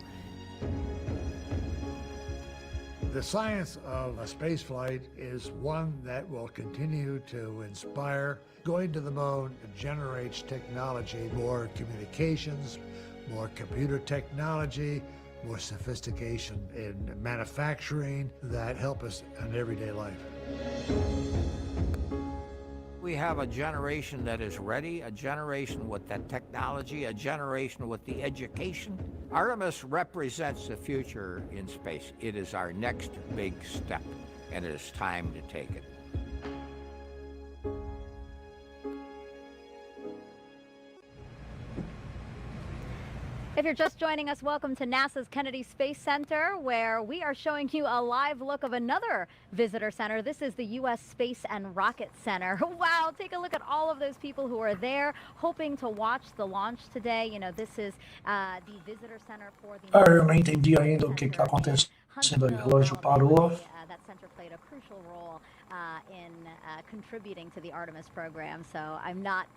The science of a space flight is one that will continue to inspire. Going to the moon generates technology, more communications, more computer technology, more sophistication in manufacturing that help us in everyday life. We have a generation that is ready, a generation with that technology, a generation with the education. Artemis represents the future in space. It is our next big step, and it is time to take it. If you're just joining us, welcome to NASA's Kennedy Space Center, where we are showing you a live look of another visitor center. This is the U.S. Space and Rocket Center. Wow, take a look at all of those people who are there hoping to watch the launch today. You know, this is the visitor center for the... Eu não entendi ainda o que está acontecendo. O relógio parou. That center played a crucial role in contributing to the Artemis program, so I'm not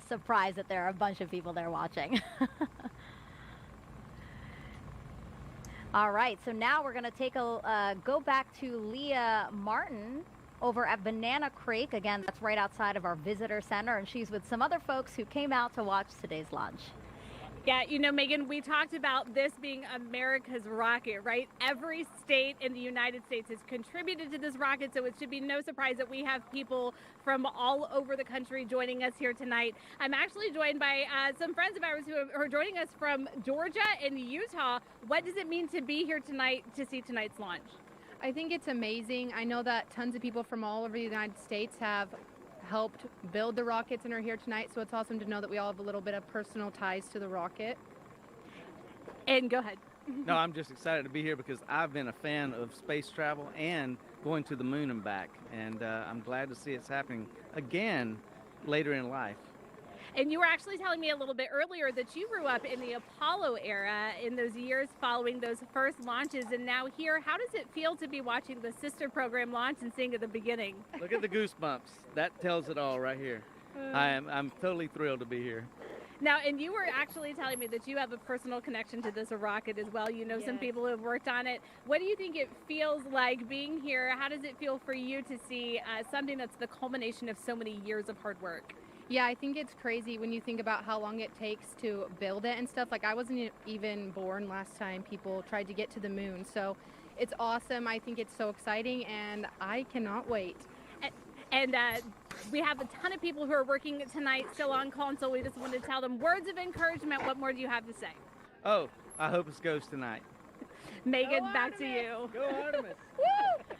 surprised that there are a bunch of people there watching. All right, so now we're going to take a go back to Leah Martin over at Banana Creek. Again, that's right outside of our visitor center, and she's with some other folks who came out to watch today's launch. Yeah, you know, Megan, we talked about this being America's rocket, right? Every state in the United States has contributed to this rocket, so it should be no surprise that we have people from all over the country joining us here tonight. I'm actually joined by some friends of ours who are joining us from Georgia and Utah. What does it mean to be here tonight to see tonight's launch? I think it's amazing. I know that tons of people from all over the United States have helped build the rockets and are here tonight, so it's awesome to know that we all have a little bit of personal ties to the rocket. And go ahead. No, I'm just excited to be here because I've been a fan of space travel and going to the moon and back, and I'm glad to see it's happening again later in life. And you were actually telling me a little bit earlier that you grew up in the Apollo era in those years following those first launches, and now here, how does it feel to be watching the sister program launch and seeing at the beginning? Look at the goosebumps. That tells it all right here. I'm totally thrilled to be here. Now, and you were actually telling me that you have a personal connection to this rocket as well. You know some people who have worked on it. What do you think it feels like being here? How does it feel for you to see something that's the culmination of so many years of hard work? Yeah, I think it's crazy when you think about how long it takes to build it and stuff. Like, I wasn't even born last time people tried to get to the moon. So it's awesome. I think it's so exciting, and I cannot wait. And we have a ton of people who are working tonight still on console. We just wanted to tell them words of encouragement. What more do you have to say? Oh, I hope it goes tonight. Megan, back to you. Go Artemis. Woo!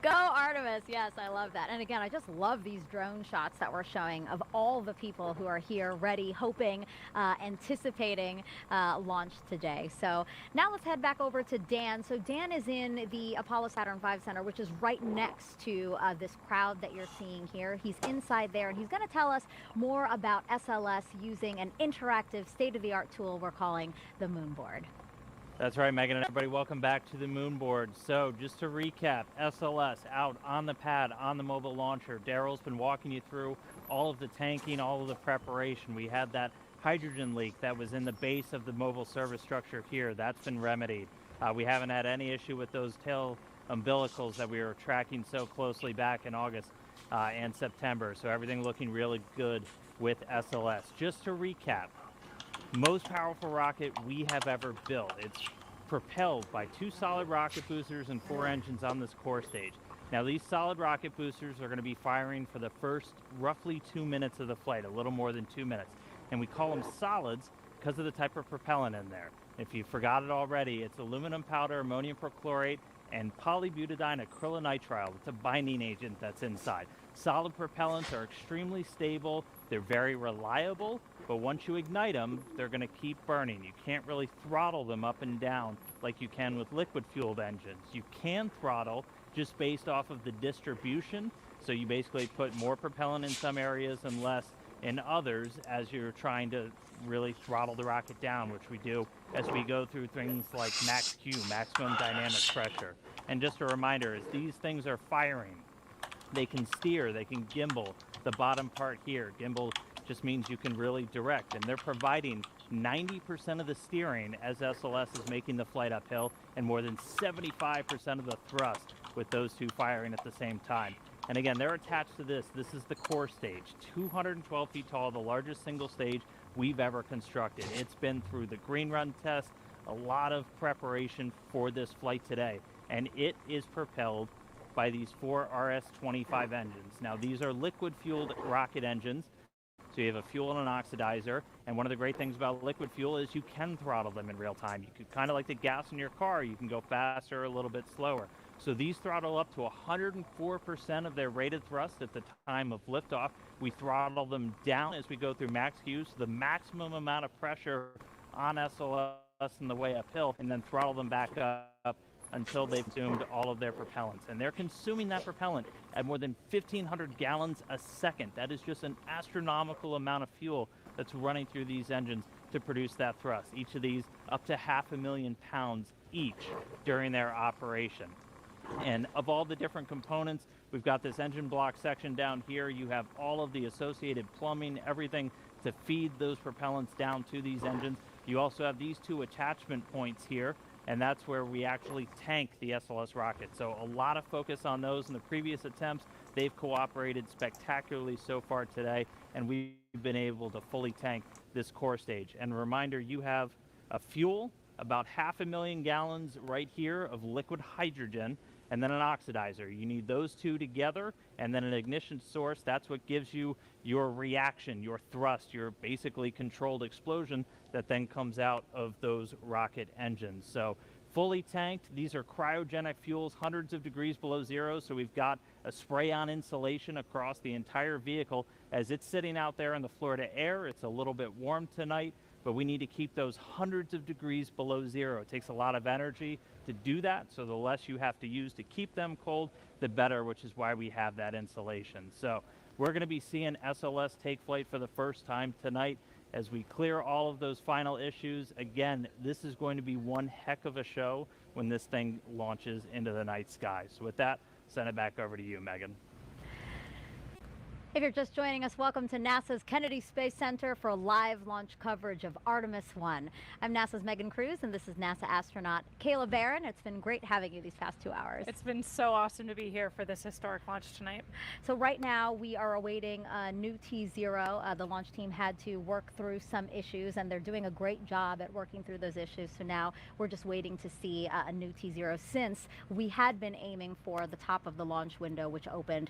Go Artemis. Yes, I love that. And again, I just love these drone shots that we're showing of all the people who are here ready, hoping, anticipating launch today. So now let's head back over to Dan. So Dan is in the Apollo Saturn V Center, which is right next to this crowd that you're seeing here. He's inside there, and he's going to tell us more about SLS using an interactive state-of-the-art tool we're calling the Moonboard. That's right, Megan, and everybody, welcome back to the Moonboard. So just to recap, SLS out on the pad, on the mobile launcher. Daryl's been walking you through all of the tanking, all of the preparation. We had that hydrogen leak that was in the base of the mobile service structure here. That's been remedied. We haven't had any issue with those tail umbilicals that we were tracking so closely back in August and September. So everything looking really good with SLS. Just to recap, most powerful rocket we have ever built. It's propelled by 2 solid rocket boosters and 4 engines on this core stage. Now these solid rocket boosters are going to be firing for the first roughly 2 minutes of the flight, a little more than 2 minutes. And we call them solids because of the type of propellant in there. If you forgot it already, it's aluminum powder, ammonium perchlorate, and polybutadiene acrylonitrile. It's a binding agent that's inside. Solid propellants are extremely stable. They're very reliable, but once you ignite them, they're going to keep burning. You can't really throttle them up and down like you can with liquid-fueled engines. You can throttle just based off of the distribution, so you basically put more propellant in some areas and less in others as you're trying to really throttle the rocket down, which we do as we go through things like max Q, maximum dynamic pressure. And just a reminder, as these things are firing, They can steer, they can gimbal. The bottom part here, gimbal just means you can really direct, and they're providing 90% of the steering as SLS is making the flight uphill, and more than 75% of the thrust with those two firing at the same time. And again, they're attached to this. This is the core stage, 212 feet tall, the largest single stage we've ever constructed. It's been through the green run test, a lot of preparation for this flight today, and it is propelled by these 4 RS-25 engines. Now, these are liquid-fueled rocket engines, so you have a fuel and an oxidizer, and one of the great things about liquid fuel is you can throttle them in real time. You could kind of like the gas in your car, you can go faster or a little bit slower. So these throttle up to 104% of their rated thrust at the time of liftoff. We throttle them down as we go through max Q, so the maximum amount of pressure on SLS in the way uphill, and then throttle them back up until they've consumed all of their propellants. And they're consuming that propellant at more than 1,500 gallons a second. That is just an astronomical amount of fuel that's running through these engines to produce that thrust. Each of these up to 500,000 pounds each during their operation. And of all the different components, we've got this engine block section down here. You have all of the associated plumbing, everything to feed those propellants down to these engines. You also have these 2 attachment points here, and that's where we actually tank the SLS rocket. So a lot of focus on those in the previous attempts. They've cooperated spectacularly so far today, and we've been able to fully tank this core stage. And a reminder, you have a fuel, about 500,000 gallons right here of liquid hydrogen, and then an oxidizer. You need those 2 together, and then an ignition source. That's what gives you your reaction, your thrust, your basically controlled explosion that then comes out of those rocket engines. So fully tanked, these are cryogenic fuels, hundreds of degrees below zero, so we've got a spray-on insulation across the entire vehicle. As it's sitting out there in the Florida air, it's a little bit warm tonight, but we need to keep those hundreds of degrees below zero. It takes a lot of energy to do that, so the less you have to use to keep them cold, the better, which is why we have that insulation. So we're gonna be seeing SLS take flight for the first time tonight as we clear all of those final issues. Again, this is going to be one heck of a show when this thing launches into the night sky. So with that, send it back over to you, Megan. If you're just joining us, welcome to NASA's Kennedy Space Center for live launch coverage of Artemis 1. I'm NASA's Megan Cruz, and this is NASA astronaut Kayla Barron. It's been great having you these past 2 hours. It's been so awesome to be here for this historic launch tonight. So right now we are awaiting a new T0. The launch team had to work through some issues, and they're doing a great job at working through those issues. So now we're just waiting to see a new T0, since we had been aiming for the top of the launch window, which opened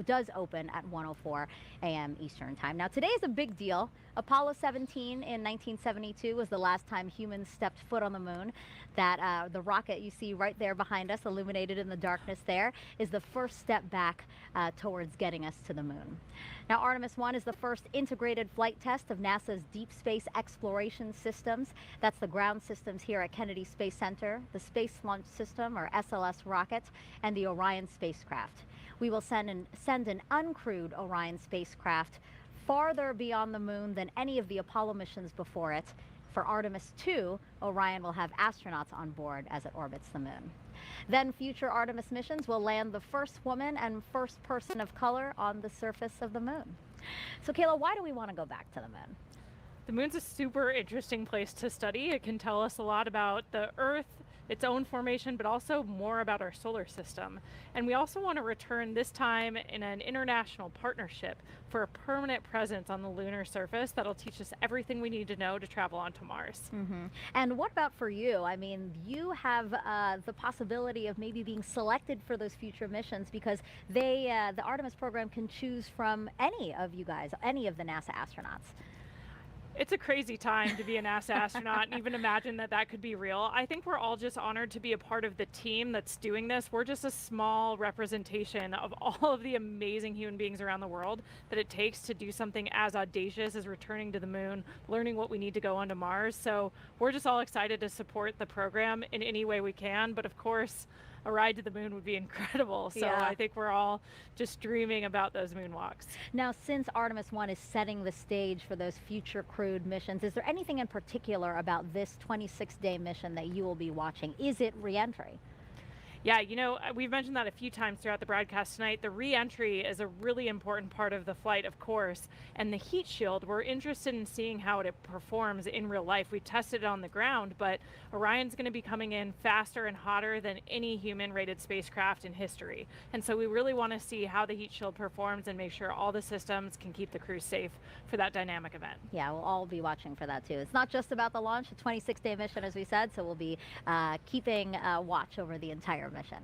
does open at 1:04 a.m. Eastern Time. Now, today is a big deal. Apollo 17 in 1972 was the last time humans stepped foot on the moon. That the rocket you see right there behind us, illuminated in the darkness there, is the first step back towards getting us to the moon. Now, Artemis 1 is the first integrated flight test of NASA's deep space exploration systems. That's the ground systems here at Kennedy Space Center, the Space Launch System, or SLS rocket, and the Orion spacecraft. We will send an uncrewed Orion spacecraft farther beyond the moon than any of the Apollo missions before it. For Artemis 2, Orion will have astronauts on board as it orbits the moon. Then future Artemis missions will land the first woman and first person of color on the surface of the moon. So Kayla, why do we want to go back to the moon? The moon's a super interesting place to study. It can tell us a lot about the Earth, its own formation, but also more about our solar system. And we also want to return this time in an international partnership for a permanent presence on the lunar surface that'll teach us everything we need to know to travel onto Mars. Mm-hmm. And what about for you? I mean, you have the possibility of maybe being selected for those future missions, because the Artemis program can choose from any of you guys, any of the NASA astronauts. It's a crazy time to be a NASA astronaut and even imagine that that could be real. I think we're all just honored to be a part of the team that's doing this. We're just a small representation of all of the amazing human beings around the world that it takes to do something as audacious as returning to the moon, learning what we need to go onto Mars. So we're just all excited to support the program in any way we can. But of course, a ride to the moon would be incredible. So yeah. I think we're all just dreaming about those moonwalks. Now, since Artemis 1 is setting the stage for those future crewed missions, is there anything in particular about this 26-day mission that you will be watching? Is it re-entry? Yeah, you know, we've mentioned that a few times throughout the broadcast tonight. The re-entry is a really important part of the flight, of course, and the heat shield, we're interested in seeing how it performs in real life. We tested it on the ground, but Orion's going to be coming in faster and hotter than any human-rated spacecraft in history. And so we really want to see how the heat shield performs and make sure all the systems can keep the crew safe for that dynamic event. Yeah, we'll all be watching for that too. It's not just about the launch, a 26-day mission, as we said, so we'll be keeping watch over the entire mission.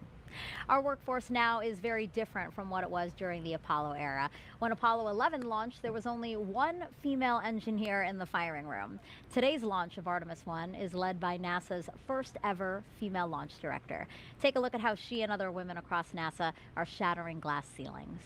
Our workforce now is very different from what it was during the Apollo era. When Apollo 11 launched, there was only one female engineer in the firing room. Today's launch of Artemis 1 is led by NASA's first ever female launch director. Take a look at how she and other women across NASA are shattering glass ceilings.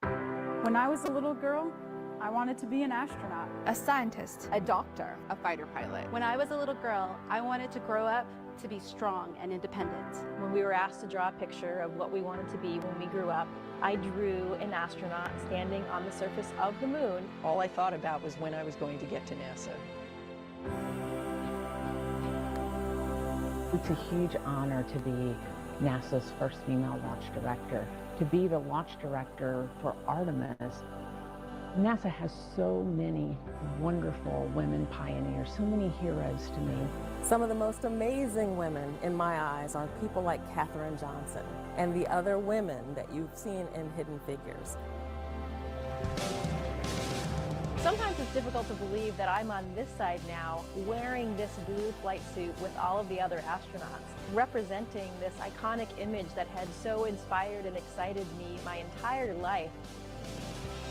When I was a little girl, I wanted to be an astronaut, a scientist, a doctor, a fighter pilot. When I was a little girl, I wanted to grow up to be strong and independent. When we were asked to draw a picture of what we wanted to be when we grew up, I drew an astronaut standing on the surface of the moon. All I thought about was when I was going to get to NASA. It's a huge honor to be NASA's first female launch director. To be the launch director for Artemis. NASA has so many wonderful women pioneers, so many heroes to me. Some of the most amazing women in my eyes are people like Katherine Johnson and the other women that you've seen in Hidden Figures. Sometimes it's difficult to believe that I'm on this side now wearing this blue flight suit with all of the other astronauts, representing this iconic image that had so inspired and excited me my entire life.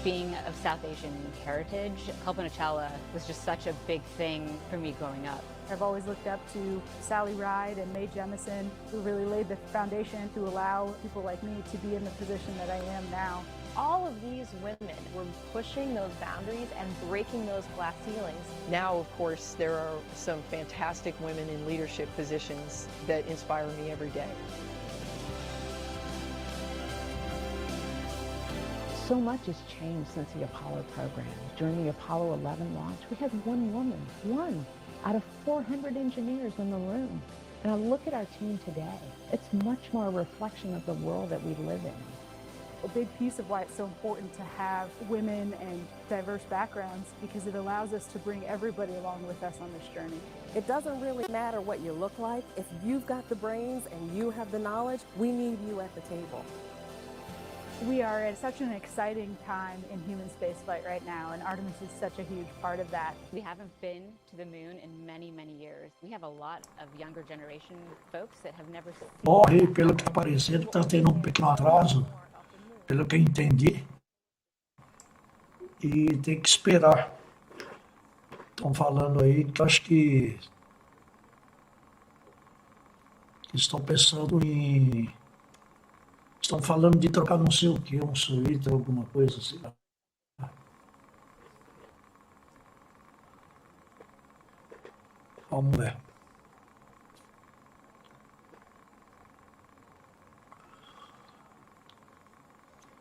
Being of South Asian heritage, Kalpana Chawla was just such a big thing for me growing up. I've always looked up to Sally Ride and Mae Jemison, who really laid the foundation to allow people like me to be in the position that I am now. All of these women were pushing those boundaries and breaking those glass ceilings. Now, of course, there are some fantastic women in leadership positions that inspire me every day. So much has changed since the Apollo program. During the Apollo 11 launch, we had one woman, one out of 400 engineers in the room. And I look at our team today, it's much more a reflection of the world that we live in. A big piece of why it's so important to have women and diverse backgrounds, because it allows us to bring everybody along with us on this journey. It doesn't really matter what you look like. If you've got the brains and you have the knowledge, we need you at the table. We are at such an exciting time in human spaceflight right now, and Artemis is such a huge part of that. We haven't been to the moon in many, many years. We have a lot of younger generation folks that have never seen. Morre, pelo que aparecer, está tendo pequeno atraso, pelo que eu entendi. E tem que esperar. Estão falando aí que eu acho que estão pensando em... Estão falando de trocar não sei o que, um suíte, alguma coisa assim. Vamos ver.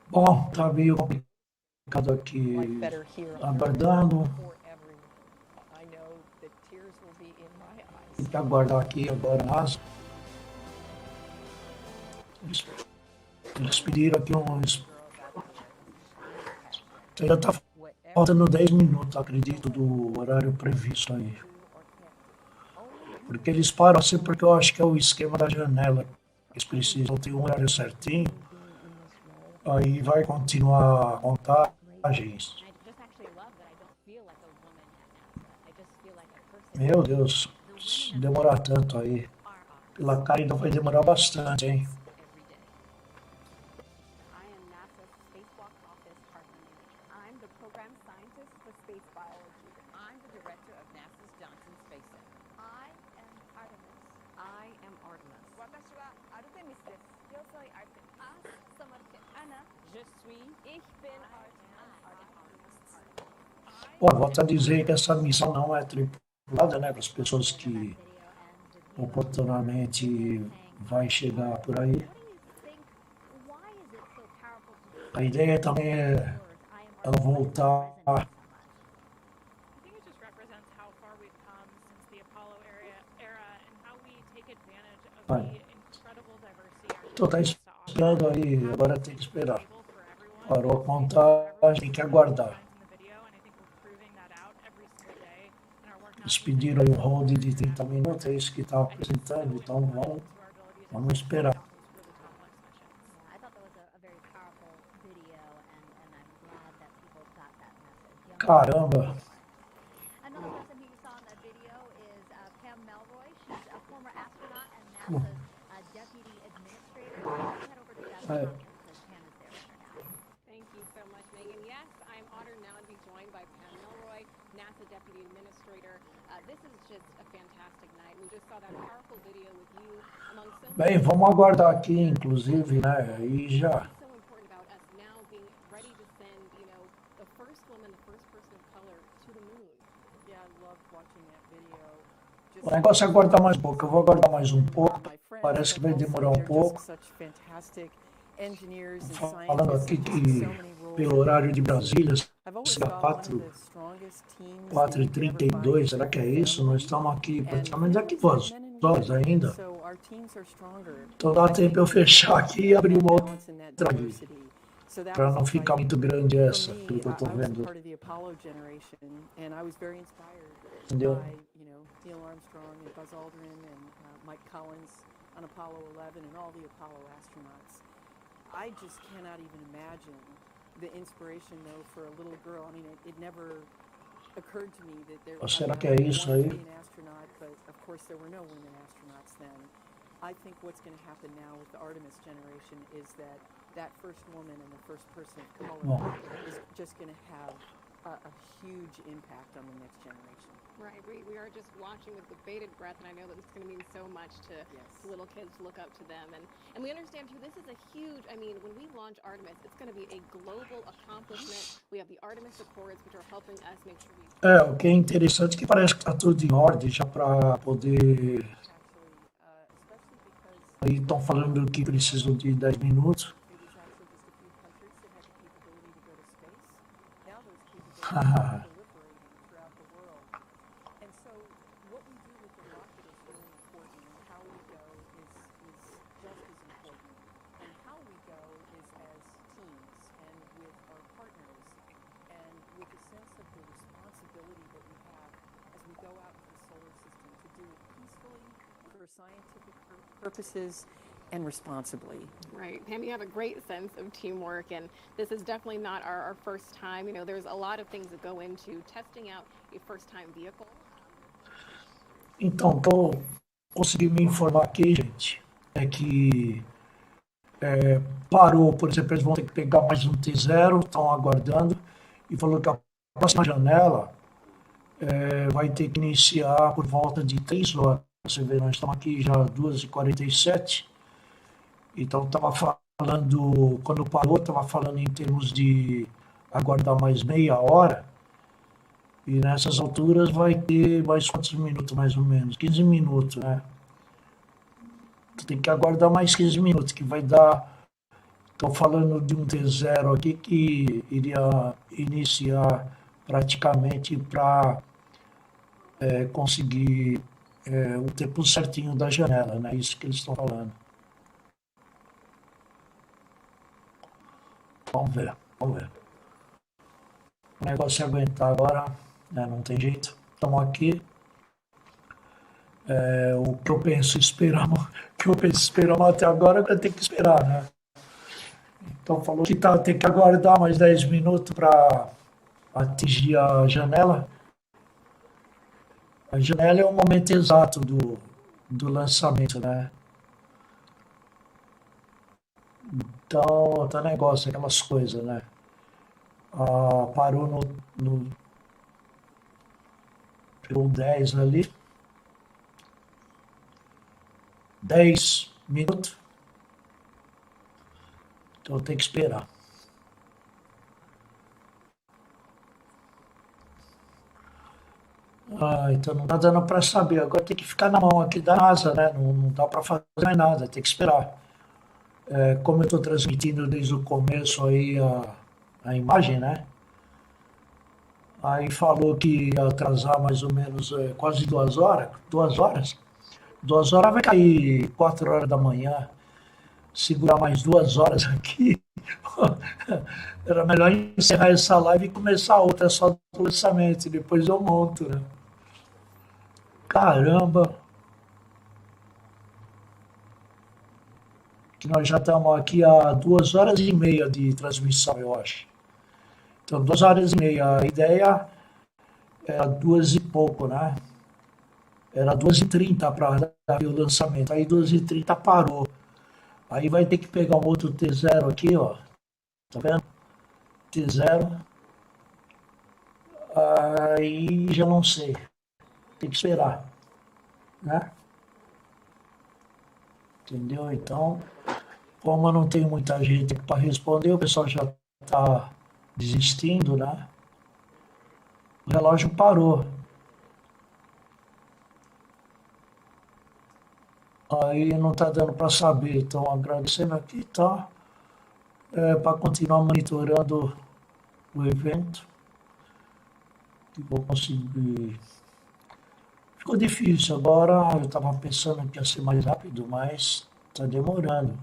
Bom, tá meio complicado aqui, aguardando. Tem que aguardar aqui agora. Eles pediram aqui uns... Ainda está faltando 10 minutos, acredito, do horário previsto aí. Porque eles param assim porque eu acho que é o esquema da janela. Eles precisam ter um horário certinho. Aí vai continuar a contagens. Meu Deus, se demorar tanto aí. Pela cara ainda vai demorar bastante, hein? Bom, volto a dizer que essa missão não é tripulada, né, para as pessoas que oportunamente vai chegar por aí. A ideia também é ela voltar Então tá esperando aí, agora tem que esperar. Parou a contagem, tem que aguardar. Eles pediram aí um hold de 30 minutos, é isso que estava apresentando, então vamos esperar. Caramba! É. Thank you so much, Megan. Yes, I'm honored now to be joined by Pam Melroy, NASA Deputy Administrator. This is just a fantastic night. We just saw that powerful video with you among so many. Bem, vamos aguardar aqui, inclusive, né? Aí já. So important about us now being ready to send, you know, the first woman, the first person of color to the moon. Yeah, I loved watching that video. O negócio é aguardar mais um pouco. Eu vou aguardar mais um pouco. Parece que vai demorar um pouco. Falando aqui que pelo horário de Brasília, será 4h32, será que é isso? Nós estamos aqui praticamente daqui 2 horas ainda. Então dá tempo eu fechar aqui e abrir uma outra para não ficar muito grande essa, pelo que eu estou vendo. Entendeu? Neil Armstrong and Buzz Aldrin and Mike Collins on Apollo 11 and all the Apollo astronauts. I just cannot even imagine the inspiration, though, for a little girl. I mean, it never occurred to me that there Será que é isso aí? be an astronaut, but of course there were no women astronauts then. I think what's going to happen now with the Artemis generation is that first woman and the first person of color is just going to have a huge impact on the next generation. Right, we are just watching with bated breath, and I know that it's going to mean so much to little kids to look up to them. And we understand, too, this is a huge, I mean, when we launch Artemis, it's going to be a global accomplishment. We have the Artemis Accords, which are helping us make sure we... O que é interessante é que parece que está tudo em ordem já para poder... Aí estão falando que precisam de 10 minutos. Purposes and responsibly. Right. Pam, you have a great sense of teamwork, and this is definitely not our first time. You know, there's a lot of things that go into testing out a first-time vehicle. Então, consegui me informar aqui, gente, é que parou, por exemplo, eles vão ter que pegar mais um T0, estão aguardando, e falou que a próxima janela vai ter que iniciar por volta de 3 horas. Você vê, nós estamos aqui já 2h47, então estava falando, quando parou, estava falando em termos de aguardar mais meia hora, e nessas alturas vai ter mais quantos minutos, mais ou menos? 15 minutos, né? Tem que aguardar mais 15 minutos, que vai dar, estou falando de um T0 aqui que iria iniciar praticamente para conseguir o tempo certinho da janela, né? Isso que eles estão falando. Vamos ver. O negócio é aguentar agora, né? Não tem jeito. Estamos aqui. O que eu penso esperamos até agora, vai ter que esperar, né? Então falou que tem que aguardar mais 10 minutos para atingir a janela. A janela é o momento exato do lançamento, né? Então, tá negócio, aquelas coisas, né? Parou pegou 10 ali. 10 minutos. Então tem que esperar. Então não está dando para saber. Agora tem que ficar na mão aqui da NASA, né? Não dá para fazer mais nada, tem que esperar. Como eu estou transmitindo desde o começo aí a imagem, né? Aí falou que ia atrasar mais ou menos quase 2 horas. 2 horas? 2 horas vai cair 4 horas da manhã. segurar mais 2 horas aqui, era melhor encerrar essa live e começar outra só do lançamento, e depois eu monto, né? Caramba! Que nós já estamos aqui há 2 horas e meia de transmissão, eu acho. Então, 2 horas e meia. A ideia era 2 e pouco, né? Era 2h30 para dar o lançamento. Aí 2h30 parou. Aí vai ter que pegar um outro T0 aqui, ó. Tá vendo? T0. Aí já não sei. Tem que esperar, né? Entendeu? Então, como eu não tenho muita gente para responder, o pessoal já está desistindo, né? O relógio parou. Aí não está dando para saber. Então, agradecendo aqui, tá? Para continuar monitorando o evento. Que vou conseguir. Ficou difícil. Agora eu estava pensando que ia ser mais rápido, mas está demorando.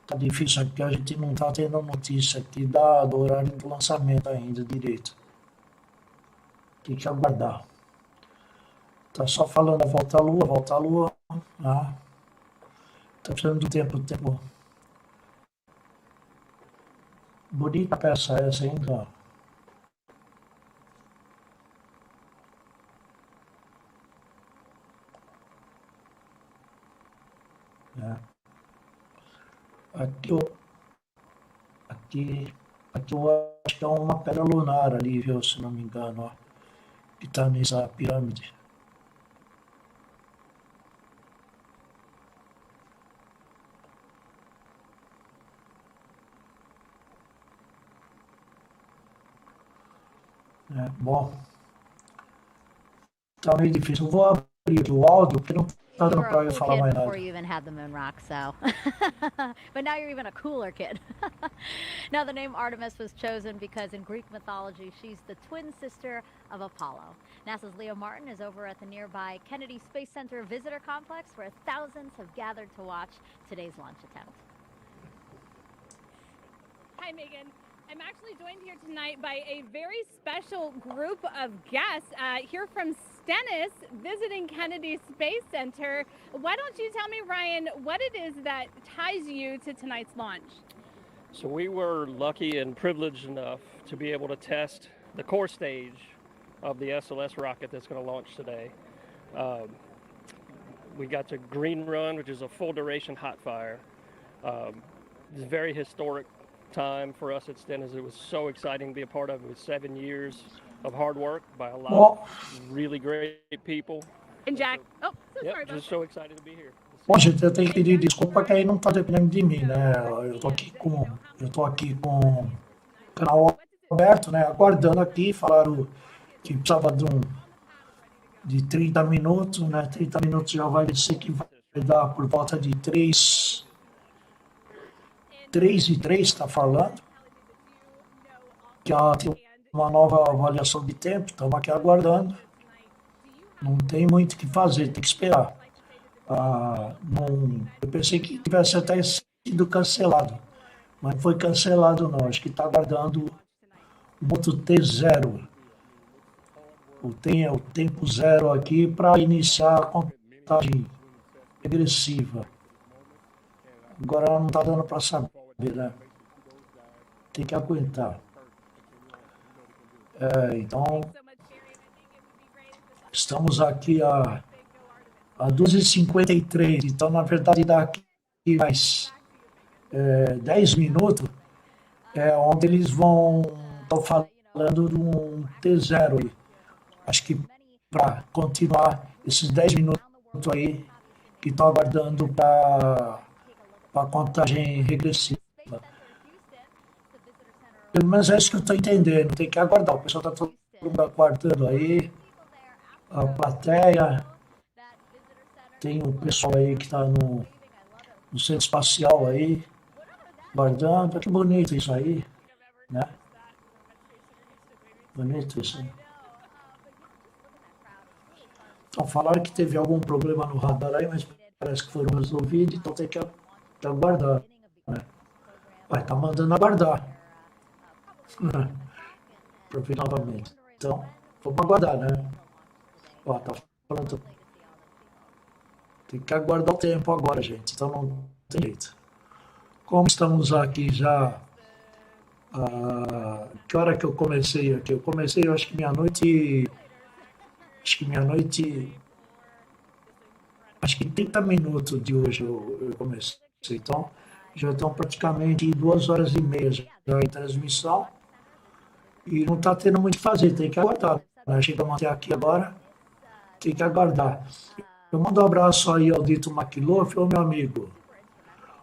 Tá difícil aqui, a gente não tá tendo notícia aqui do horário do lançamento ainda direito. Tem que aguardar. Tá só falando a volta à lua. Ah. Tá precisando do tempo. Bonita peça essa, hein, cara? Aqui eu acho que é uma pedra lunar ali, viu, se não me engano, ó, que está nessa pirâmide. Bom, tá meio difícil. Eu vou abrir aqui o áudio, porque não tá dando para eu falar mais nada. Before you even had the moon rock, so. But now you're even a cooler kid. Now the name Artemis was chosen because in Greek mythology, she's the twin sister of Apollo. NASA's Leo Martin is over at the nearby Kennedy Space Center Visitor Complex, where thousands have gathered to watch today's launch attempt. Hi, Megan. I'm actually joined here tonight by a very special group of guests here from Stennis visiting Kennedy Space Center. Why don't you tell me, Ryan, what it is that ties you to tonight's launch? So we were lucky and privileged enough to be able to test the core stage of the SLS rocket that's going to launch today. We got to green run, which is a full duration hot fire. It's a very historic time for us at Stennis. It was so exciting to be a part of. It was 7 years of hard work by a lot of really great people. And Jack, sorry about just so excited to be here. Bom, gente, eu tenho que pedir desculpa que aí não está dependendo de mim, né? Eu tô aqui com o canal aberto, né? Aguardando aqui, falaram que precisava de 30 minutos, né? 30 minutos já vai ser que vai dar por volta de 3 e 3, está falando, que tem uma nova avaliação de tempo, estamos aqui aguardando, não tem muito o que fazer, tem que esperar. Eu pensei que tivesse até sido cancelado, mas não foi cancelado não, acho que está aguardando o outro T0, tem o tempo zero aqui para iniciar a contagem regressiva. Agora não está dando para saber, né? Tem que aguentar. Então, estamos aqui a 2h53, então, na verdade, daqui mais 10 minutos é onde eles estão falando de um T0 aí. Acho que para continuar esses 10 minutos aí que estão aguardando para a contagem regressiva. Pelo menos é isso que eu estou entendendo. Tem que aguardar. O pessoal está todo mundo aguardando aí. A plateia. Tem o pessoal aí que está no centro espacial aí. Guardando, que bonito isso aí, né? Bonito isso. Então falaram que teve algum problema no radar aí, mas parece que foram resolvidos, então tem que aguardar, né? Vai, tá mandando aguardar. Para ver novamente. Então, vamos aguardar, né? Ó, tá falando. Tem que aguardar o tempo agora, gente. Então não tem jeito. Como estamos aqui já. Que hora que eu comecei aqui? Eu comecei, eu acho que meia-noite. Acho que meia-noite. Acho que 30 minutos de hoje eu comecei. Então, já estão praticamente 2 horas e meia já em transmissão. E não está tendo muito o que fazer, tem que aguardar. Né? Chegamos até aqui agora, tem que aguardar. Eu mando um abraço aí ao Dito Maquilof, ô meu amigo.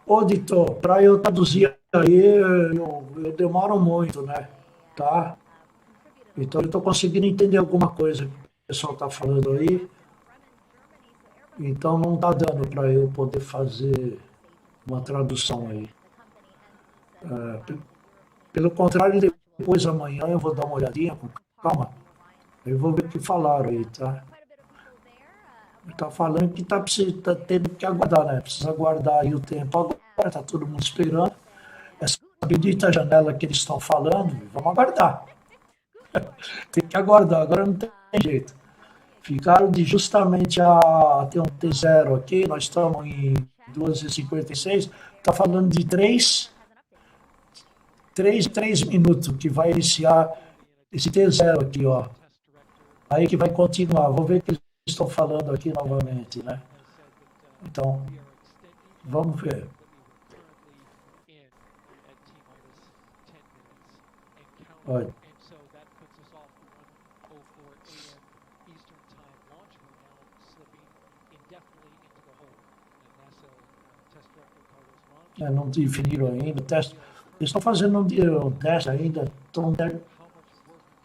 Ô Dito, para eu traduzir aí, eu demoro muito, né? Tá? Então eu estou conseguindo entender alguma coisa que o pessoal está falando aí. Então não está dando para eu poder fazer uma tradução aí. Pelo contrário, depois amanhã eu vou dar uma olhadinha com calma. Eu vou ver o que falaram aí, tá? Está falando que tá tendo que aguardar, né? Precisa aguardar aí o tempo agora, tá todo mundo esperando. Essa bendita janela que eles estão falando, vamos aguardar. Tem que aguardar, agora não tem jeito. Ficaram de justamente ter um T0 aqui, nós estamos em 2h56, está falando de 3 minutos que vai iniciar esse T0 aqui, ó. Aí que vai continuar. Vou ver o que eles estão falando aqui novamente, né? Então, vamos ver. Olha. Não definiram ainda o teste. Eles estão fazendo um teste ainda.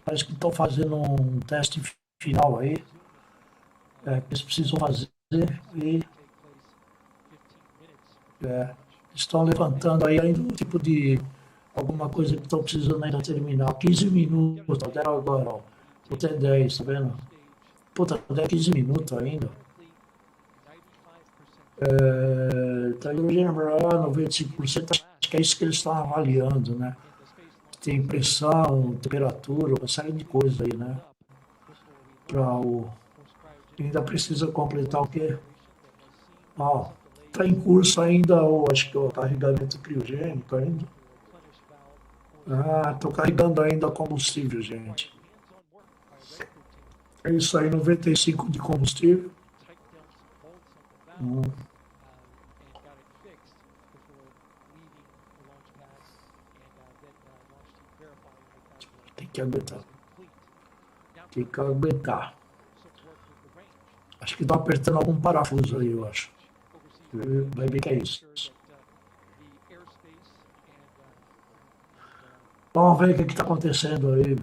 Parece que estão fazendo um teste final aí. Que eles precisam fazer. E estão levantando aí ainda um tipo de alguma coisa que estão precisando ainda terminar. 15 minutos, deram agora, ó. O T10, tá vendo? Puta, 15 minutos ainda. Tá hidrogênio 95%, acho que é isso que eles estão avaliando, né? Tem pressão, temperatura, uma série de coisas aí, né? Ainda precisa completar o quê? Está em curso ainda, acho que o carregamento criogênico ainda. Estou carregando ainda combustível, gente. É isso aí, 95 de combustível. Tem que aguentar. Tem que aguentar. Acho que estão apertando algum parafuso aí, eu acho. Vai ver que é isso. Vamos ver o que está acontecendo aí.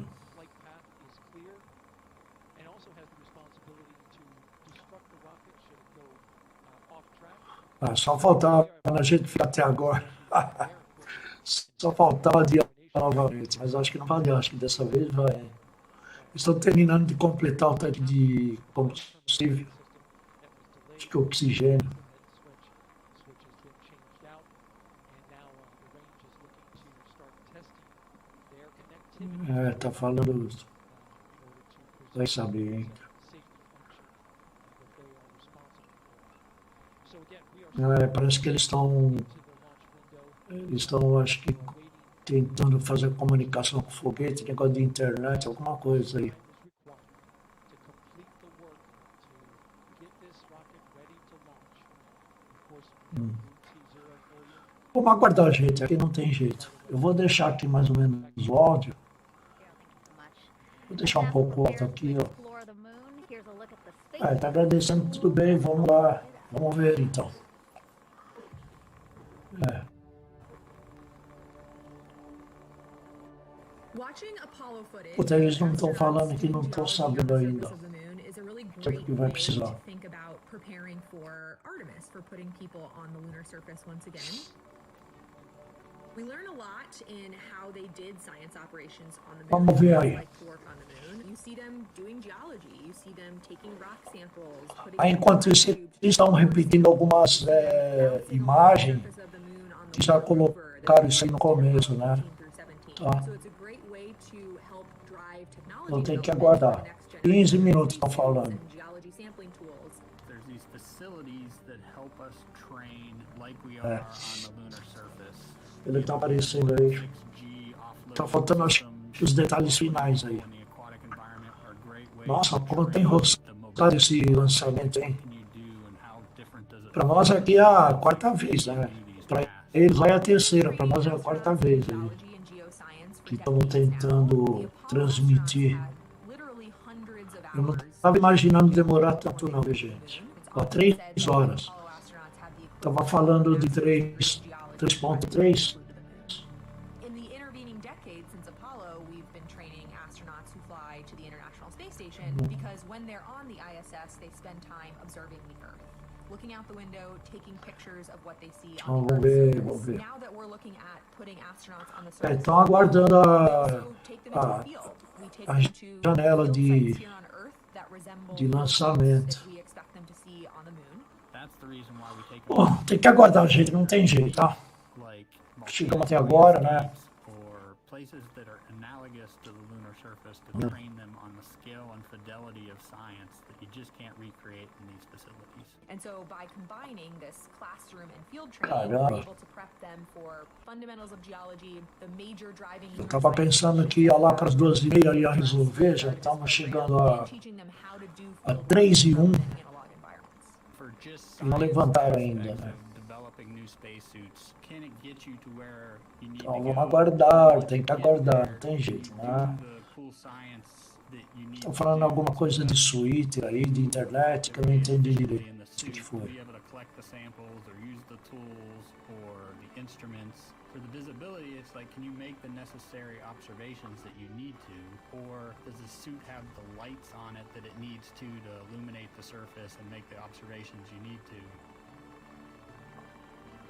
Só faltava a gente ficar até agora. Só faltava adiar novamente, mas acho que não vai adiar, acho que dessa vez vai. Estão terminando de completar o tanque de combustível. Acho que é oxigênio. Tá falando. Vai saber, hein? Parece que eles estão, acho que, tentando fazer comunicação com o foguete, negócio de internet, alguma coisa aí. Vamos aguardar, gente, aqui não tem jeito. Eu vou deixar aqui mais ou menos o áudio. Vou deixar um pouco alto aqui, ó. Tá agradecendo, tudo bem, vamos lá. Vamos ver então. Puta, eles não estão falando aqui, não estão sabendo ainda. O que vai precisar. We learn a lot in how they did science operations on the moon. Vamos ver aí. Like to work on the moon. You see them doing geology. You see them taking rock samples. Aí, enquanto isso, eles estão repetindo algumas imagens que já colocaram isso aí no começo, né? Tá. Então tem que aguardar. 15 minutos estão falando. Ele está aparecendo aí. Tá faltando acho, os detalhes finais aí. Nossa, como tem roçado esse lançamento, hein? Para nós aqui é a quarta vez, né? Para eles lá é a terceira, para nós é a quarta vez aí. Que estamos tentando transmitir. Eu não estava imaginando demorar tanto não, gente. 3 horas. Estava falando de 3.3. In the intervening decades since Apollo, we've been training astronauts who fly to the International Space Station because when they're on the ISS, they spend time observing the Earth, looking out the window, taking pictures of what they see on the Earth's surface. Now that we're looking at putting astronauts on the surface, Estão aguardando a janela de lançamento. Bom, tem que aguardar, gente, não tem jeito, tá? Chegamos até agora, né? And so by combining this classroom and field training, we're able to prep them for fundamentals of geology, the major driving. Eu estava pensando que ia lá para as 2h30 ia resolver, já estamos chegando a 3h01. Não levantaram ainda, né? Então vamos aguardar, tem que aguardar, não tem jeito, né? Estão falando alguma coisa de suíte aí, de internet, que eu não entendi direito o que foi. For the visibility, it's like, can you make the necessary observations that you need to, or does the suit have the lights on it that it needs to illuminate the surface and make the observations you need to?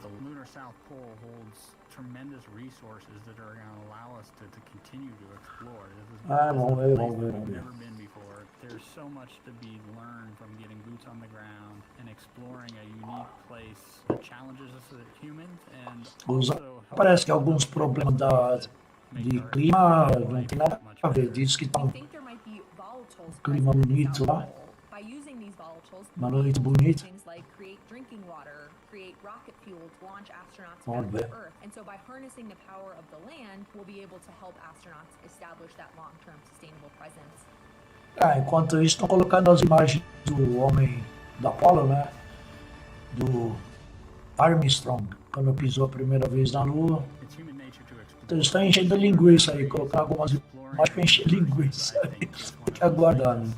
The lunar South Pole holds tremendous resources that are going to allow us to continue to explore. This is never been before. There's so much to be learned from getting boots on the ground and exploring a unique place that challenges us as humans and also... Parece que alguns problemas de clima não tem nada a ver. Diz que está um clima bonito lá. Uma noite bonita. Vamos ver. Enquanto isso, estão colocando as imagens do homem da Apollo, né? Do Armstrong, quando pisou a primeira vez na Lua. Então eles estão enchendo linguiça aí, colocar algumas imagens para encher linguiça aí. Tem que aguardar, né?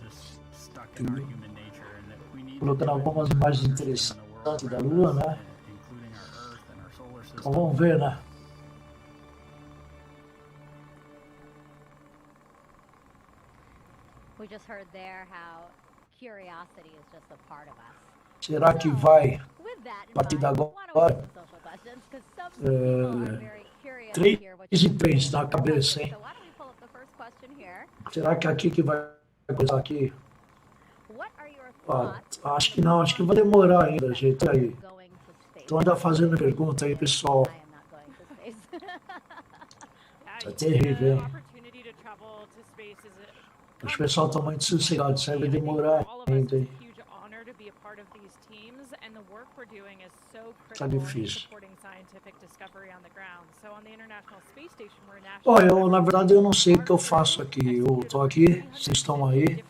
Colocando algumas imagens interessantes da Lua, né? Então vamos ver, né? We just heard there how curiosity is just a part of us. Será que vai, a partir de agora, 3h03 na cabeça, hein? Será que é aqui que vai coisar aqui? Acho que não, acho que vai demorar ainda, gente, aí. Então anda fazendo pergunta aí, pessoal. É terrível, hein? Os pessoal estão muito sossegados, isso aí vai demorar ainda, hein? Tá difícil. Olha, na verdade eu não sei o que eu faço aqui. Eu tô aqui, vocês estão aí.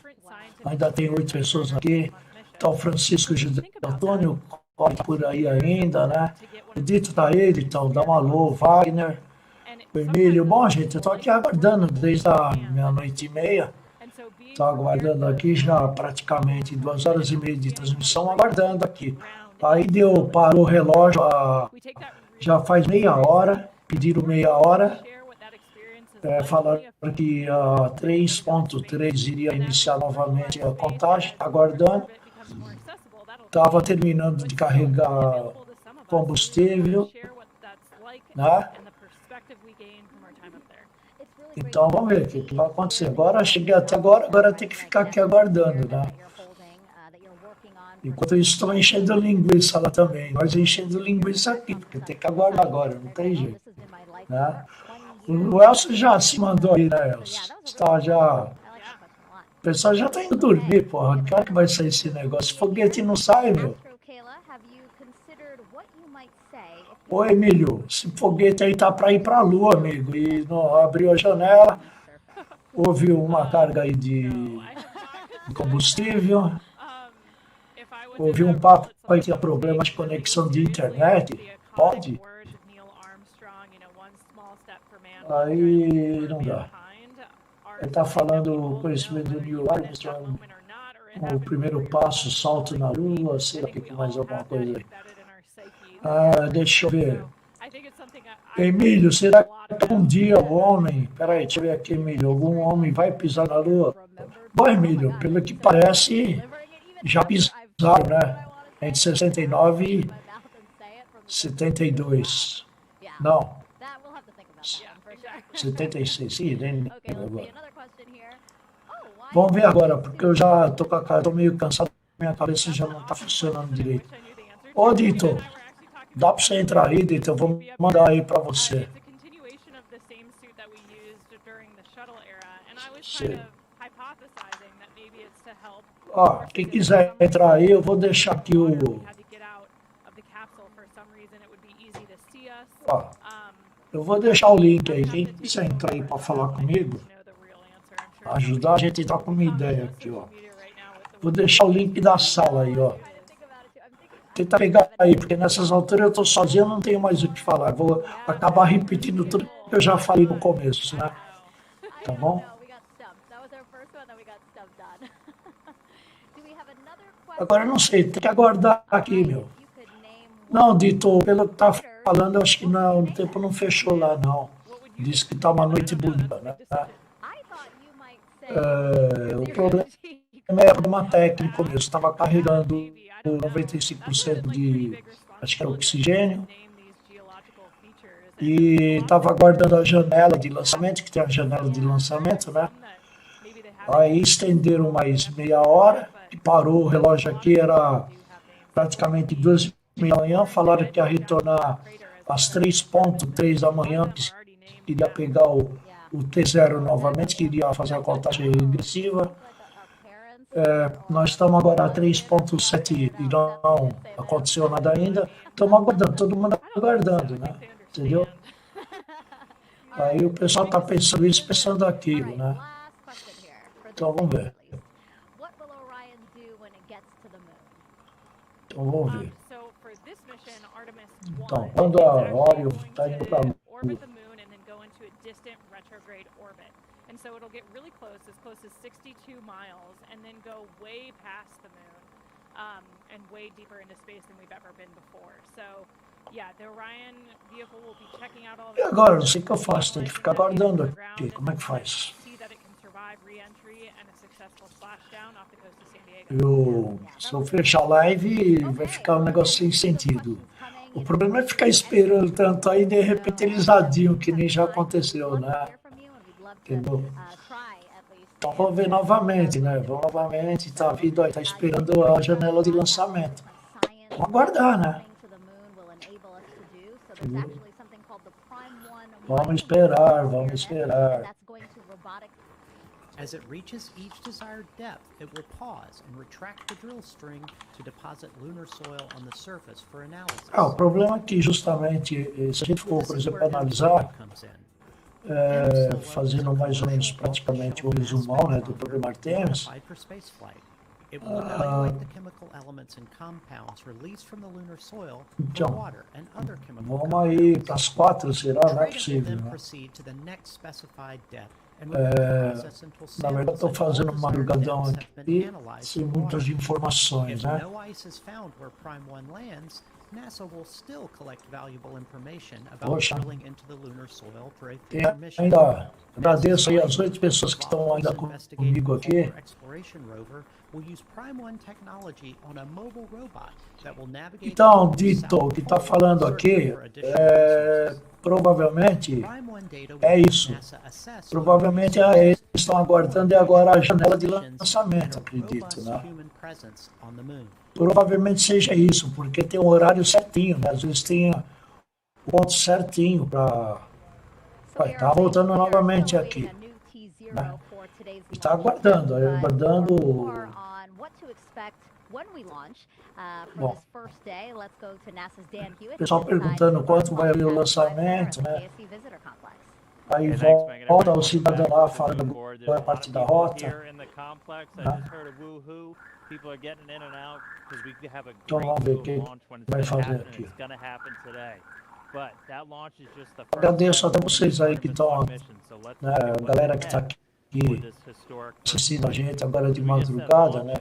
Ainda tem 8 pessoas aqui. Tá o Francisco José Antônio, corre por aí ainda, né? O Dito tá aí, Ditão, dá um alô, Wagner, o Emílio. Bom, gente, eu tô aqui aguardando desde a meia-noite e meia. Tô aguardando aqui já praticamente 2h30 de transmissão, aguardando aqui. Aí parou o relógio, já faz meia hora, pediram meia hora, falaram que a 3.3 iria iniciar novamente a contagem, aguardando. Estava terminando de carregar combustível, né? Então vamos ver o que vai acontecer. Agora cheguei até agora tem que ficar aqui aguardando, né? Enquanto isso, estou enchendo linguiça lá também. Nós enchendo linguiça aqui, porque tem que aguardar agora, não tem jeito. Né? O Elcio já se mandou aí, né, Elcio? Está já... O pessoal já está indo dormir, porra. Que hora que vai sair esse negócio? Foguete não sai, meu. Ô, Emílio, esse foguete aí tá para ir para a Lua, amigo. E não abriu a janela, houve uma carga aí de combustível, houve um papo aí que tinha problemas de conexão de internet. Pode? Aí não dá. Ele está falando o conhecimento do Neil Armstrong, o primeiro passo, salto na Lua, sei lá o que mais alguma coisa aí. Deixa eu ver. Emílio, será que um dia o homem... Peraí, deixa eu ver aqui, Emílio. Algum homem vai pisar na Lua? Bom, Emílio, pelo que parece, já pisaram, né? Entre 69 e 72. Não. 76, sim, nem agora. Vamos ver agora, porque eu já tô com a cara, tô meio cansado, minha cabeça já não tá funcionando direito. Ô, Dito, dá pra você entrar aí, Dito? Eu vou mandar aí pra você. Sim. Ó, quem quiser entrar aí, eu vou deixar aqui o... Ó, eu vou deixar o link aí. Quem quiser entrar aí para falar comigo, ajudar a gente a dar com uma ideia aqui, ó. Vou deixar o link da sala aí, ó. Tenta pegar aí, porque nessas alturas eu tô sozinho, eu não tenho mais o que falar. Vou acabar repetindo tudo que eu já falei no começo, né? Tá bom? Agora eu não sei, tem que aguardar aqui, meu. Não, Dito, pelo que tá falando, eu acho que não, o tempo não fechou lá, não. Diz que tá uma noite bonita, né? O problema é problema técnico mesmo. Estava carregando 95% de, acho que era oxigênio, e estava aguardando a janela de lançamento, que tem a janela de lançamento, né? Aí estenderam mais meia hora, e parou o relógio aqui, era praticamente 2h30 da manhã, falaram que ia retornar às 3h03 da manhã, que iria pegar o T0 novamente, que iria fazer a contagem regressiva. Nós estamos agora a 3h07 e não aconteceu nada ainda. Estamos aguardando, todo mundo aguardando, né? Entendeu? Aí o pessoal está pensando isso, pensando aquilo, né? Então vamos ver. Então vamos ver. Então, quando a Orion está indo para a Lua, and so it'll get really close as 62 miles, and then go way past the moon, and way deeper into space than we've ever been before. So, yeah, the Orion vehicle will be checking out all. E agora, não sei o que eu faço, tem que ficar aguardando aqui. Como é que faz? Se eu fechar a live, vai ficar um negócio sem sentido. O problema é ficar esperando tanto aí, de repente eles adiam, que nem já aconteceu, né? Entendeu? Então vamos ver novamente, né? Vamos novamente, tá vindo aí, tá esperando a janela de lançamento. Vamos aguardar, né? Entendeu? Vamos esperar, vamos esperar. As it reaches each desired depth, it will pause and retract the drill string to deposit lunar soil on the surface for analysis. O problema é que justamente, se a gente for, por exemplo, analisar, fazendo mais ou menos praticamente um resumão, né, do programa Artemis, It will evaluate the chemical elements and compounds released from the lunar soil for então, water and other chemical vamos aí para as 4, será? Não é possível, né? Na verdade, estou fazendo um madrugadão aqui, sem muitas informações, né? NASA will still collect valuable information about Poxa. drilling into the lunar soil for a E future mission. ainda agradeço aí as 8 pessoas que estão ainda comigo aqui. Polar Exploration Rover will use Prime One technology on a mobile robot that will navigate Então, the Dito, o South que está Pole, falando searching aqui for additional provavelmente Prime One data will é help isso. NASA assess Provavelmente lunar eles estão aguardando agora a janela de lançamento, acredito, né? human presence on the moon. Provavelmente seja isso, porque tem um horário certinho, né? Às vezes tem o ponto certinho para estar voltando novamente aqui. Né? Está aguardando. Bom, o pessoal perguntando quanto vai abrir o lançamento, né? Aí volta o cidadão lá falando agora a parte da rota. Né? Então vamos ver o que vai fazer aqui. Agradeço até vocês aí que estão, né, a galera que está aqui assistindo a gente agora de madrugada, né?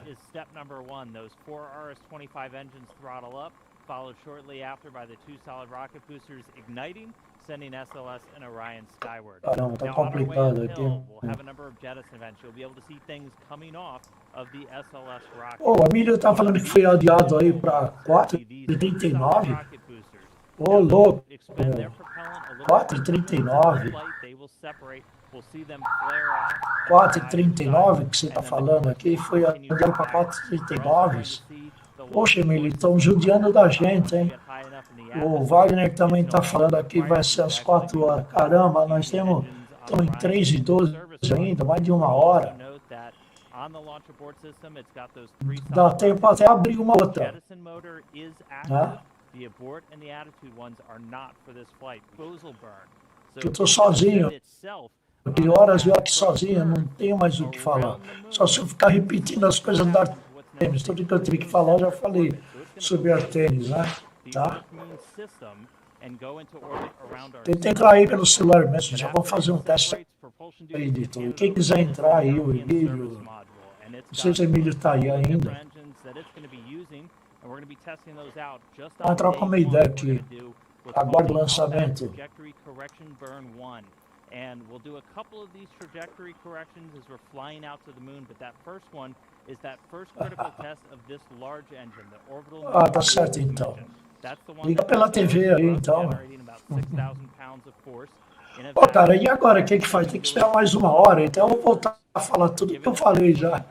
Followed shortly after by the 2 solid rocket boosters igniting, sending SLS and Orion skyward. Caramba, tá Now, on our way complicado aqui. uphill, we'll have a number of jettison events. You'll be able to see things coming off of the SLS rocket. Ô, a Emília tá falando que foi adiado aí para 4h39. Ô, louco. 4h39. 4h39 que você tá falando aqui foi adiado para 4h39. Poxa, Emília, estão judiando da gente, hein? O Wagner também está falando aqui, vai ser às 4 horas. Caramba, nós estamos em 3h12 ainda, mais de 1 hora. Dá tempo até abrir uma outra. Né? Eu estou sozinho. Que horas eu aqui sozinho, não tenho mais o que falar. Só se eu ficar repetindo as coisas da Artemis. Tudo que eu tive que falar, eu já falei sobre Artemis, né? Tá? Tenta entrar aí pelo celular mesmo, já vou fazer um teste aí, editor. Quem quiser entrar aí, o Emílio, não sei se o Emílio está aí ainda. Vamos trocar uma ideia aqui. Aguardo o lançamento. And we'll do a couple of these trajectory corrections as we're flying out to the moon, but that first one is that first critical test of this large engine, the orbital. Ah, tá certo então. Liga pela TV aí então. Pô, cara, e agora? O que faz? Tem que esperar mais 1 hora, então eu vou voltar a falar tudo que eu falei já.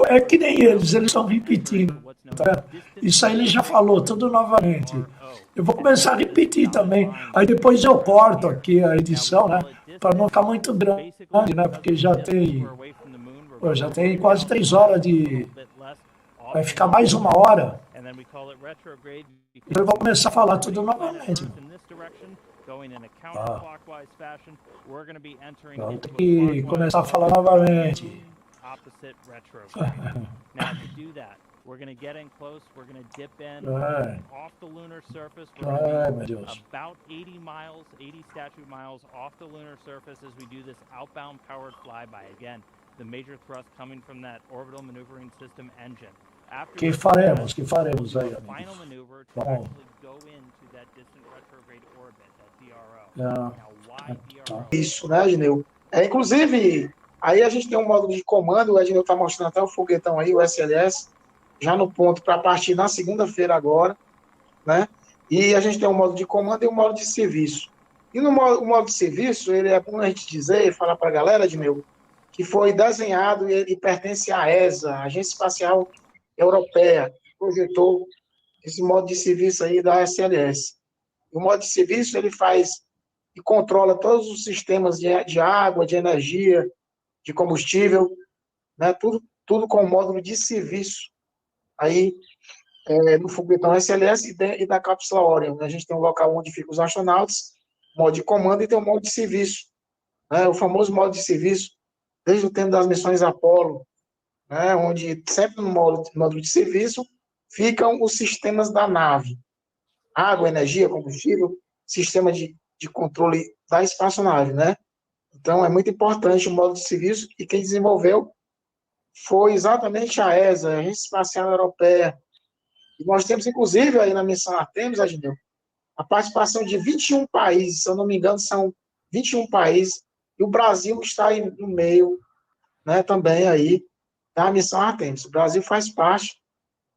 É que nem eles estão repetindo. Tá? Isso aí ele já falou, tudo novamente. Eu vou começar a repetir também. Aí depois eu corto aqui a edição, né? Para não ficar muito grande, né? Porque já tem quase 3 horas de... Vai ficar mais 1 hora. Então eu vou começar a falar tudo novamente. Então tem que começar a falar novamente. We're going to get in close. We're going to dip in off the lunar surface. We're going to be about 80 miles, 80 statute miles off the lunar surface as we do this outbound powered flyby. Again, the major thrust coming from that orbital maneuvering system engine. Que faremos aí, final maneuver to actually go into that distant retrograde orbit, that DRO. Now, why DRO? Isso, né, Edneu? Inclusive, aí a gente tem um módulo de comando, o Edneu está mostrando até o foguetão aí, o SLS, já no ponto para partir na segunda-feira agora, né? E a gente tem um modo de comando e um modo de serviço. E no modo de serviço, ele é bom a gente dizer e falar para a galera, Edneu, que foi desenhado e ele pertence à ESA, a Agência Espacial Europeia, que projetou esse modo de serviço aí da SLS. O modo de serviço, ele faz e controla todos os sistemas de água, de energia, de combustível, né? Tudo com o módulo de serviço. Aí, no foguetão SLS e da cápsula Orion, a gente tem um local onde ficam os astronautas, modo de comando e tem um modo de serviço, né? O famoso modo de serviço, desde o tempo das missões Apolo, né? Onde sempre no módulo de serviço ficam os sistemas da nave, água, energia, combustível, sistema de controle da espaçonave, né? Então, é muito importante o modo de serviço e quem desenvolveu foi exatamente a ESA, a Agência Espacial Europeia, E nós temos, inclusive, aí na missão Artemis, Edneu, a participação de 21 países, se eu não me engano, são 21 países, e o Brasil está aí no meio, né, também aí, da missão Artemis. O Brasil faz parte,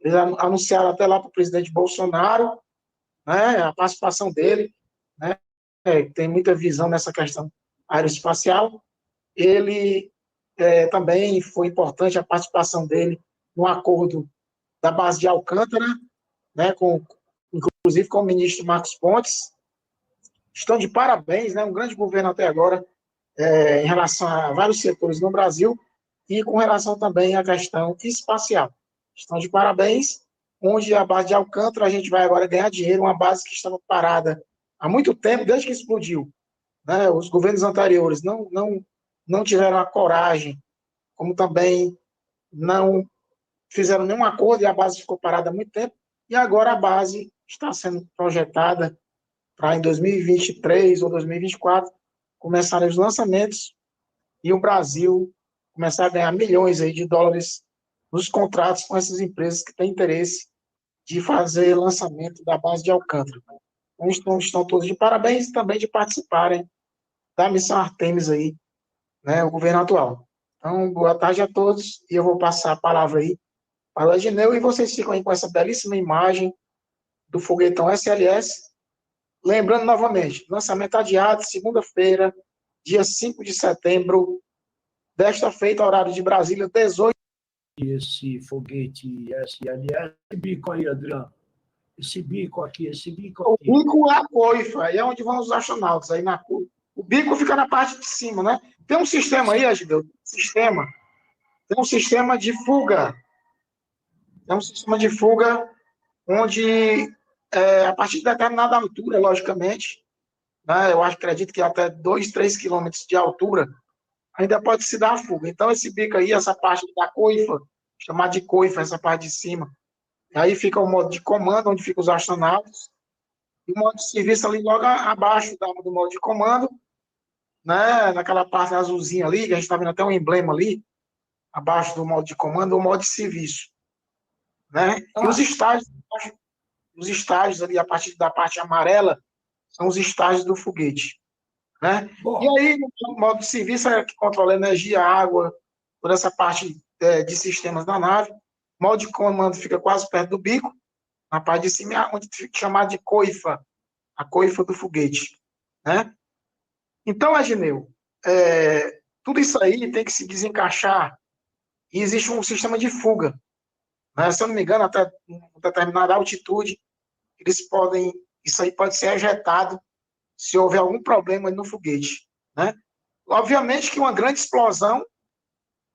eles anunciaram até lá para o presidente Bolsonaro, né, a participação dele, né, tem muita visão nessa questão aeroespacial. Ele também foi importante a participação dele no acordo da base de Alcântara, né, inclusive com o ministro Marcos Pontes. Estão de parabéns, né, um grande governo até agora, em relação a vários setores no Brasil e com relação também à questão espacial. Estão de parabéns, onde a base de Alcântara a gente vai agora ganhar dinheiro, uma base que estava parada há muito tempo, desde que explodiu. Né, os governos anteriores não tiveram a coragem, como também não fizeram nenhum acordo e a base ficou parada há muito tempo, e agora a base está sendo projetada para em 2023 ou 2024 começarem os lançamentos e o Brasil começar a ganhar milhões aí de dólares nos contratos com essas empresas que têm interesse de fazer lançamento da base de Alcântara. Então, estão todos de parabéns e também de participarem da missão Artemis aí, né, o governo atual. Então, boa tarde a todos, e eu vou passar a palavra aí para o Edneu, e vocês ficam aí com essa belíssima imagem do foguetão SLS. Lembrando novamente, lançamento adiado, segunda-feira, dia 5 de setembro, desta feita, horário de Brasília, 18. Esse foguete SLS, esse bico aí, Adriano, esse bico aqui. O bico é a coifa, aí é onde vão os astronautas, aí na coifa. O bico fica na parte de cima, né? Tem um sistema aí, Edneu, tem um sistema de fuga. Tem um sistema de fuga onde, a partir de determinada altura, logicamente, né, eu acredito que até 2, 3 quilômetros de altura, ainda pode se dar a fuga. Então, esse bico aí, essa parte da coifa, chamada de coifa, essa parte de cima, aí fica o modo de comando, onde ficam os astronautas, e o modo de serviço ali logo abaixo do modo de comando, né, naquela parte azulzinha ali, que a gente está vendo até um emblema ali, abaixo do modo de comando, o modo de serviço. Né? E os estágios ali, a partir da parte amarela, são os estágios do foguete. Né? E aí, no modo de serviço, é que controla a energia, a água, toda essa parte de sistemas da nave. O modo de comando fica quase perto do bico, na parte de cima, onde fica chamado de coifa, a coifa do foguete. Né? Então, Edneu, tudo isso aí tem que se desencaixar, e existe um sistema de fuga. Né? Se eu não me engano, até uma determinada altitude, isso aí pode ser ejetado se houver algum problema no foguete. Né? Obviamente que uma grande explosão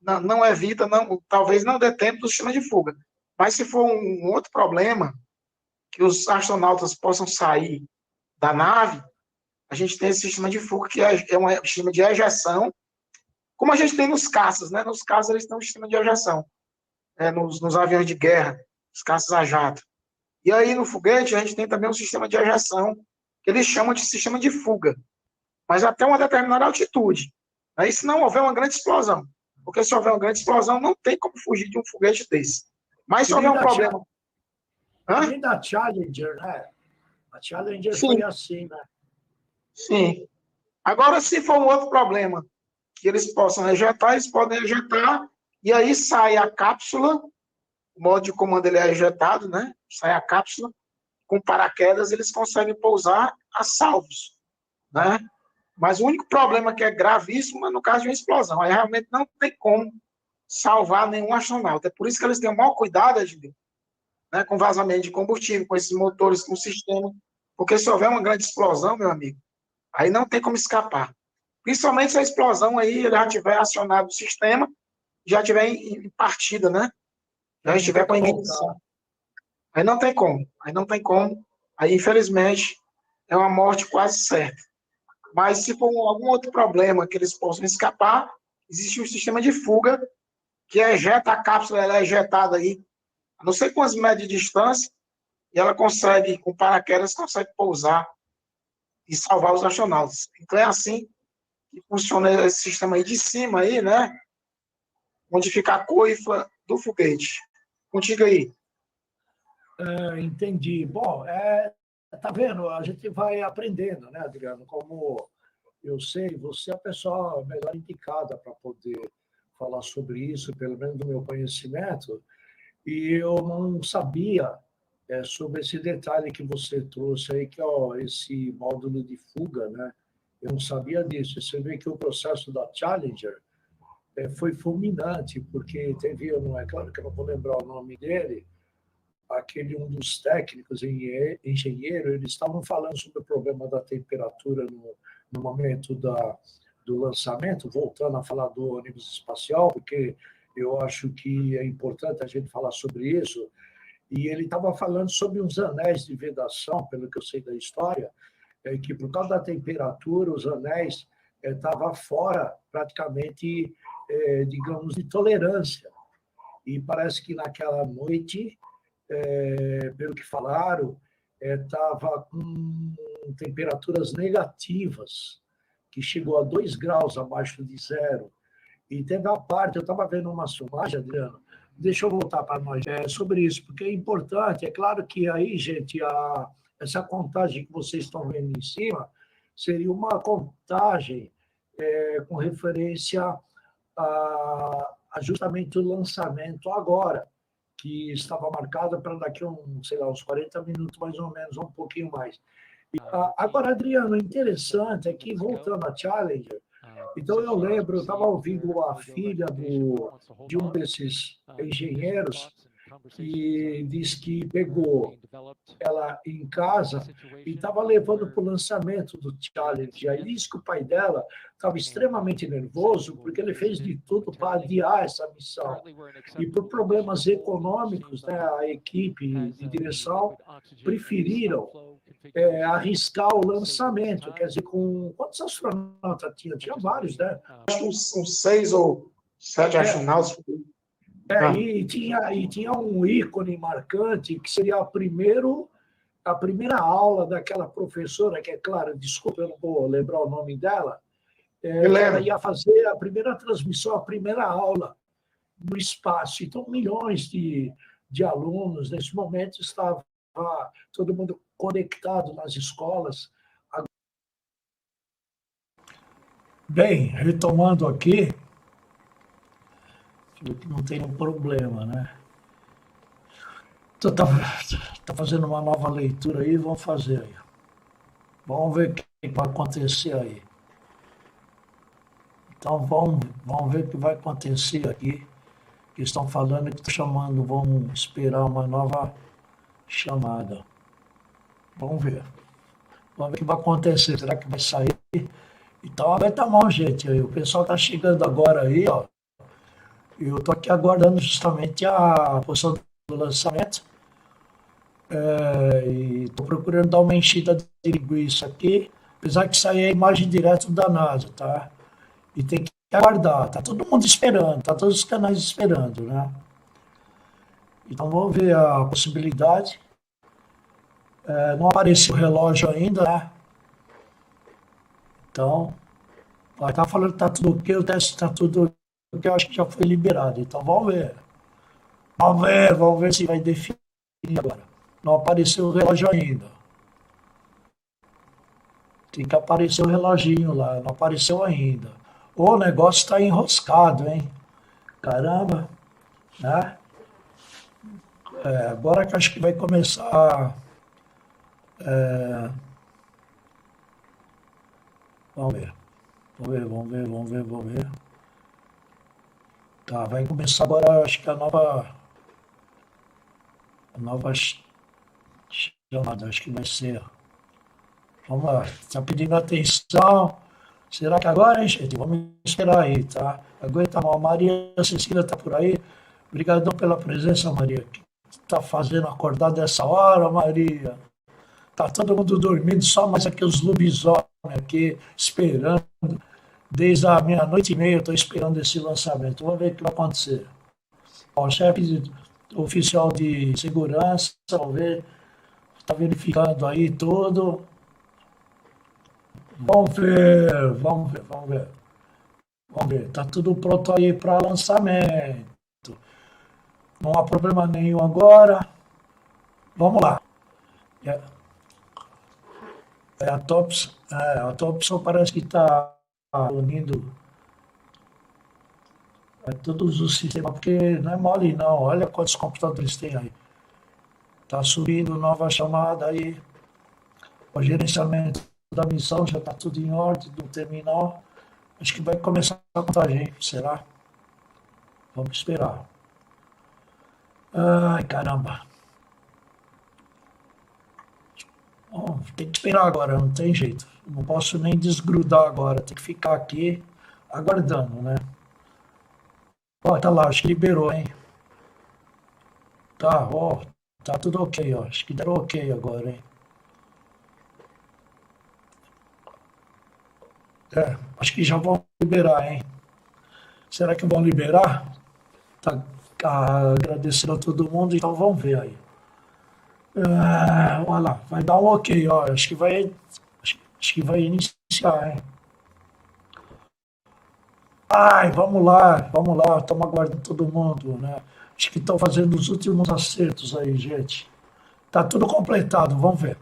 não evita, talvez não dê tempo do sistema de fuga. Mas se for um outro problema, que os astronautas possam sair da nave, a gente tem esse sistema de fuga, que é um sistema de ejeção, como a gente tem nos caças. Né? Nos caças eles têm um sistema de ejeção. Nos aviões de guerra, os caças a jato. E aí, no foguete, a gente tem também um sistema de ejeção, que eles chamam de sistema de fuga, mas até uma determinada altitude. Aí, se não houver uma grande explosão, porque se houver uma grande explosão, não tem como fugir de um foguete desse. Mas se houver um problema... Nem da Challenger, né? A Challenger foi assim, né? Sim. Agora, se for um outro problema que eles possam ejetar, eles podem ejetar. E aí sai a cápsula, o modo de comando ele é ejetado, né? Sai a cápsula, com paraquedas eles conseguem pousar a salvos, né? Mas o único problema que é gravíssimo é no caso de uma explosão. Aí realmente não tem como salvar nenhum astronauta. É por isso que eles têm o maior cuidado, né, com vazamento de combustível, com esses motores, com o sistema, porque se houver uma grande explosão, meu amigo, aí não tem como escapar. Principalmente se a explosão aí ele já tiver acionado o sistema, já estiver em partida, né? Já estiver com a ignição. Aí não tem como. Aí, infelizmente, é uma morte quase certa. Mas se for algum outro problema que eles possam escapar, existe um sistema de fuga que ejeta a cápsula, ela é ejetada aí a não sei quantos metros de distância, e ela consegue, com paraquedas, consegue pousar e salvar os astronautas. Então é assim que funciona esse sistema aí de cima aí, né? Onde fica a coifa do foguete. Contigo aí. Entendi. Bom, tá vendo? A gente vai aprendendo, né, Adriano? Como eu sei, você é a pessoa melhor indicada para poder falar sobre isso, pelo menos do meu conhecimento, e eu não sabia sobre esse detalhe que você trouxe aí, que é esse módulo de fuga, né? Eu não sabia disso. Você vê que o processo da Challenger foi fulminante, porque teve, não é claro que eu não vou lembrar o nome dele, um dos técnicos, engenheiro, eles estavam falando sobre o problema da temperatura no momento do lançamento, voltando a falar do ônibus espacial, porque eu acho que é importante a gente falar sobre isso, e ele estava falando sobre uns anéis de vedação, pelo que eu sei da história, que por causa da temperatura, os anéis estavam fora, praticamente, digamos, de tolerância. E parece que naquela noite, pelo que falaram, estava com temperaturas negativas, que chegou a 2 graus abaixo de zero. E teve a parte, eu estava vendo uma filmagem, Adriano, deixa eu voltar para nós sobre isso, porque é importante, é claro que aí, gente, essa contagem que vocês estão vendo em cima seria uma contagem com referência a justamente o lançamento agora, que estava marcado para daqui a uns 40 minutos mais ou menos, ou um pouquinho mais. Agora, Adriano, interessante é que, voltando à Challenger, então eu lembro, eu estava ouvindo a filha de um desses engenheiros que diz que pegou ela em casa e estava levando para o lançamento do Challenge. Aí disse que o pai dela estava extremamente nervoso porque ele fez de tudo para adiar essa missão. E por problemas econômicos, né, a equipe de direção preferiram arriscar o lançamento. Quer dizer, com quantos astronautas tinha? Tinha vários, né? Acho que uns 6 ou 7 astronautas. E tinha um ícone marcante que seria a primeira aula daquela professora, que é claro, desculpa, eu não vou lembrar o nome dela, ela ia fazer a primeira transmissão, a primeira aula no espaço. Então, milhões de alunos, nesse momento, estava todo mundo conectado nas escolas. Bem, retomando aqui, não tem um problema, né? Então, tá fazendo uma nova leitura aí, vamos fazer aí. Vamos ver o que vai acontecer aí. Então, vamos ver o que vai acontecer aqui. Que estão falando que estão chamando, vamos esperar uma nova chamada. Vamos ver. Vamos ver o que vai acontecer. Será que vai sair? Então, vai estar bom, gente. O pessoal está chegando agora aí, ó. Eu estou aqui aguardando justamente a posição do lançamento. E estou procurando dar uma enchida de linguiça aqui, apesar que sair a imagem direto da NASA, tá? E tem que aguardar, tá todo mundo esperando, tá todos os canais esperando, né? Então vamos ver a possibilidade. Não apareceu o relógio ainda, né? Então, tá falando que tá tudo ok, o teste tá tudo ok, eu acho que já foi liberado. Então vamos ver. Vamos ver se vai definir agora. Não apareceu o relógio ainda. Tem que aparecer o reloginho lá, não apareceu ainda. O negócio está enroscado, hein? Caramba, né? Agora que acho que vai começar. Vamos ver. Tá, vai começar agora, acho que a nova chamada, acho que vai ser. Vamos lá, está pedindo atenção. Será que agora, hein, gente? Vamos esperar aí, tá? Aguenta mal. Maria Cecília está por aí. Obrigadão pela presença, Maria. O que está fazendo acordar dessa hora, Maria? Tá todo mundo dormindo, só mais aqui os lobisomens aqui, esperando. Desde a 00:30 eu estou esperando esse lançamento. Vamos ver o que vai acontecer. O chefe oficial de segurança, vamos ver. Está verificando aí tudo. Vamos ver. Está tudo pronto aí para lançamento. Não há problema nenhum agora. Vamos lá. A Thompson parece que está unindo todos os sistemas, porque não é mole não. Olha quantos computadores tem aí. Está subindo nova chamada aí. O gerenciamento da missão já está tudo em ordem do terminal. Acho que vai começar a contagem, será? Vamos esperar. Ai, caramba. Bom, tem que esperar agora, não tem jeito. Não posso nem desgrudar agora, tem que ficar aqui aguardando, né? Ó, tá lá, acho que liberou, hein? Tá, ó, tá tudo ok, ó. Acho que deu ok agora, hein? Acho que já vão liberar, hein? Será que vão liberar? Tá agradecendo a todo mundo, então vamos ver aí. Olha lá, vai dar um ok, ó. Acho que vai iniciar, hein? Ai, vamos lá, estamos aguardando todo mundo, né? Acho que estão fazendo os últimos acertos aí, gente. Tá tudo completado, vamos ver.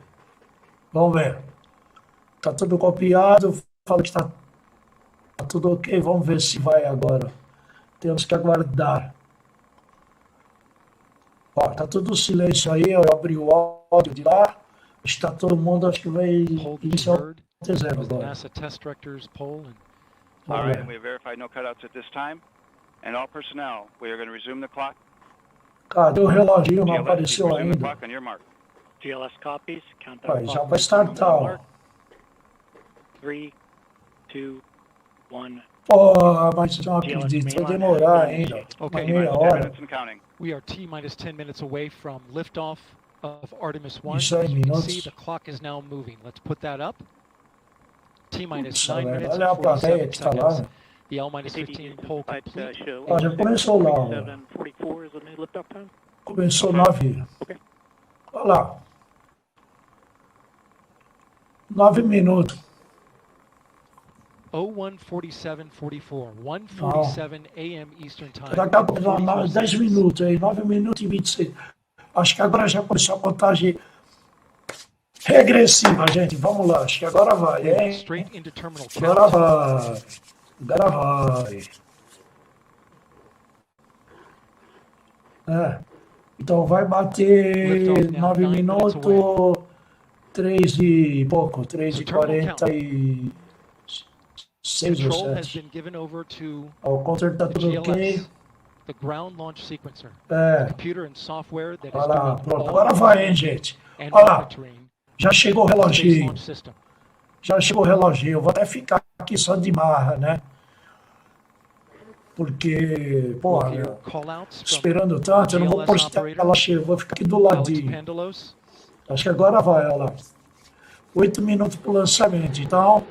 Vamos ver. Tá tudo copiado, fala que tá tudo ok, vamos ver se vai agora. Temos que aguardar. Ó, tá tudo silêncio aí, eu abri o áudio de lá. Está todo mundo, acho que vai iniciar o T0 agora. All right, and we have verified no cutouts at this time. And all personnel, we are going to resume the clock. Cadê o reloginho? Não apareceu Resume the ainda. clock on your mark. GLS copies. Countdown. Já vai startar, ó. 3, 2, 1. Pô, mas não acredito, vai demorar ainda. Uma meia hora. We are T-minus 10 minutes away from liftoff of Artemis 1. Isso aí, As you can minutos. see, the clock is now moving. Let's put that up. T-minus Putz, 9 velho, minutes olha a and plateia 47 que está lá. seconds. The L-minus 15 poll complete. Ó, já começou lá, ó. 7:44 is the new liftoff time. Começou 9. Olha lá. 9 minutos. 01:47:44. 1:47 a.m. Eastern Time. Daqui a pouco, 10 minutos aí, 9 minutos e 26. Acho que agora já começou a contagem regressiva, gente. Vamos lá, acho que agora vai, hein? Straight into terminal Agora count. vai. Agora vai. Então vai bater 9 minutos, 3 e pouco, 3 e 46 ou Control has 7. been given over to O counter tá the tudo ok. GLS, the ground launch sequencer, the computer and software that is Olha lá, doing pronto. all Agora the vai, planning hein, gente. and Olha lá. monitoring Já chegou o of the Space reloginho. Launch System. Já chegou o reloginho. Eu vou até ficar aqui só de marra, né? Porque, porra, esperando tanto, eu não vou postar ela cheia, eu vou ficar aqui do ladinho. Acho que agora vai, olha lá. 8 minutos para o lançamento. Então,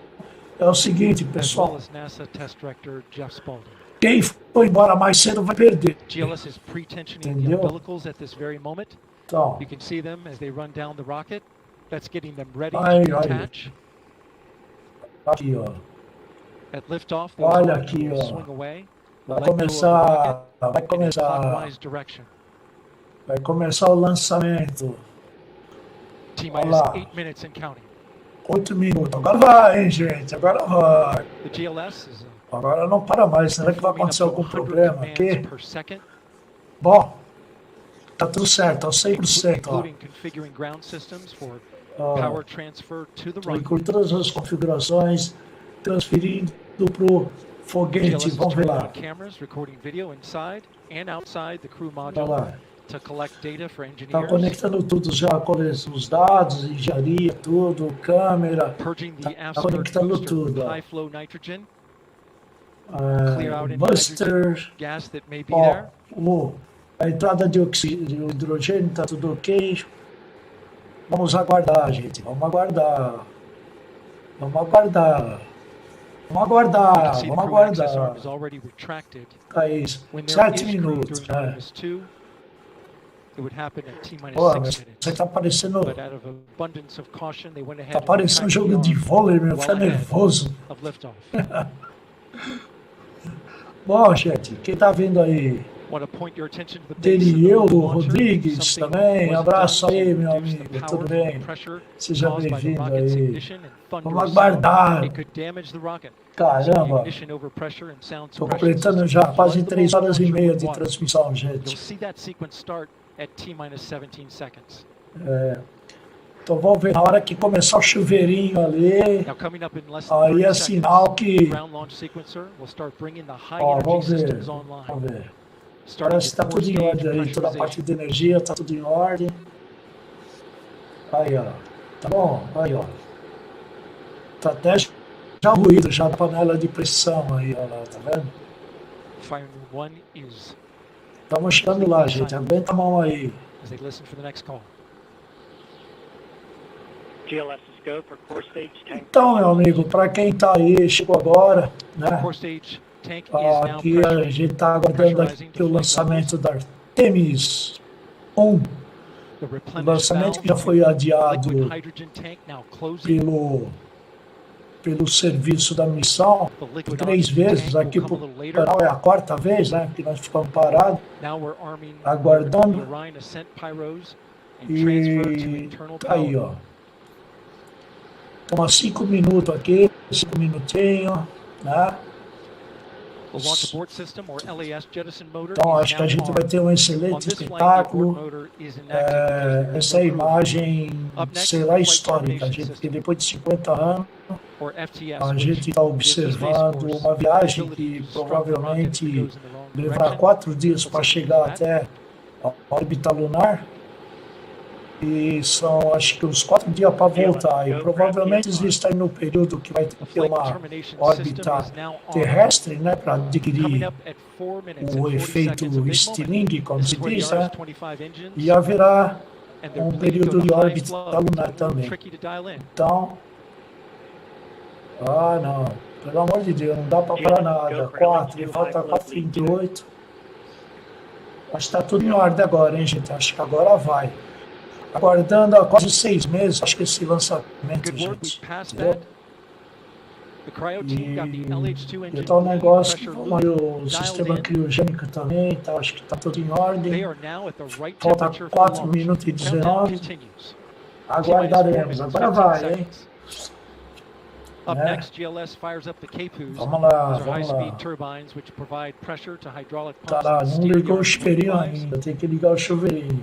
é o seguinte, pessoal. As NASA Test Director Jeff Spaulding. Quem foi embora mais cedo vai perder. GLS is pre-tensioning the Entendeu? umbilicals at this very moment. Então. You can see them as they run down the rocket. That's getting them ready Ai, to ai. attach. Aqui, ó. At liftoff, Olha the aqui, will ó. swing away. Vai let go of the começar, rocket vai in a começar, clockwise direction. vai começar o lançamento. Olha T-minus lá. 8 minutes and counting. 8 minutos. Agora vai, hein, gente. Agora vai. The GLS is Agora não para mais. Será que vai acontecer algum problema aqui? per second, Bom, tá tudo certo, tá 100%. Ó. including configuring ground systems for Ó, power transfer to the runway. com todas as configurações, transferindo pro foguete. GLS is Vamos ver turning lá. on cameras, recording video inside and outside the crew Olha module lá. to collect data for Tá engineers, conectando tudo já, os dados, engenharia, tudo, câmera. purging the Tá afterburn conectando booster tudo. with Ó. high flow nitrogen, clear out any Buster. nitrogen gas that may be Ó, there. a entrada de hidrogênio tá tudo ok. Vamos aguardar, gente. Vamos aguardar. Vamos aguardar. Vamos aguardar. You can see the Vamos crew access arm aguardar. is already retracted. É isso. When there 7 is crew minutos. during É. Artemis 2, it would happen at T-minus Pô, 6 mas minutes. você tá parecendo. But out of abundance of caution, they went ahead Tá and parecendo um retracted jogo the de arm vôlei, meu. well Fica ahead nervoso. of liftoff. Bom, gente, quem tá vendo aí? Delieldo Rodrigues também, abraço aí, meu amigo, tudo bem? Seja bem-vindo aí. Vamos aguardar. Caramba, estou completando já quase 3 horas e meia de transmissão, gente. Então vamos ver, na hora que começar o chuveirinho ali, aí é sinal que... Ó, vamos ver. Parece que está tudo em ordem aí, toda a parte de energia está tudo em ordem. Aí, ó. Tá bom? Aí, ó. Tá até já ruído, já da panela de pressão aí, ó lá, tá vendo? Estamos chegando lá, gente. Aguenta a mão aí. Então, meu amigo, para quem está aí, chegou agora, né? Aqui a gente está aguardando aqui o lançamento da Artemis 1. O lançamento que já foi adiado pelo serviço da missão 3 vezes. Aqui para o canal é a 4ª vez, né? Que nós ficamos parados, aguardando. E tá aí, ó. Estamos há 5 minutos aqui, 5 minutinhos, né? Então, acho que a gente vai ter um excelente espetáculo. Essa imagem será histórica, gente, porque depois de 50 anos, a gente está observando uma viagem que provavelmente levará 4 dias para chegar até a órbita lunar. E são, acho que uns 4 dias para voltar. E provavelmente existe aí no período que vai ter uma órbita terrestre, né, para adquirir o efeito Stirling, como se diz, né? E haverá um período de órbita lunar também. Então, não, pelo amor de Deus, não dá para parar nada. 4, falta 4h28. Acho que está tudo em ordem agora, hein, gente? Acho que agora vai. Aguardando há quase 6 meses, acho que esse lançamento, gente. E tá um negócio que o sistema criogênico também, tá, acho que está tudo em ordem. Falta 4 minutos e 19. Aguardaremos. Agora vai, hein? Né? Vamos lá, vamos lá. Tá lá, não ligou o chuveirinho ainda, tem que ligar o chuveirinho.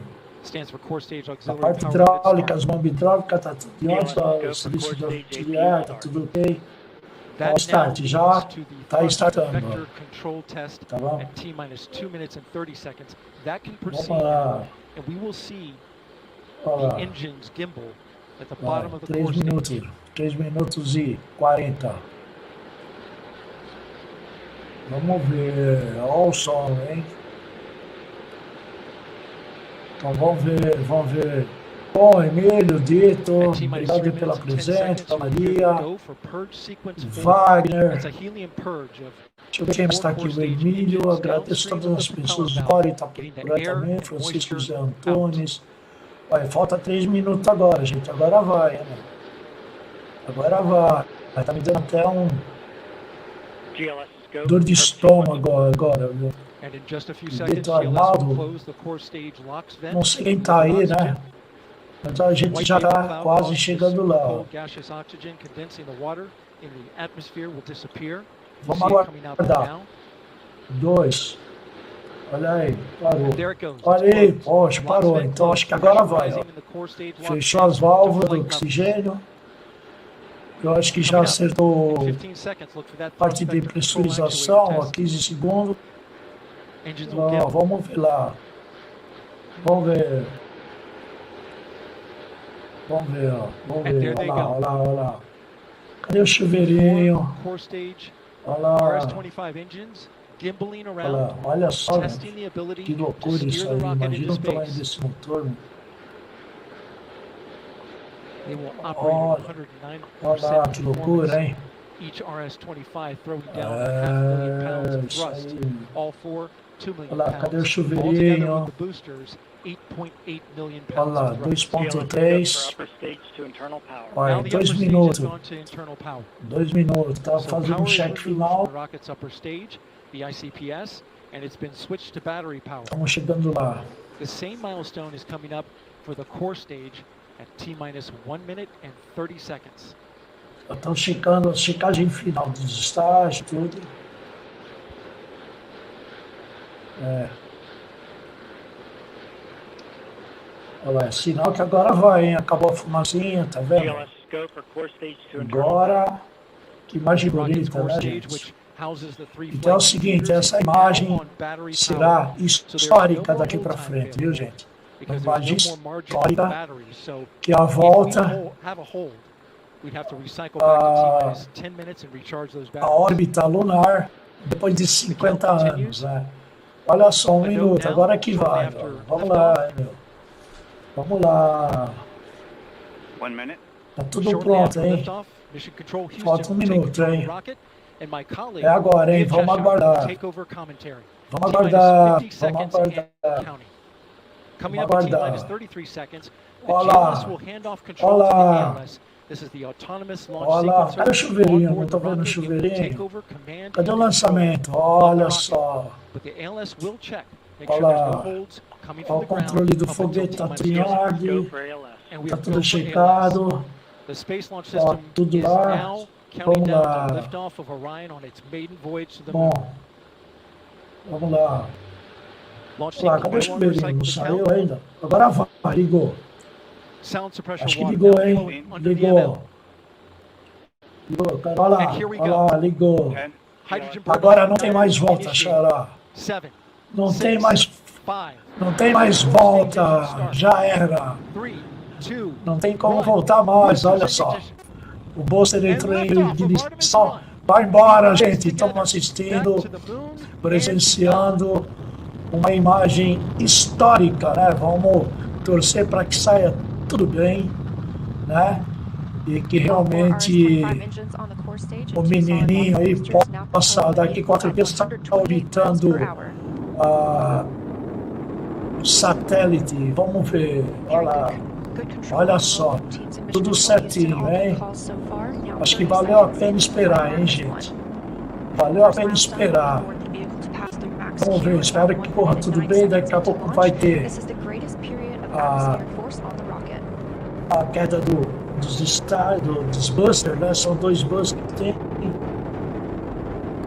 A parte hidráulica, as bombas hidráulicas, tá tudo em ordem, o serviço de auxiliar, tá tudo ok. Ó, start, já tá startando, ó. Tá bom? Vamos lá. Ó lá. Vai, 3 minutos e 40. Vamos ver, olha o som, hein? Então vamos ver. Bom, Emílio, Dito, obrigado pela presença, Maria, Wagner, deixa eu ver quem está aqui, o Emílio, agradeço a todas as pessoas, Dori está por aí também, Francisco José Antunes. Vai, falta 3 minutos agora, gente, agora vai, né? Agora vai, tá me dando até um dor de estômago agora, viu? Dito Arnaldo, não sei quem está aí, né? Mas a gente já está quase chegando lá. Vamos aguardar. 2. Olha aí, parou. Olha aí, poxa, parou. Então acho que agora vai. Ó. Fechou as válvulas do oxigênio. Eu acho que já acertou a parte de pressurização, a 15 segundos. Ó, vamos ver lá. Vamos ver. Vamos ver, ó. Vamos ver. Olha lá. Cadê o chuveirinho? Olha lá. Olha só, né? Que loucura isso aí. Imagina o tamanho desse motor. Olha lá, que loucura, hein? Isso aí. Olha lá, cadê o chuveirinho? Olha lá, 2.3. Olha, 2 minutos. 2 minutos, tá fazendo um check final. and it's been switched to battery power. Estamos chegando lá. The same milestone is coming up for the core stage at T-minus 1 minute and 30 seconds. Estão checando a checagem final dos estágios, tudo. Olha lá, é sinal que agora vai, hein? Acabou a fumacinha, tá vendo? Agora, que imagem bonita, né, gente? Então é o seguinte, essa imagem será histórica daqui para frente, viu, gente? Uma imagem histórica, que é a volta a órbita lunar depois de 50 anos, né? Olha só, 1 minuto, agora que vai. Vamos lá, meu. Vamos lá. 1 minute. Tá tudo pronto, hein? Falta 1 minuto, hein? É agora, hein? Vamos aguardar. Vamos aguardar. Vamos aguardar. Vamos aguardar. Olha lá. Olha lá. Olha lá. Cadê o chuveirinho? Não tô vendo o chuveirinho. Cadê o lançamento? Olha só. Olha lá. Olha o controle do foguete, tá triado. Tá tudo checado. Ó, tudo lá. Vamos lá. Bom. Vamos lá. Lá, cadê o chuveirinho? Não saiu ainda? Agora vai, ligou. Acho que ligou, hein? Ligou. Ligou. Olha lá, olha lá, ligou. Agora não tem mais volta, xará. Não tem mais volta. Já era. Não tem como voltar mais, olha só. O booster entrou em ignição. Vai embora, gente. Estamos assistindo, presenciando uma imagem histórica, né? Vamos torcer para que saia tudo bem, né? E que realmente o menininho aí possa, daqui 4 dias, estar orbitando o satélite. Vamos ver. Olha lá. Olha só. Tudo certinho, hein? Acho que valeu a pena esperar, hein, gente? Valeu a pena esperar. Vamos ver, espero que corra tudo bem. Daqui a pouco vai ter a queda dos busters, né? São 2 busters que tem.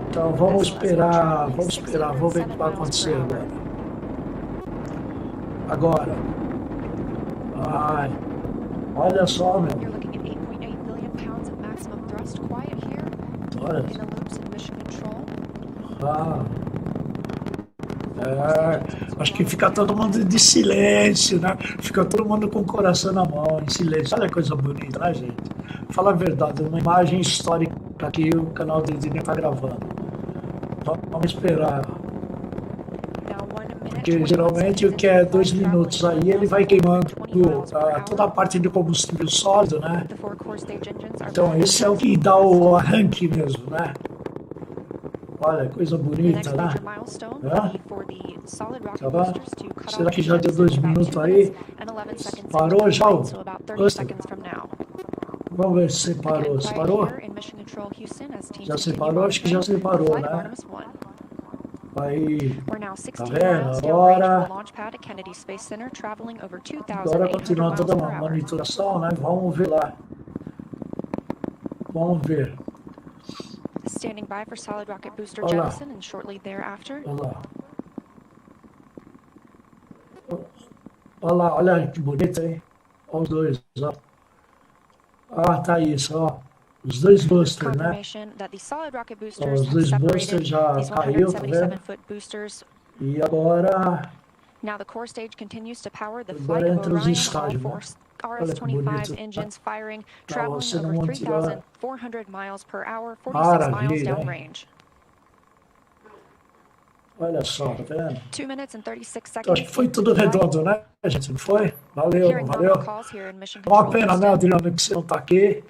Então vamos esperar, vamos ver o que vai acontecer agora. Ai, olha só, meu. Olha. Acho que fica todo mundo de silêncio, né? Fica todo mundo com o coração na mão, em silêncio. Olha que coisa bonita, né, gente? Fala a verdade, uma imagem histórica que o canal do Edneu está gravando. Vamos esperar. Porque geralmente o que é 2 minutos aí, ele vai queimando toda a parte do combustível sólido, né? Então esse é o que dá o arranque mesmo, né? Olha, coisa bonita, né? Tá vendo? Será que já deu 2 minutos aí? Parou já o buster? Vamos ver se separou. Separou? Já separou? Acho que já separou, né? Aí, tá vendo? Agora continua toda uma monitoração, né? Vamos ver lá. Vamos ver. Standing by for solid rocket booster Olha lá. jettison and shortly thereafter. Olha que bonito, hein? Olha os dois, ó. Ah, tá isso, ó. Os 2 boosters, né? Os 2 boosters já caiu, tá vendo? E agora... Agora entra os estágios, né? Olha que bonito. Tá, você não monta lá. Maravilha, hein? Olha só, tá vendo? 2 minutes and 36 seconds. Então, acho que foi tudo redondo, né, gente? Não foi? Valeu, não valeu? Uma pena, né, Adriano, que você não tá aqui.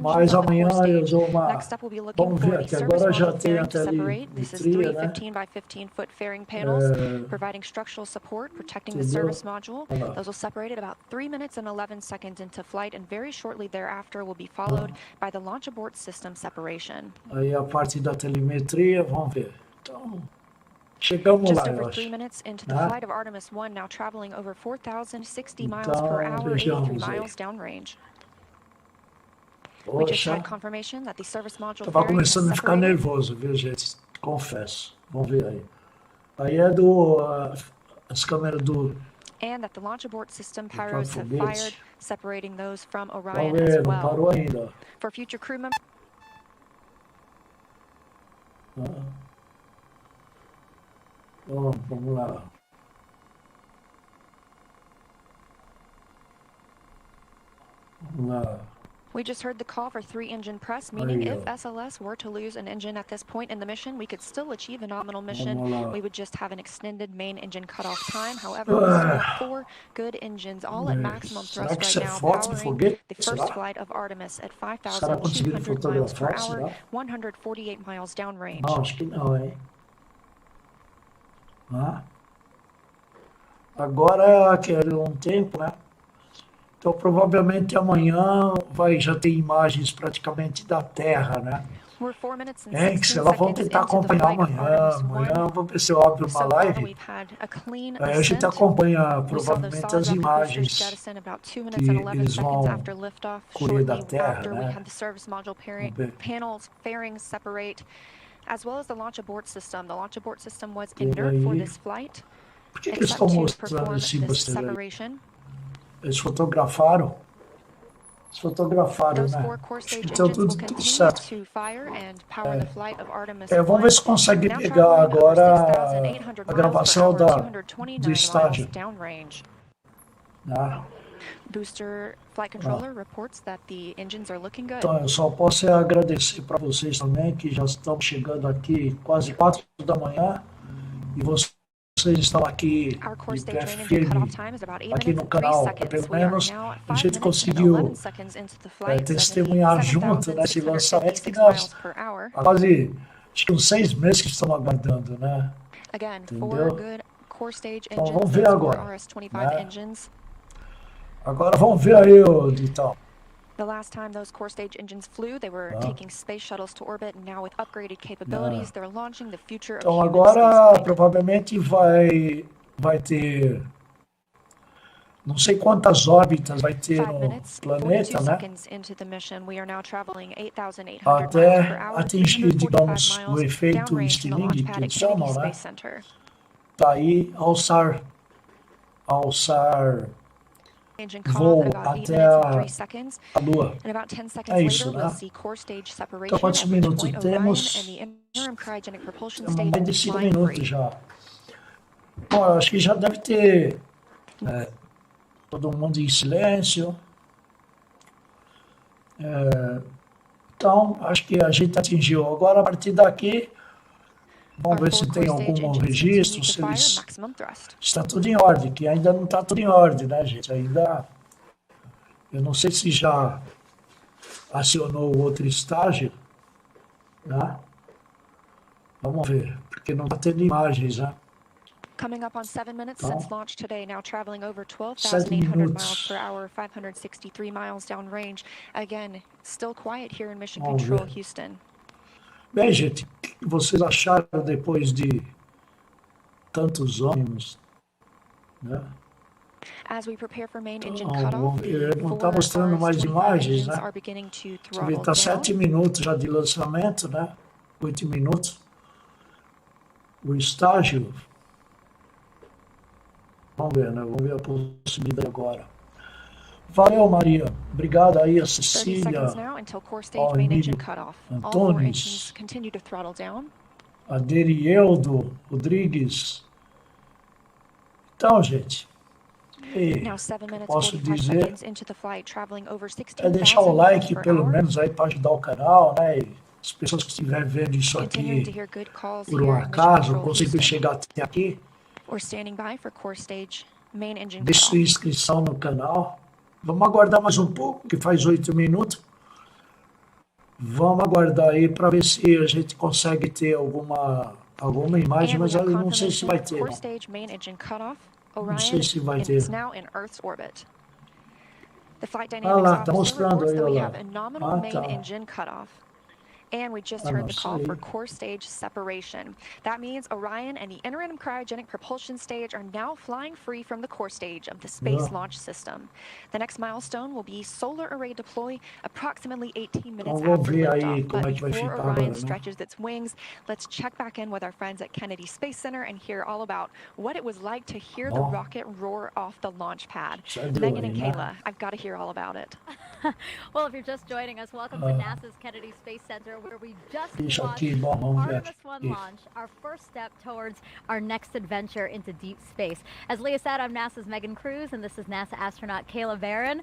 Mas amanhã eu dou uma... Vamos ver aqui. Agora já tem a telemetria, né? Providing structural support, protecting the service module. Those will separate at about 3 minutes and 11 seconds into flight, and very shortly thereafter will be followed by the launch abort system separation. Aí a parte da telemetria, vamos ver. Então, Chegamos Just lá, eu over acho. 3 minutes into the Né? flight of Artemis 1, now traveling over 4,060 miles Então, per hour, 83 vejamos aí. miles downrange. We just Poxa, had confirmation that the service module tava fairing has começando a ficar separated. nervoso, viu, gente? Confesso. Vamos ver aí. Aí é as câmeras do... And that the launch abort system do pyros have foguete. fired, separating those from Vamos Orion ver, as não well. parou ainda. For future crew members, Vamos lá. Vamos lá. we just heard the call for 3-engine press, meaning Aí, if ó. SLS were to lose an engine at this point in the mission, we could still achieve a nominal mission. Vamos lá. We would just have an extended main engine cutoff time. However, we still have 4 good engines, all at maximum Será thrust que right isso é now, foto do powering foguete? the first Será? flight of Artemis at Será conseguiram 5,200 miles per fotografar? hour, Será? 148 miles downrange. Não, acho que não, hein? Agora quero um tempo, né? Então provavelmente amanhã já ter imagens praticamente da Terra, né? We're 4 minutes and Que 16 elas vão seconds tentar into the acompanhar flight of amanhã. Artemis 1. Amanhã vou ver se eu abro uma So far, live. we've had a clean Aí a gente ascent. acompanha We saw those provavelmente solid as rocket boosters imagens jettison about 2 minutes que and 11 eles seconds vão after liftoff. colher da Shortly Terra, after, we né? had the service module Vamos ver. panels, fairings separate, as well as the launch abort system. The launch abort system was Tem inert for aí. this flight, Por que eles except estão to mostrando perform esse this booster aí? separation. Eles fotografaram? Eles fotografaram, Those né? 4 core stage Então engines will tudo continue certo. to fire and power the flight of Artemis Vamos ver se 1. consegue Now pegar traveling over agora 6,800 a miles per gravação hour, do 229 estágio. miles downrange. Né? Booster flight controller reports that the engines are looking good. Então eu só posso agradecer para vocês também, que já estão chegando aqui quase 4 da manhã e vocês estão aqui Our core de stage pé main engine firme cutoff time is about 8 aqui minutes no and 3 canal. seconds. Pelo We are menos now at a 5 gente minutes and conseguiu 11 seconds into the flight, testemunhar junto nesse lançamento que nós 77,6 miles per hour. há quase acho que uns 6 meses que estamos aguardando, né? Again, 4 Entendeu? good core stage Então engines. vamos ver Those were agora, RS-25 né? engines. Agora vamos ver aí, Ditão. The last time those core stage engines flew, they were taking space shuttles to orbit, and now with upgraded capabilities, they're launching the future of Então human agora spaceflight. provavelmente vai ter não sei quantas órbitas vai ter 5 no minutes, planeta, 42 né? seconds into the mission, we are now traveling 8,800 Até miles per hour, atingir, 345 digamos, o miles efeito downrange from the estilingue launch que pad eles at chamam, Kennedy né? Space Center. Daí alçar Engine cut voo off at about 8 até minutes and 3 seconds. a Lua. And about 10 seconds É isso, later, né? we'll see core stage Então separation, quantos at which minutos point Orion temos? and the interim cryogenic propulsion Temos stage mais de will 5 fly minutos free. já. Bom, eu acho que já deve ter todo mundo em silêncio. Então, acho que a gente atingiu. Agora, a partir daqui, vamos ver se tem algum registro, se eles... Está tudo em ordem, que ainda não está tudo em ordem, né, gente? Ainda... Eu não sei se já acionou o outro estágio, né? Vamos ver, porque não está tendo imagens, né? Coming up on 7 minutes Então, since launch today, now traveling over 7 12,800 minutos. miles per hour, 563 miles downrange. Again, still quiet here in Mission Vamos Control, ver. Houston. Bem, gente, o que vocês acharam depois de tantos ônibus, né? As we prepare for main engine Então, cutoff, ele não está four mostrando mais RS-25 imagens, engines né? are beginning to Você vê, throttle está down. 7 minutos já de lançamento, né? 8 minutos. O estágio. Vamos ver, né? Vamos ver a possibilidade agora. Valeu, Maria. Obrigado aí, a 30 Cecília, seconds now until core stage ao main engine Emílio cutoff. All 4 engines Antunes, continue to throttle down. a Derieldo Rodrigues. Então, gente, e Now 7 minutes, posso 45 dizer seconds into the flight, traveling over é deixar 16,000 o miles like per pelo hour. menos aí para ajudar o canal, né? E as pessoas que estiverem vendo isso Continuing to aqui hear good calls por here um in Mission acaso, Control, conseguiu Houston. chegar até aqui, We're standing by for core stage main engine deixe cutoff. sua inscrição no canal. Vamos aguardar mais um pouco, que faz 8 minutos. Vamos aguardar aí para ver se a gente consegue ter alguma imagem, And we mas have eu não sei se confirmation vai of ter. core Não. stage main engine cutoff. Não Orion sei se vai ter. is now in Earth's orbit. The flight Ah dynamics lá, tá officer mostrando reports aí, that we olha have lá. a nominal Ah, main tá. engine cutoff. And we just heard the call for core stage separation. That means Orion and the interim cryogenic propulsion stage are now flying free from the core stage of the Space Launch System. The next milestone will be solar array deploy approximately 18 minutes after liftoff. But before Orion stretches its wings, let's check back in with our friends at Kennedy Space Center and hear all about what it was like to hear the rocket roar off the launch pad. Megan and Kayla, I've got to hear all about it. Well, if you're just joining us, welcome to NASA's Kennedy Space Center, where we just launched Artemis 1 launch, our first step towards our next adventure into deep space. As Leah said, I'm NASA's Megan Cruz, and this is NASA astronaut Kayla Barron.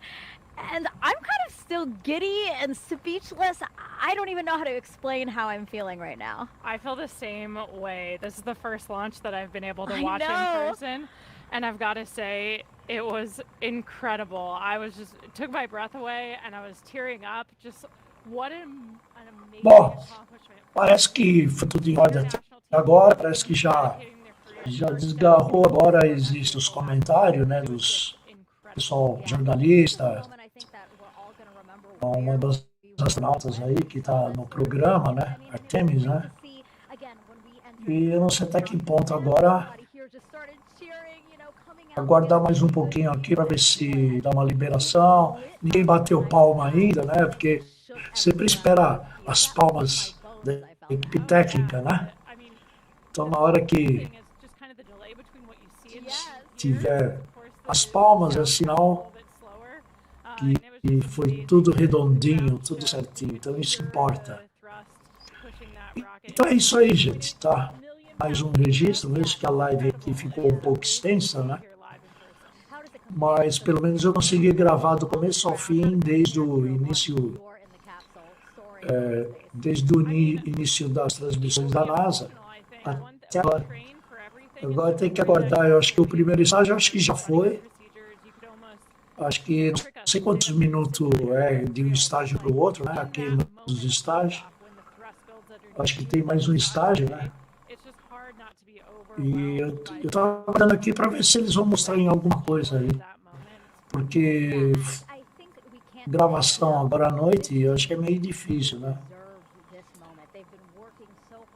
And I'm kind of still giddy and speechless. I don't even know how to explain how I'm feeling right now. I feel the same way. This is the first launch that I've been able to watch in person. And I've got to say, it was incredible. It took my breath away and I was tearing up. Just what an amazing accomplishment. Parece que foi tudo em ordem até agora, parece que já desgarrou. Agora existem os comentários, né, dos pessoal jornalista, uma das astronautas aí que está no programa, né, Artemis, né, e eu não sei até que ponto agora. Aguardar mais um pouquinho aqui para ver se dá uma liberação. Ninguém bateu palma ainda, né? Porque sempre espera as palmas da equipe técnica, né? Então, na hora que tiver as palmas, é sinal que foi tudo redondinho, tudo certinho. Então, isso importa. Então, é isso aí, gente, tá? Mais um registro. Vejo que a live aqui ficou um pouco extensa, né? Mas pelo menos eu consegui gravar do começo ao fim, desde o início, início das transmissões da NASA até agora. Agora tem que aguardar. Eu acho que o primeiro estágio já foi. Acho que não sei quantos minutos é de um estágio para o outro, né? Aqui nos estágios. Acho que tem mais um estágio, né? E eu estava olhando aqui para ver se eles vão mostrar em alguma coisa aí. Porque gravação agora à noite, eu acho que é meio difícil, né?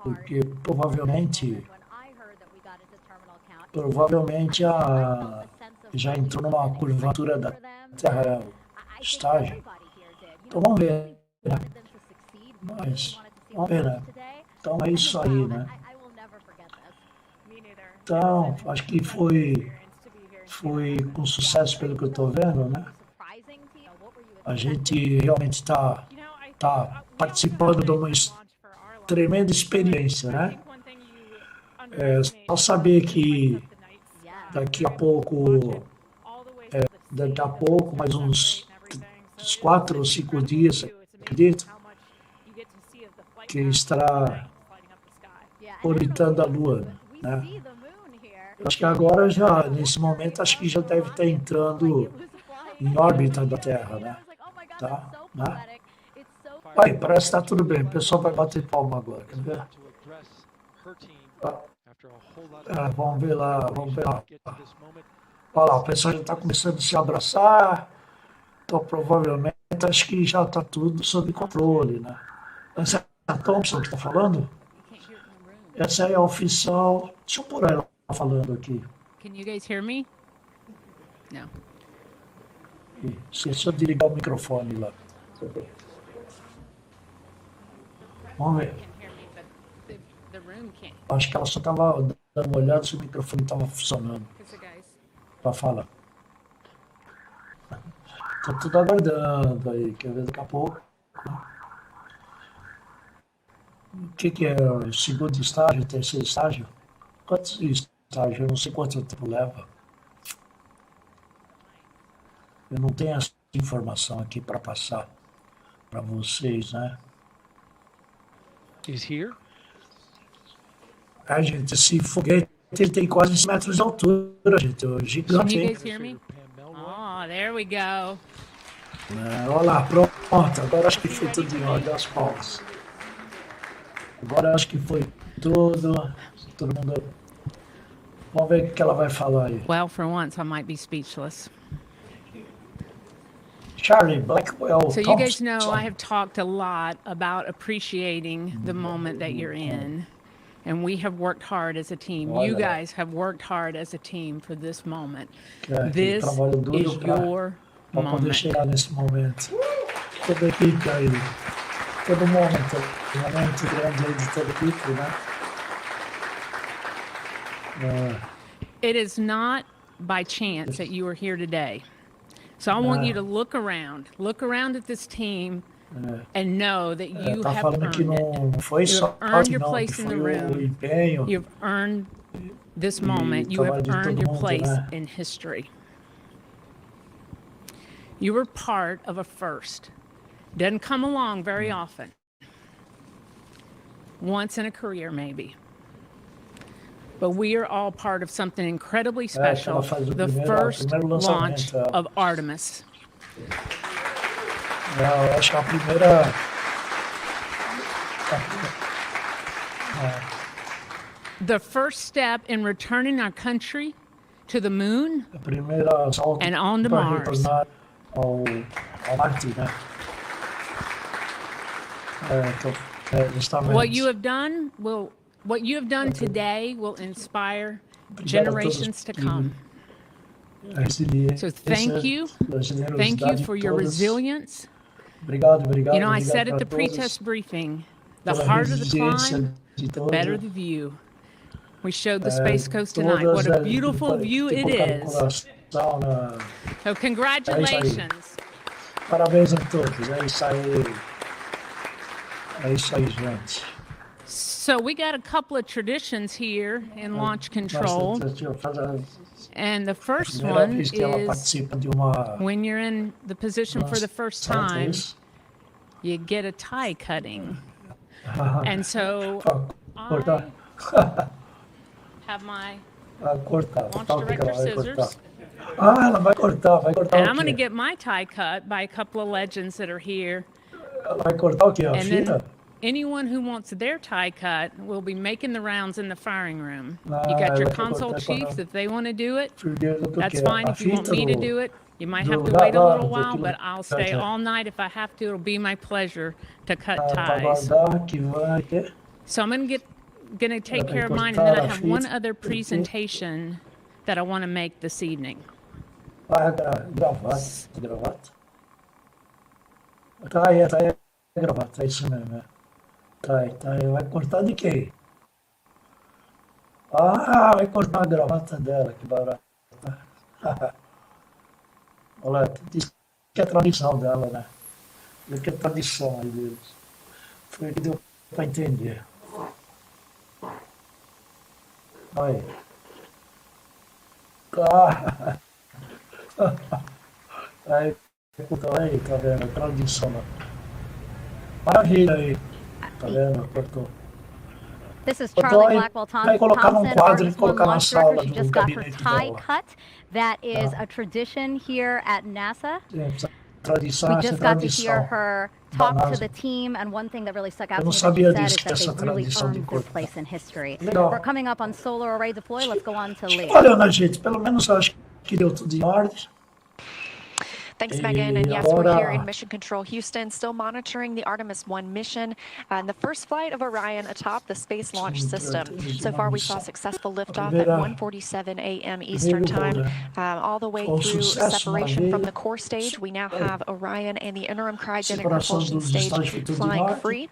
Porque provavelmente já entrou numa curvatura da Terra estágio. Então vamos ver, né? Mas vamos ver, né? Então é isso aí, né? Então, acho que foi com sucesso pelo que eu estou vendo, né? A gente realmente está participando de uma tremenda experiência, né? Só saber que daqui a pouco, mais uns 4 ou 5 dias, acredito, que estará orbitando a Lua, né? Acho que agora já, nesse momento, acho que já deve estar entrando em órbita da Terra, né? Tá? Né? Aí, parece que está tudo bem. O pessoal vai bater palma agora, quer ver? Vamos ver lá. Olha lá, o pessoal já está começando a se abraçar. Então, provavelmente, acho que já está tudo sob controle, né? Essa é a Thompson que está falando? Essa é a oficial. Deixa eu pôr ela falando aqui. Can you guys hear me? No. Esqueceu de ligar o microfone lá. Vamos ver. Acho que ela só estava dando uma olhada se o microfone estava funcionando. Para falar. Estou tudo aguardando aí, quer ver daqui a pouco. O que é o segundo estágio, terceiro estágio? Quantos estágios? Eu não sei quanto tempo leva. Eu não tenho essa informação aqui para passar para vocês, né? He's here? Gente, esse foguete ele tem quase 6 metros de altura, gente. É gigante, hein? Can you guys hear me? Oh, there we go. Olha lá, pronto. Agora acho que foi tudo em ordem, as palmas. Agora acho que foi tudo. Todo mundo. Vamos ver o que ela vai falar aí. Well, for once, I might be speechless. Charlie Blackwell. So you guys know I have talked a lot about appreciating the moment that you're in. And we have worked hard as a team. You guys have worked hard as a team for this moment. This is your poder chegar nesse momento. Toda a equipe aí. Todo momento. Um momento grande aí de toda a equipe, né? It is not by chance that you are here today. So I want you to look around at this team and know that you have earned it. You have earned your place in the room. You've earned this moment. You have earned your place in history. You were part of a first. Doesn't come along very often. Once in a career, maybe. But we are all part of something incredibly special, the first launch of Artemis. Eu acho que a primeira... The first step in returning our country to the moon and on to Mars. Ao Marte, né? What you have done today will inspire generations to come. So thank you for your resilience. You know, I said at the pre-test briefing, the harder the climb, the better the view. We showed the Space Coast tonight. What a beautiful view it is. So congratulations. Parabéns a todos. É isso aí. É isso aí, gente. So we got a couple of traditions here in launch control. And the first one is when you're in the position for the first time, you get a tie cutting. And so I have my launch director scissors. Ela vai cortar and I'm going to get my tie cut by a couple of legends that are here. Ela vai cortar o quê? A fita? Anyone who wants their tie cut will be making the rounds in the firing room. You got your console chiefs if they want to do it. That's fine. If you want me to do it, you might have to wait a little while, but I'll stay all night if I have to. It'll be my pleasure to cut ties. So I'm going to take care of mine, and then I have one other presentation that I want to make this evening. Gravata. Tá aí gravata, é isso mesmo. Tá aí. Vai cortar de quê? Ah, vai cortar a gravata dela, que barata. Olha, diz que é a tradição dela, né? Diz que é a tradição aí deles. Foi o que deu para entender. Aí. Aí, tá vendo? A tradição. Maravilha aí. Tá vendo? Cortou. This is Charlie Blackwell Thompson, Artemis 1 launch director. She just got her tie cut. That is a tradition here at NASA. We just got to hear her talk to the team, and one thing that really stuck out to me that she said is that they really earned their place in history. We're coming up on solar array deploy. Let's go on to Leah. Olha, né, gente? Pelo menos eu acho que deu tudo em ordem. Thanks, Megan. And yes, we're here in Mission Control Houston, still monitoring the Artemis 1 mission and the first flight of Orion atop the Space Launch System. So far, we saw successful liftoff at 1:47 a.m. Eastern Time, all the way through separation from the core stage. We now have Orion and the interim cryogenic propulsion stage flying free.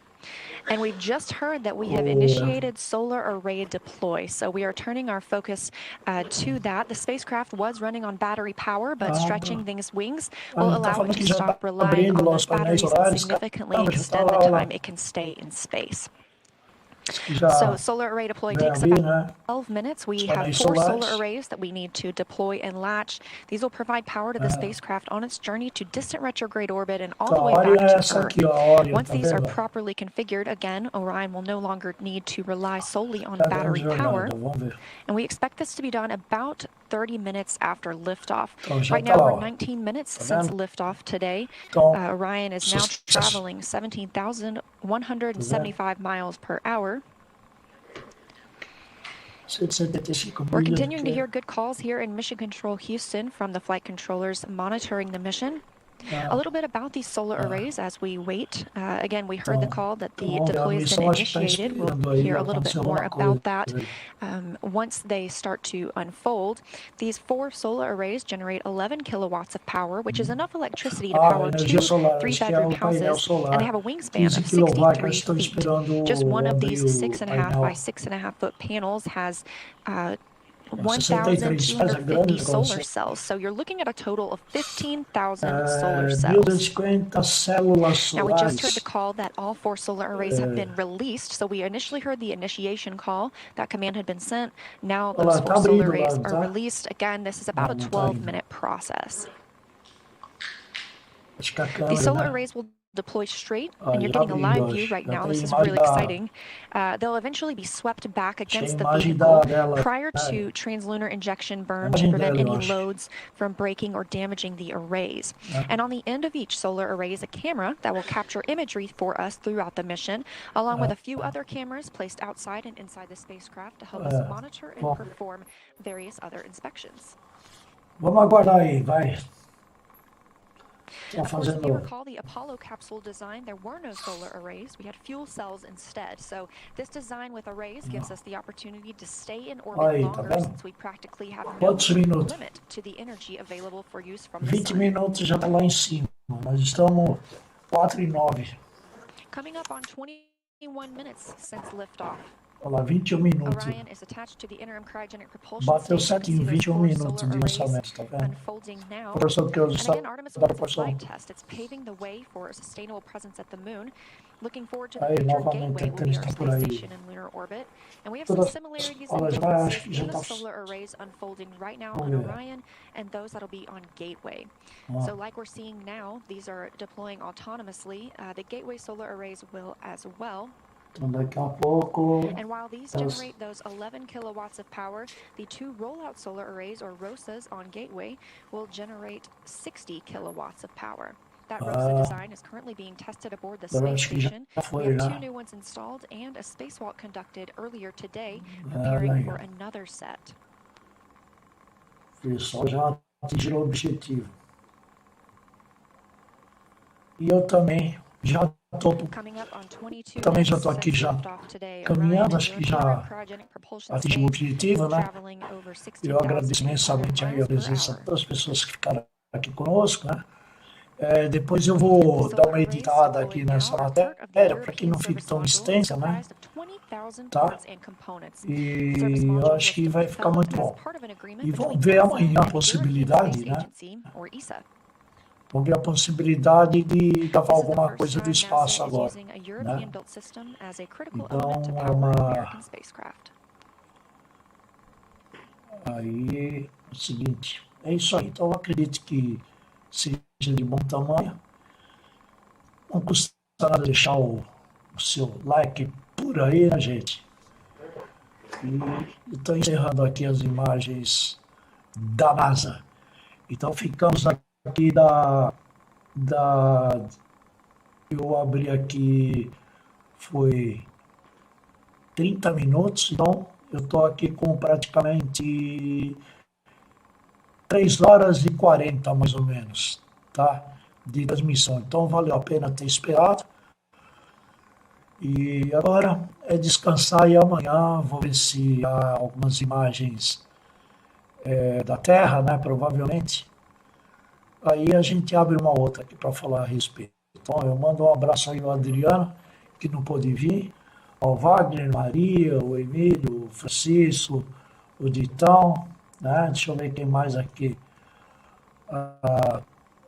And we've just heard that we have initiated solar array deploy. So we are turning our focus to that. The spacecraft was running on battery power, but stretching these wings will allow it to stop relying on those batteries and significantly extend the time it can stay in space. So solar array deploy takes about 12 minutes. We have 4 solar arrays that we need to deploy and latch. These will provide power to the spacecraft on its journey to distant retrograde orbit and all the way back to Earth. Once these are properly configured, again, Orion will no longer need to rely solely on battery power. And we expect this to be done about 30 minutes after liftoff. Right now, we're 19 minutes since liftoff today. Orion is now traveling 17,175 miles per hour. We're continuing to hear good calls here in Mission Control Houston from the flight controllers monitoring the mission. A little bit about these solar arrays as we wait. Again, we heard the call that the deploy has been initiated. We'll hear a little bit more about that once they start to unfold. These 4 solar arrays generate 11 kilowatts of power, which is enough electricity to power 2 3-bedroom houses, and they have a wingspan of 63 feet. Just one of these 6.5 by 6.5 foot panels has 1,250 solar cells. So you're looking at a total of 15,000 solar cells. Now, we just heard the call that all 4 solar arrays have been released. So we initially heard the initiation call. That command had been sent. Now those 4 solar arrays are released. Again, this is about a 12-minute process. These solar arrays will deploy straight, and you're getting a live view right now. This is really exciting. They'll eventually be swept back against the vehicle prior to translunar injection burn to prevent any loads from breaking or damaging the arrays. And on the end of each solar array is a camera that will capture imagery for us throughout the mission, along with a few other cameras placed outside and inside the spacecraft to help us monitor and perform various other inspections. Vamos aguardar aí, vai. Of course, if you recall the Apollo capsule design, there were no solar arrays. We had fuel cells instead. So this design with arrays gives us the opportunity to stay in orbit longer, since we practically have no limit to the energy available for use from the 20 sun. minutos já está lá em cima. Nós estamos 4:09. Coming up on 21 minutes since liftoff. Olha lá, 21 minutos. Orion is attached to the interim cryogenic propulsion Bateu station. 7 em 21 minutos de lançamento, tá vendo? Unfolding now. A porção que eu já And again, Artemis da 1 is a porção. flight test. It's paving the way for a sustainable presence at the moon. Looking forward to the Aí, future novamente, gateway a will be Artemis our está por space aí. station in lunar orbit. And we have some Todas, similarities olha, and já acho differences que já in the está. solar arrays unfolding right now Vamos on ver. Orion and those that'll be on Gateway. Ó. So like we're seeing now, these are deploying autonomously. The Gateway solar arrays will as well. Então, daqui a pouco. And while these generate those 11 kilowatts of power, the 2 rollout solar arrays, or ROSAs, on Gateway will generate 60 kilowatts of power. That ROSA design is currently being tested aboard the space station. We have 2 new ones installed and a spacewalk conducted earlier today, preparing for another set. O pessoal já atingiu o objetivo. E eu também já estou. Também já estou aqui já caminhando, acho que já atingi o objetivo, né? Eu agradeço imensamente aí a presença de todas as pessoas que ficaram aqui conosco, né? Depois eu vou dar uma editada aqui nessa matéria para que não fique tão extensa, né? Tá? E eu acho que vai ficar muito bom. E vamos ver amanhã a possibilidade, né? Vamos ver a possibilidade de gravar alguma coisa do espaço agora, né? Então é uma... Aí, é o seguinte, é isso aí. Então eu acredito que seja de bom tamanho. Não custa nada deixar o seu like por aí, né, gente? E estou encerrando aqui as imagens da NASA. Então ficamos aqui eu abri aqui, foi 30 minutos, então eu estou aqui com praticamente 3 horas e 40 mais ou menos, tá? De transmissão. Então valeu a pena ter esperado. E agora é descansar e amanhã vou ver se há algumas imagens da Terra, né? Provavelmente. Aí a gente abre uma outra aqui para falar a respeito. Então eu mando um abraço aí ao Adriano, que não pôde vir, ao Wagner, Maria, o Emílio, o Francisco, o Ditão, né? Deixa eu ver quem mais aqui.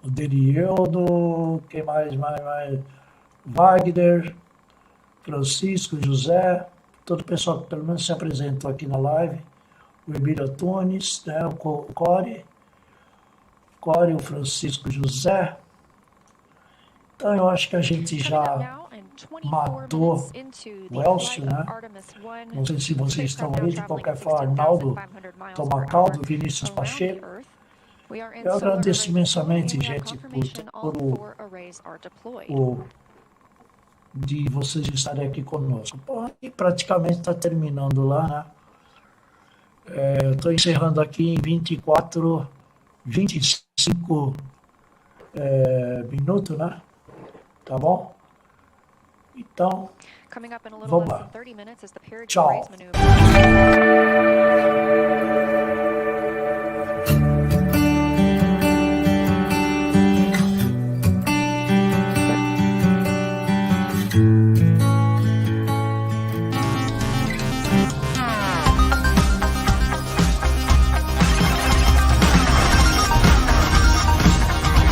O Derieldo, quem mais? Wagner, Francisco, José, todo o pessoal que pelo menos se apresentou aqui na live. O Emílio Antunes, né? O Core, o Francisco José. Então eu acho que a gente já matou o Elcio, né? Não sei se vocês estão aí, de ququalquer forma, Arnaldo Tomacaldo, Vinícius Pacheco. Eu agradeço imensamente, gente, por de vocês estarem aqui conosco. E praticamente está terminando lá, né? Estou encerrando aqui em 25 minuto, né? Tá bom? Então, Coming up in a little vamos less lá. than 30 minutes is the peerage Tchau. raise maneuver.